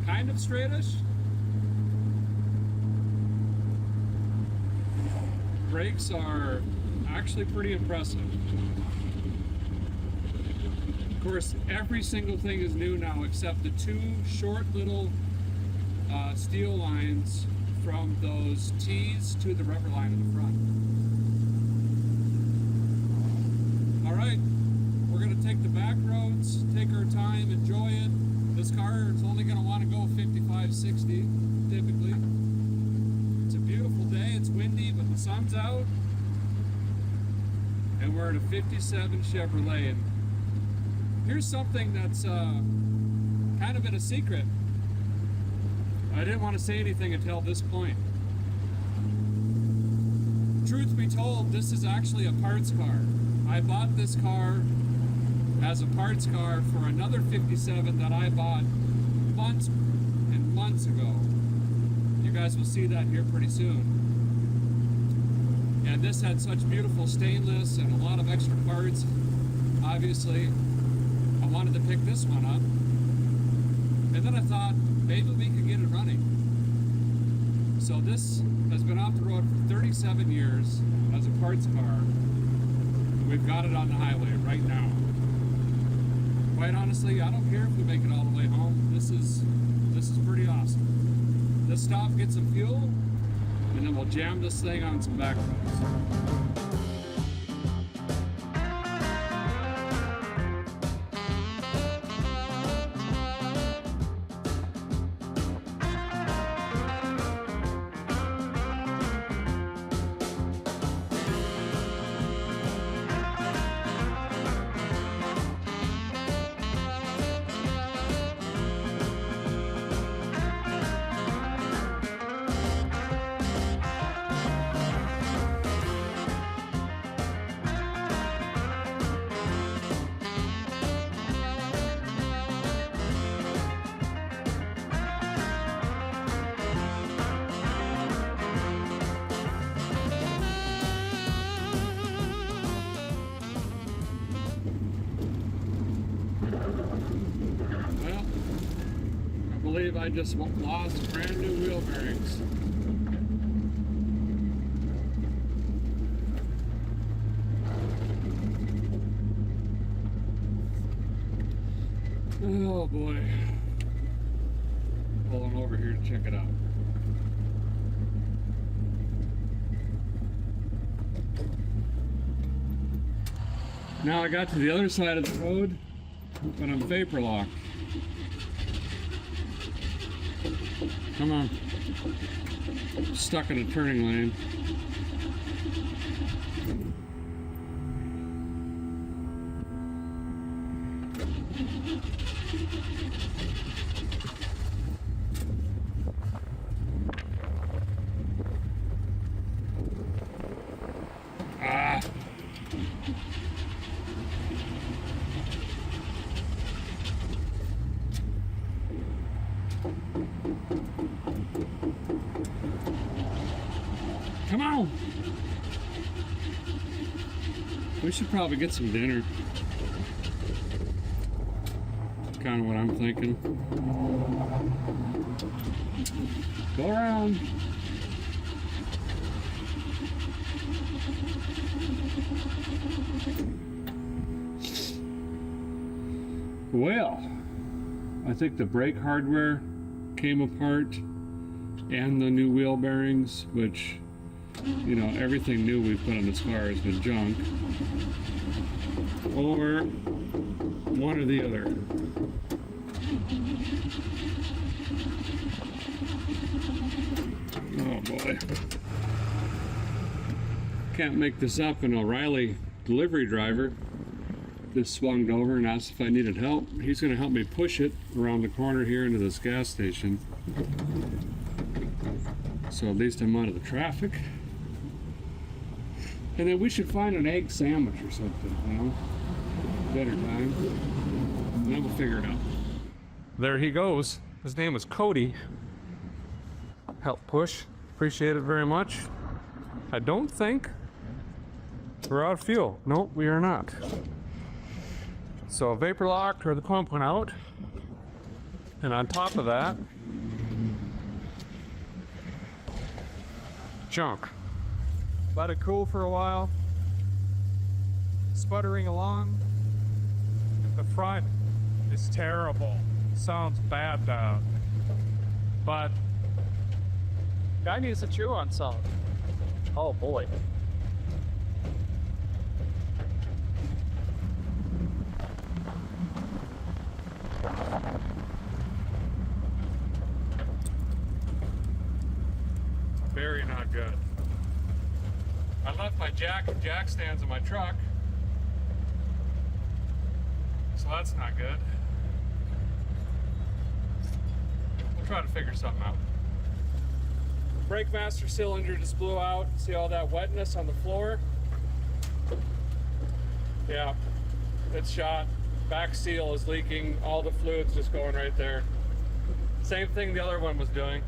kind of straightish. Brakes are actually pretty impressive. Of course, every single thing is new now except the two short little steel lines from those T's to the rubber line in the front. All right, we're gonna take the back roads, take our time, enjoy it. This car is only gonna wanna go 55, 60, typically. It's a beautiful day, it's windy, but the sun's out. And we're in a 57 Chevrolet. And here's something that's kind of been a secret. I didn't want to say anything until this point. Truth be told, this is actually a parts car. I bought this car as a parts car for another 57 that I bought months and months ago. You guys will see that here pretty soon. And this had such beautiful stainless and a lot of extra parts. Obviously, I wanted to pick this one up. And then I thought, maybe we could get it running. So this has been off the road for 37 years as a parts car. We've got it on the highway right now. Quite honestly, I don't care if we make it all the way home. This is pretty awesome. Let's stop, get some fuel, and then we'll jam this thing on some back roads. I just lost brand new wheel bearings. Oh boy. Pulling over here to check it out. Now I got to the other side of the road, but I'm vapor locked. Come on. Stuck in a turning lane. Ah. Come on! We should probably get some dinner. That's kind of what I'm thinking. Go around. Well, I think the brake hardware came apart and the new wheel bearings, which, you know, everything new we've put on this car has been junk. Or one or the other. Oh boy. Can't make this up. An O'Reilly delivery driver just swung over and asked if I needed help. He's going to help me push it around the corner here into this gas station. So at least I'm out of the traffic. And then we should find an egg sandwich or something, you know? Dinner time. And then we'll figure it out. There he goes. His name is Cody. Help push. Appreciate it very much. I don't think we're out of fuel. Nope, we are not. So vapor locked, or the pump went out. And on top of that, junk. Let it cool for a while. Sputtering along. The front is terrible. Sounds bad now. But guy needs to chew on something. Oh boy. Very not good. I left my jack stands in my truck, so that's not good. We'll try to figure something out. Brake master cylinder just blew out. See all that wetness on the floor? Yeah, it's shot. Back seal is leaking. All the fluid's just going right there. Same thing the other one was doing.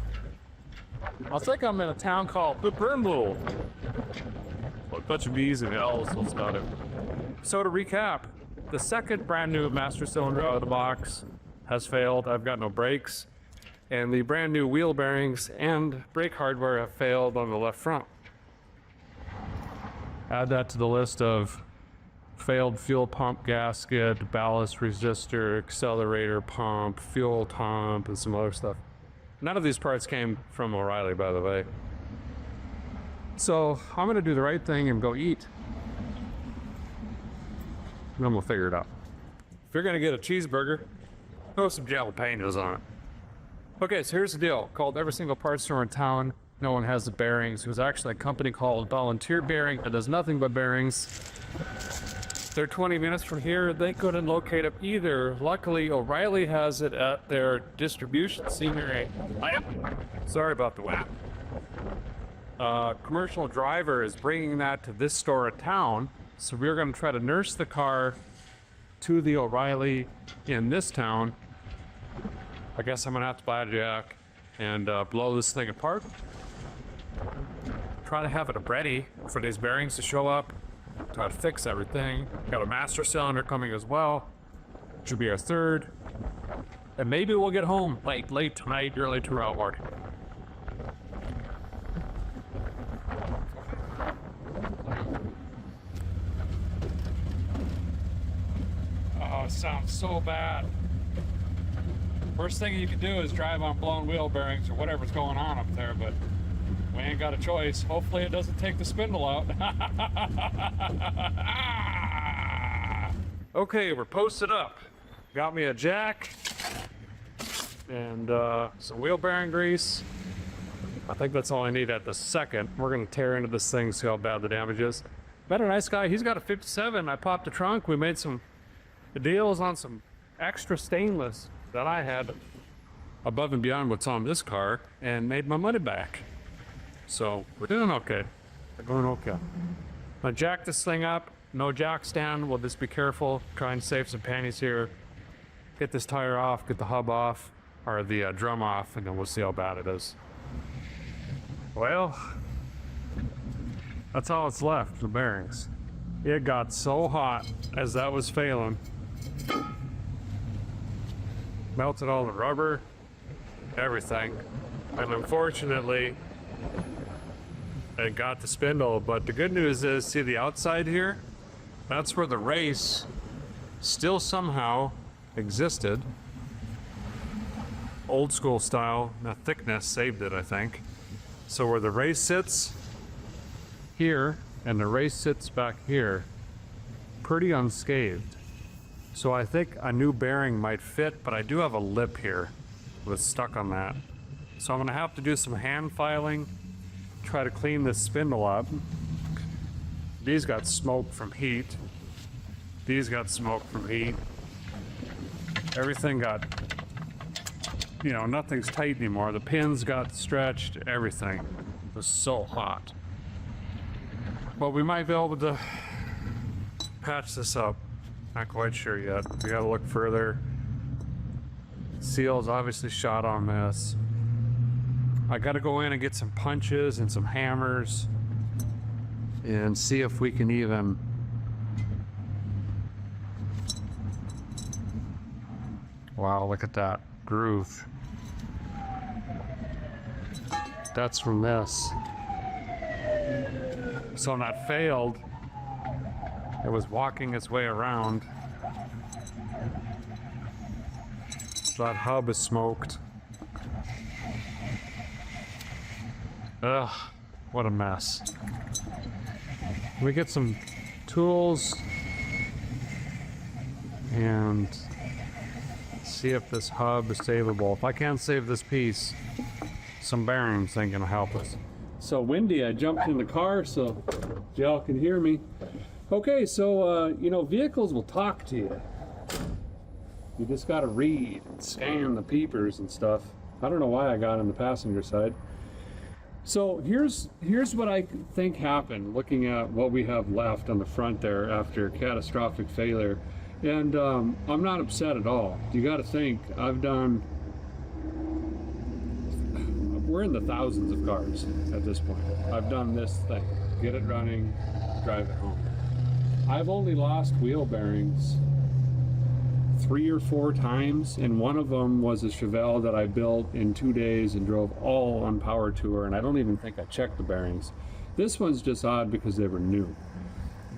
I think I'm in a town called Brimble. A bunch of B's and L's, so it's not it. So to recap, the second brand new master cylinder out of the box has failed. I've got no brakes. And the brand new wheel bearings and brake hardware have failed on the left front. Add that to the list of failed fuel pump gasket, ballast resistor, accelerator pump, fuel pump, and some other stuff. None of these parts came from O'Reilly, by the way. So I'm gonna do the right thing and go eat. And then we'll figure it out. If you're gonna get a cheeseburger, throw some jalapenos on it. Okay, so here's the deal. Called every single parts store in town. No one has the bearings. There's actually a company called Volunteer Bearing that does nothing but bearings. They're 20 minutes from here. They couldn't locate it either. Luckily, O'Reilly has it at their distribution center. Sorry about the wet. Commercial driver is bringing that to this store in town. So we're going to try to nurse the car to the O'Reilly in this town. I guess I'm going to have to buy a jack and blow this thing apart. Try to have it ready for these bearings to show up. Try to fix everything. Got a master cylinder coming as well. Should be our third. And maybe we'll get home late tonight, early tomorrow morning. Oh, it sounds so bad. Worst thing you can do is drive on blown wheel bearings or whatever's going on up there, but we ain't got a choice. Hopefully it doesn't take the spindle out. Okay, we're posted up. Got me a jack and some wheel bearing grease. I think that's all I need at the second. We're gonna tear into this thing, see how bad the damage is. Met a nice guy, he's got a 57. I popped the trunk. We made some deals on some extra stainless that I had above and beyond what's on this car and made my money back. So we're doing okay. We're going okay. I jack this thing up. No jack stand. We'll just be careful. Try and save some panties here. Get this tire off. Get the hub off, or the drum off, and then we'll see how bad it is. Well, that's all that's left. The bearings. It got so hot as that was failing. Melted all the rubber, everything, and unfortunately it got the spindle. But the good news is, see the outside here, that's where the race still somehow existed. Old school style. The thickness saved it, I think. So where the race sits here and the race sits back here, pretty unscathed. So I think a new bearing might fit, but I do have a lip here that's stuck on that. So I'm gonna have to do some hand filing try to clean this spindle up. These got smoke from heat. These got smoke from heat. Everything got, you know, nothing's tight anymore. The pins got stretched, everything. It was so hot. But we might be able to patch this up. Not quite sure yet. We gotta look further. Seal's obviously shot on this. I gotta go in and get some punches and some hammers and see if we can even wow, look at that groove. That's from this. So that failed. It was walking its way around. That hub is smoked. Ugh, what a mess. We get some tools and see if this hub is savable. If I can't save this piece, some bearings ain't gonna help us. So windy, I jumped in the car so y'all can hear me. Okay, so you know, vehicles will talk to you. You just gotta read and scan the peepers and stuff. I don't know why I got on the passenger side. So here's what I think happened looking at what we have left on the front there after catastrophic failure. And I'm not upset at all. You gotta think, we're in the thousands of cars at this point. I've done this thing, get it running, drive it home. I've only lost wheel bearings 3 or 4 times, and one of them was a Chevy that I built in 2 days and drove all on power tour, and I don't even think I checked the bearings. This one's just odd because they were new.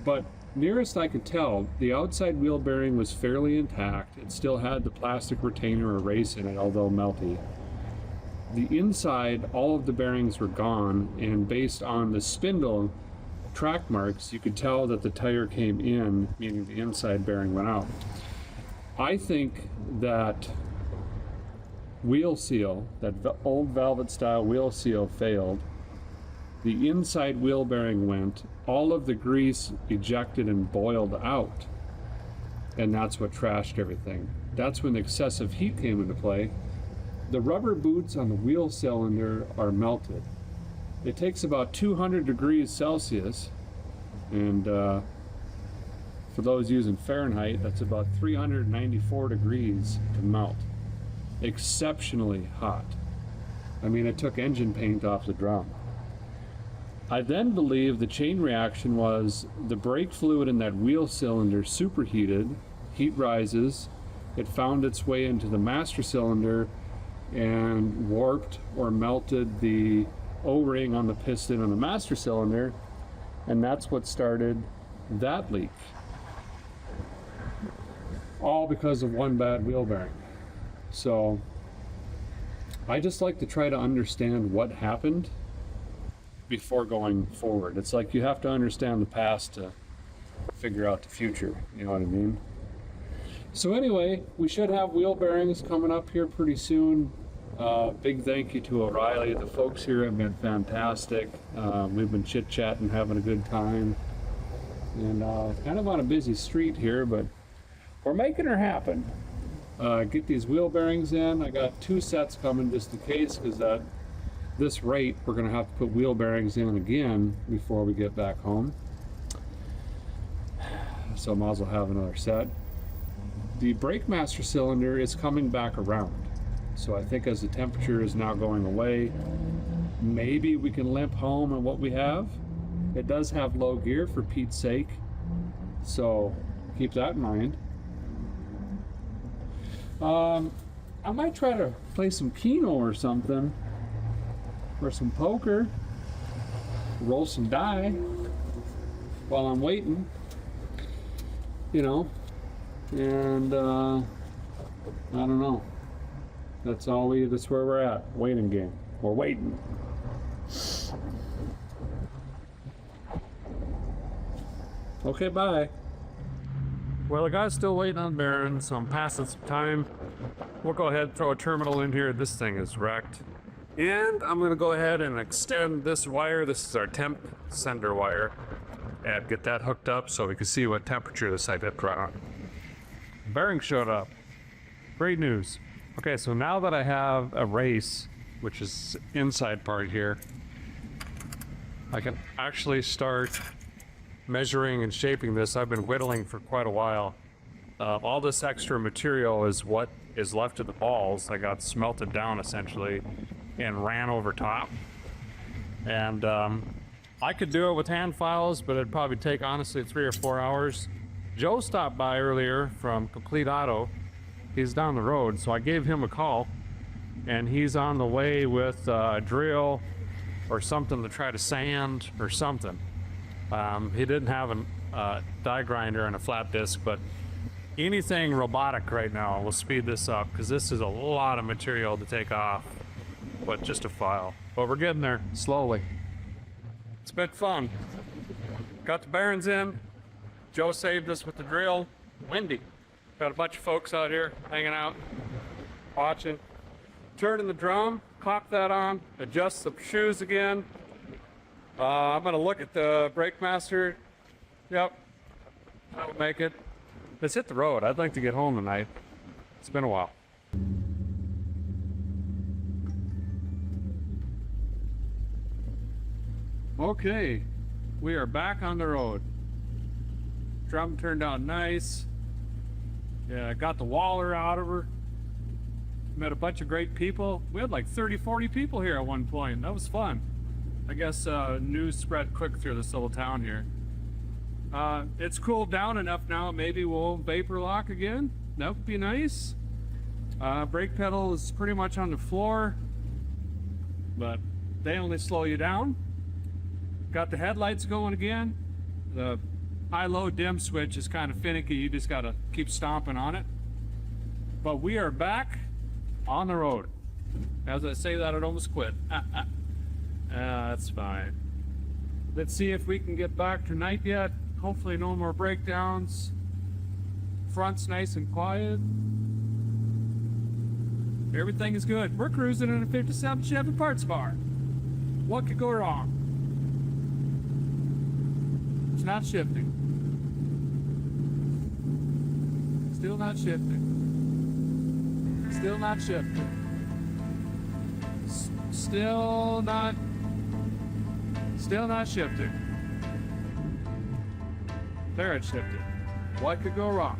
But nearest I could tell, the outside wheel bearing was fairly intact. It still had the plastic retainer or race in it, although melty. The inside, all of the bearings were gone, and based on the spindle track marks, you could tell that the tire came in, meaning the inside bearing went out. I think that wheel seal, that old velvet style wheel seal failed. The inside wheel bearing went, all of the grease ejected and boiled out, and that's what trashed everything. That's when the excessive heat came into play. The rubber boots on the wheel cylinder are melted. It takes about 200 degrees Celsius, and for those using Fahrenheit, that's about 394 degrees to melt. Exceptionally hot. I mean, it took engine paint off the drum. I then believe the chain reaction was the brake fluid in that wheel cylinder superheated, heat rises, it found its way into the master cylinder and warped or melted the O-ring on the piston on the master cylinder, and that's what started that leak. All because of one bad wheel bearing. So I just like to try to understand what happened before going forward. It's like you have to understand the past to figure out the future, you know what I mean? So anyway, we should have wheel bearings coming up here pretty soon. Big thank you to O'Reilly. The folks here have been fantastic. We've been chit-chatting, having a good time. And kind of on a busy street here, but we're making her happen. Get these wheel bearings in. I got 2 sets coming just in case, because at this rate we're going to have to put wheel bearings in again before we get back home. So I might as well have another set. The brake master cylinder is coming back around. So I think as the temperature is now going away, maybe we can limp home on what we have. It does have low gear, for Pete's sake. So keep that in mind. I might try to play some Keno or something, or some poker, roll some die while I'm waiting, you know, and I don't know. That's where we're at. Waiting game. We're waiting. Okay, bye. Well, the guy's still waiting on bearings, so I'm passing some time. We'll go ahead and throw a terminal in here. This thing is wrecked. And I'm gonna go ahead and extend this wire. This is our temp sender wire, and get that hooked up so we can see what temperature the site hit on. Bearing showed up. Great news. Okay, so now that I have a race, which is inside part here, I can actually start measuring and shaping this. I've been whittling for quite a while. All this extra material is what is left of the balls. I got smelted down essentially and ran over top. And I could do it with hand files, but it'd probably take honestly 3 or 4 hours. Joe stopped by earlier from Complete Auto. He's down the road, so I gave him a call, and he's on the way with a drill or something to try to sand or something. He didn't have a die grinder and a flat disc, but anything robotic right now will speed this up, because this is a lot of material to take off, but just a file. But we're getting there slowly. It's been fun. Got the bearings in. Joe saved us with the drill. Windy. Got a bunch of folks out here hanging out, watching. Turning the drum, clap that on, adjust the shoes again. I'm gonna look at the brake master. Yep, that'll make it. Let's hit the road. I'd like to get home tonight. It's been a while. Okay, we are back on the road. Drum turned out nice. Yeah, I got the waller out of her. Met a bunch of great people. We had like 30, 40 people here at one point. That was fun. I guess news spread quick through this little town here. It's cooled down enough now. Maybe we'll vapor lock again. That would be nice. Brake pedal is pretty much on the floor, but they only slow you down. Got the headlights going again. The high-low dim switch is kind of finicky. You just gotta keep stomping on it. But we are back on the road. As I say that, I'd almost quit. That's fine. Let's see if we can get back tonight yet. Hopefully no more breakdowns. Front's nice and quiet. Everything is good. We're cruising in a 57 Chevy parts car. What could go wrong? It's not shifting. Still not shifting. Still not shifting. Still not shifting. There it shifted. What could go wrong?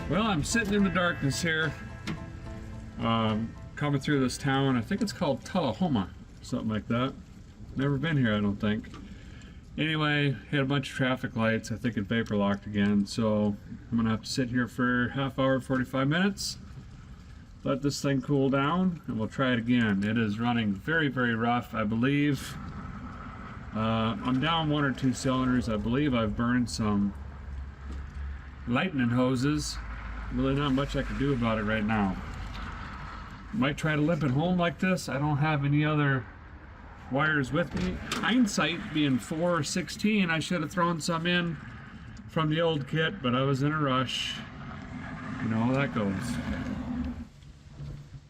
Well, I'm sitting in the darkness here, coming through this town. I think it's called Tullahoma, something like that. Never been here, I don't think. Anyway, hit a bunch of traffic lights. I think it vapor locked again, so I'm gonna have to sit here for half hour, 45 minutes. Let this thing cool down, and we'll try it again. It is running very, very rough, I believe. I'm down 1 or 2 cylinders. I believe I've burned some lightning hoses. Really not much I can do about it right now. Might try to limp it home like this. I don't have any other wires with me. Hindsight being 4/16, I should have thrown some in from the old kit, but I was in a rush. You know how that goes.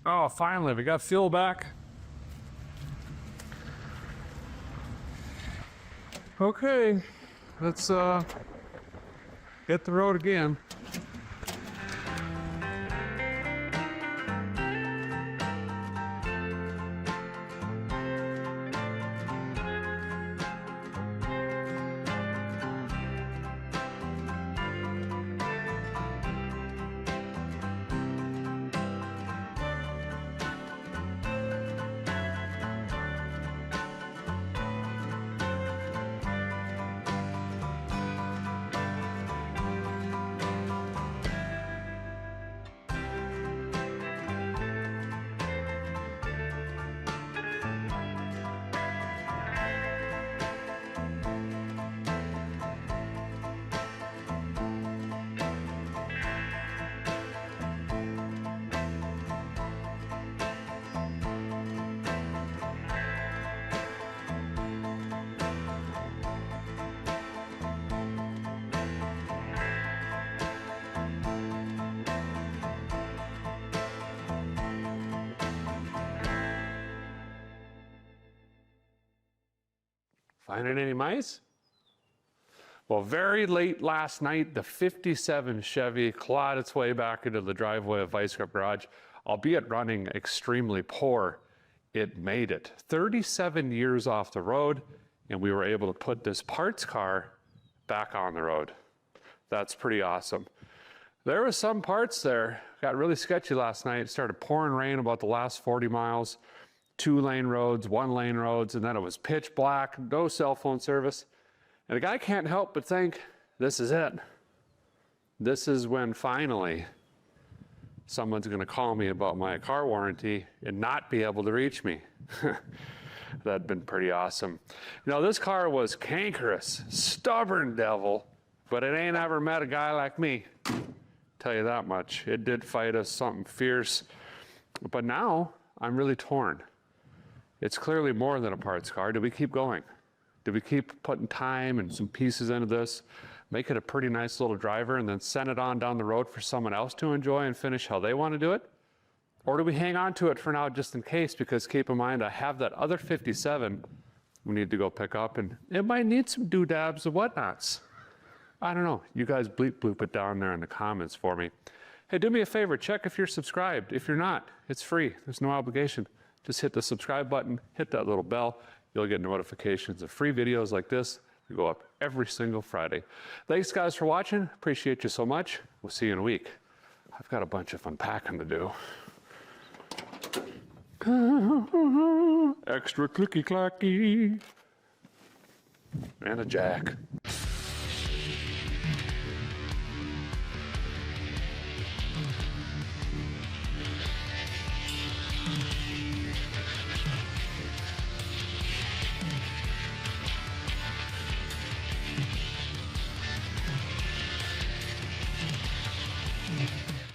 Oh, finally, we got fuel back. Okay, let's hit the road again. Finding any mice? Well, very late last night, the 57 Chevy clawed its way back into the driveway of Vice Grip Garage. Albeit running extremely poor, it made it. 37 years off the road, and we were able to put this parts car back on the road. That's pretty awesome. There was some parts there. Got really sketchy last night. It started pouring rain about the last 40 miles. 2-lane roads, 1-lane roads, and then it was pitch black, no cell phone service. And the guy can't help but think, this is it. This is when finally someone's gonna call me about my car warranty and not be able to reach me. That'd been pretty awesome. You know, this car was cankerous, stubborn devil, but it ain't ever met a guy like me. Tell you that much. It did fight us something fierce, but now I'm really torn. It's clearly more than a parts car. Do we keep going? Do we keep putting time and some pieces into this, make it a pretty nice little driver, and then send it on down the road for someone else to enjoy and finish how they want to do it? Or do we hang on to it for now just in case? Because keep in mind, I have that other 57 we need to go pick up, and it might need some doodads and whatnots. I don't know. You guys bleep bloop it down there in the comments for me. Hey, do me a favor. Check if you're subscribed. If you're not, it's free. There's no obligation. Just hit the subscribe button, hit that little bell. You'll get notifications of free videos like this. They go up every single Friday. Thanks, guys, for watching. Appreciate you so much. We'll see you in a week. I've got a bunch of unpacking to do. Extra clicky clacky. And a jack.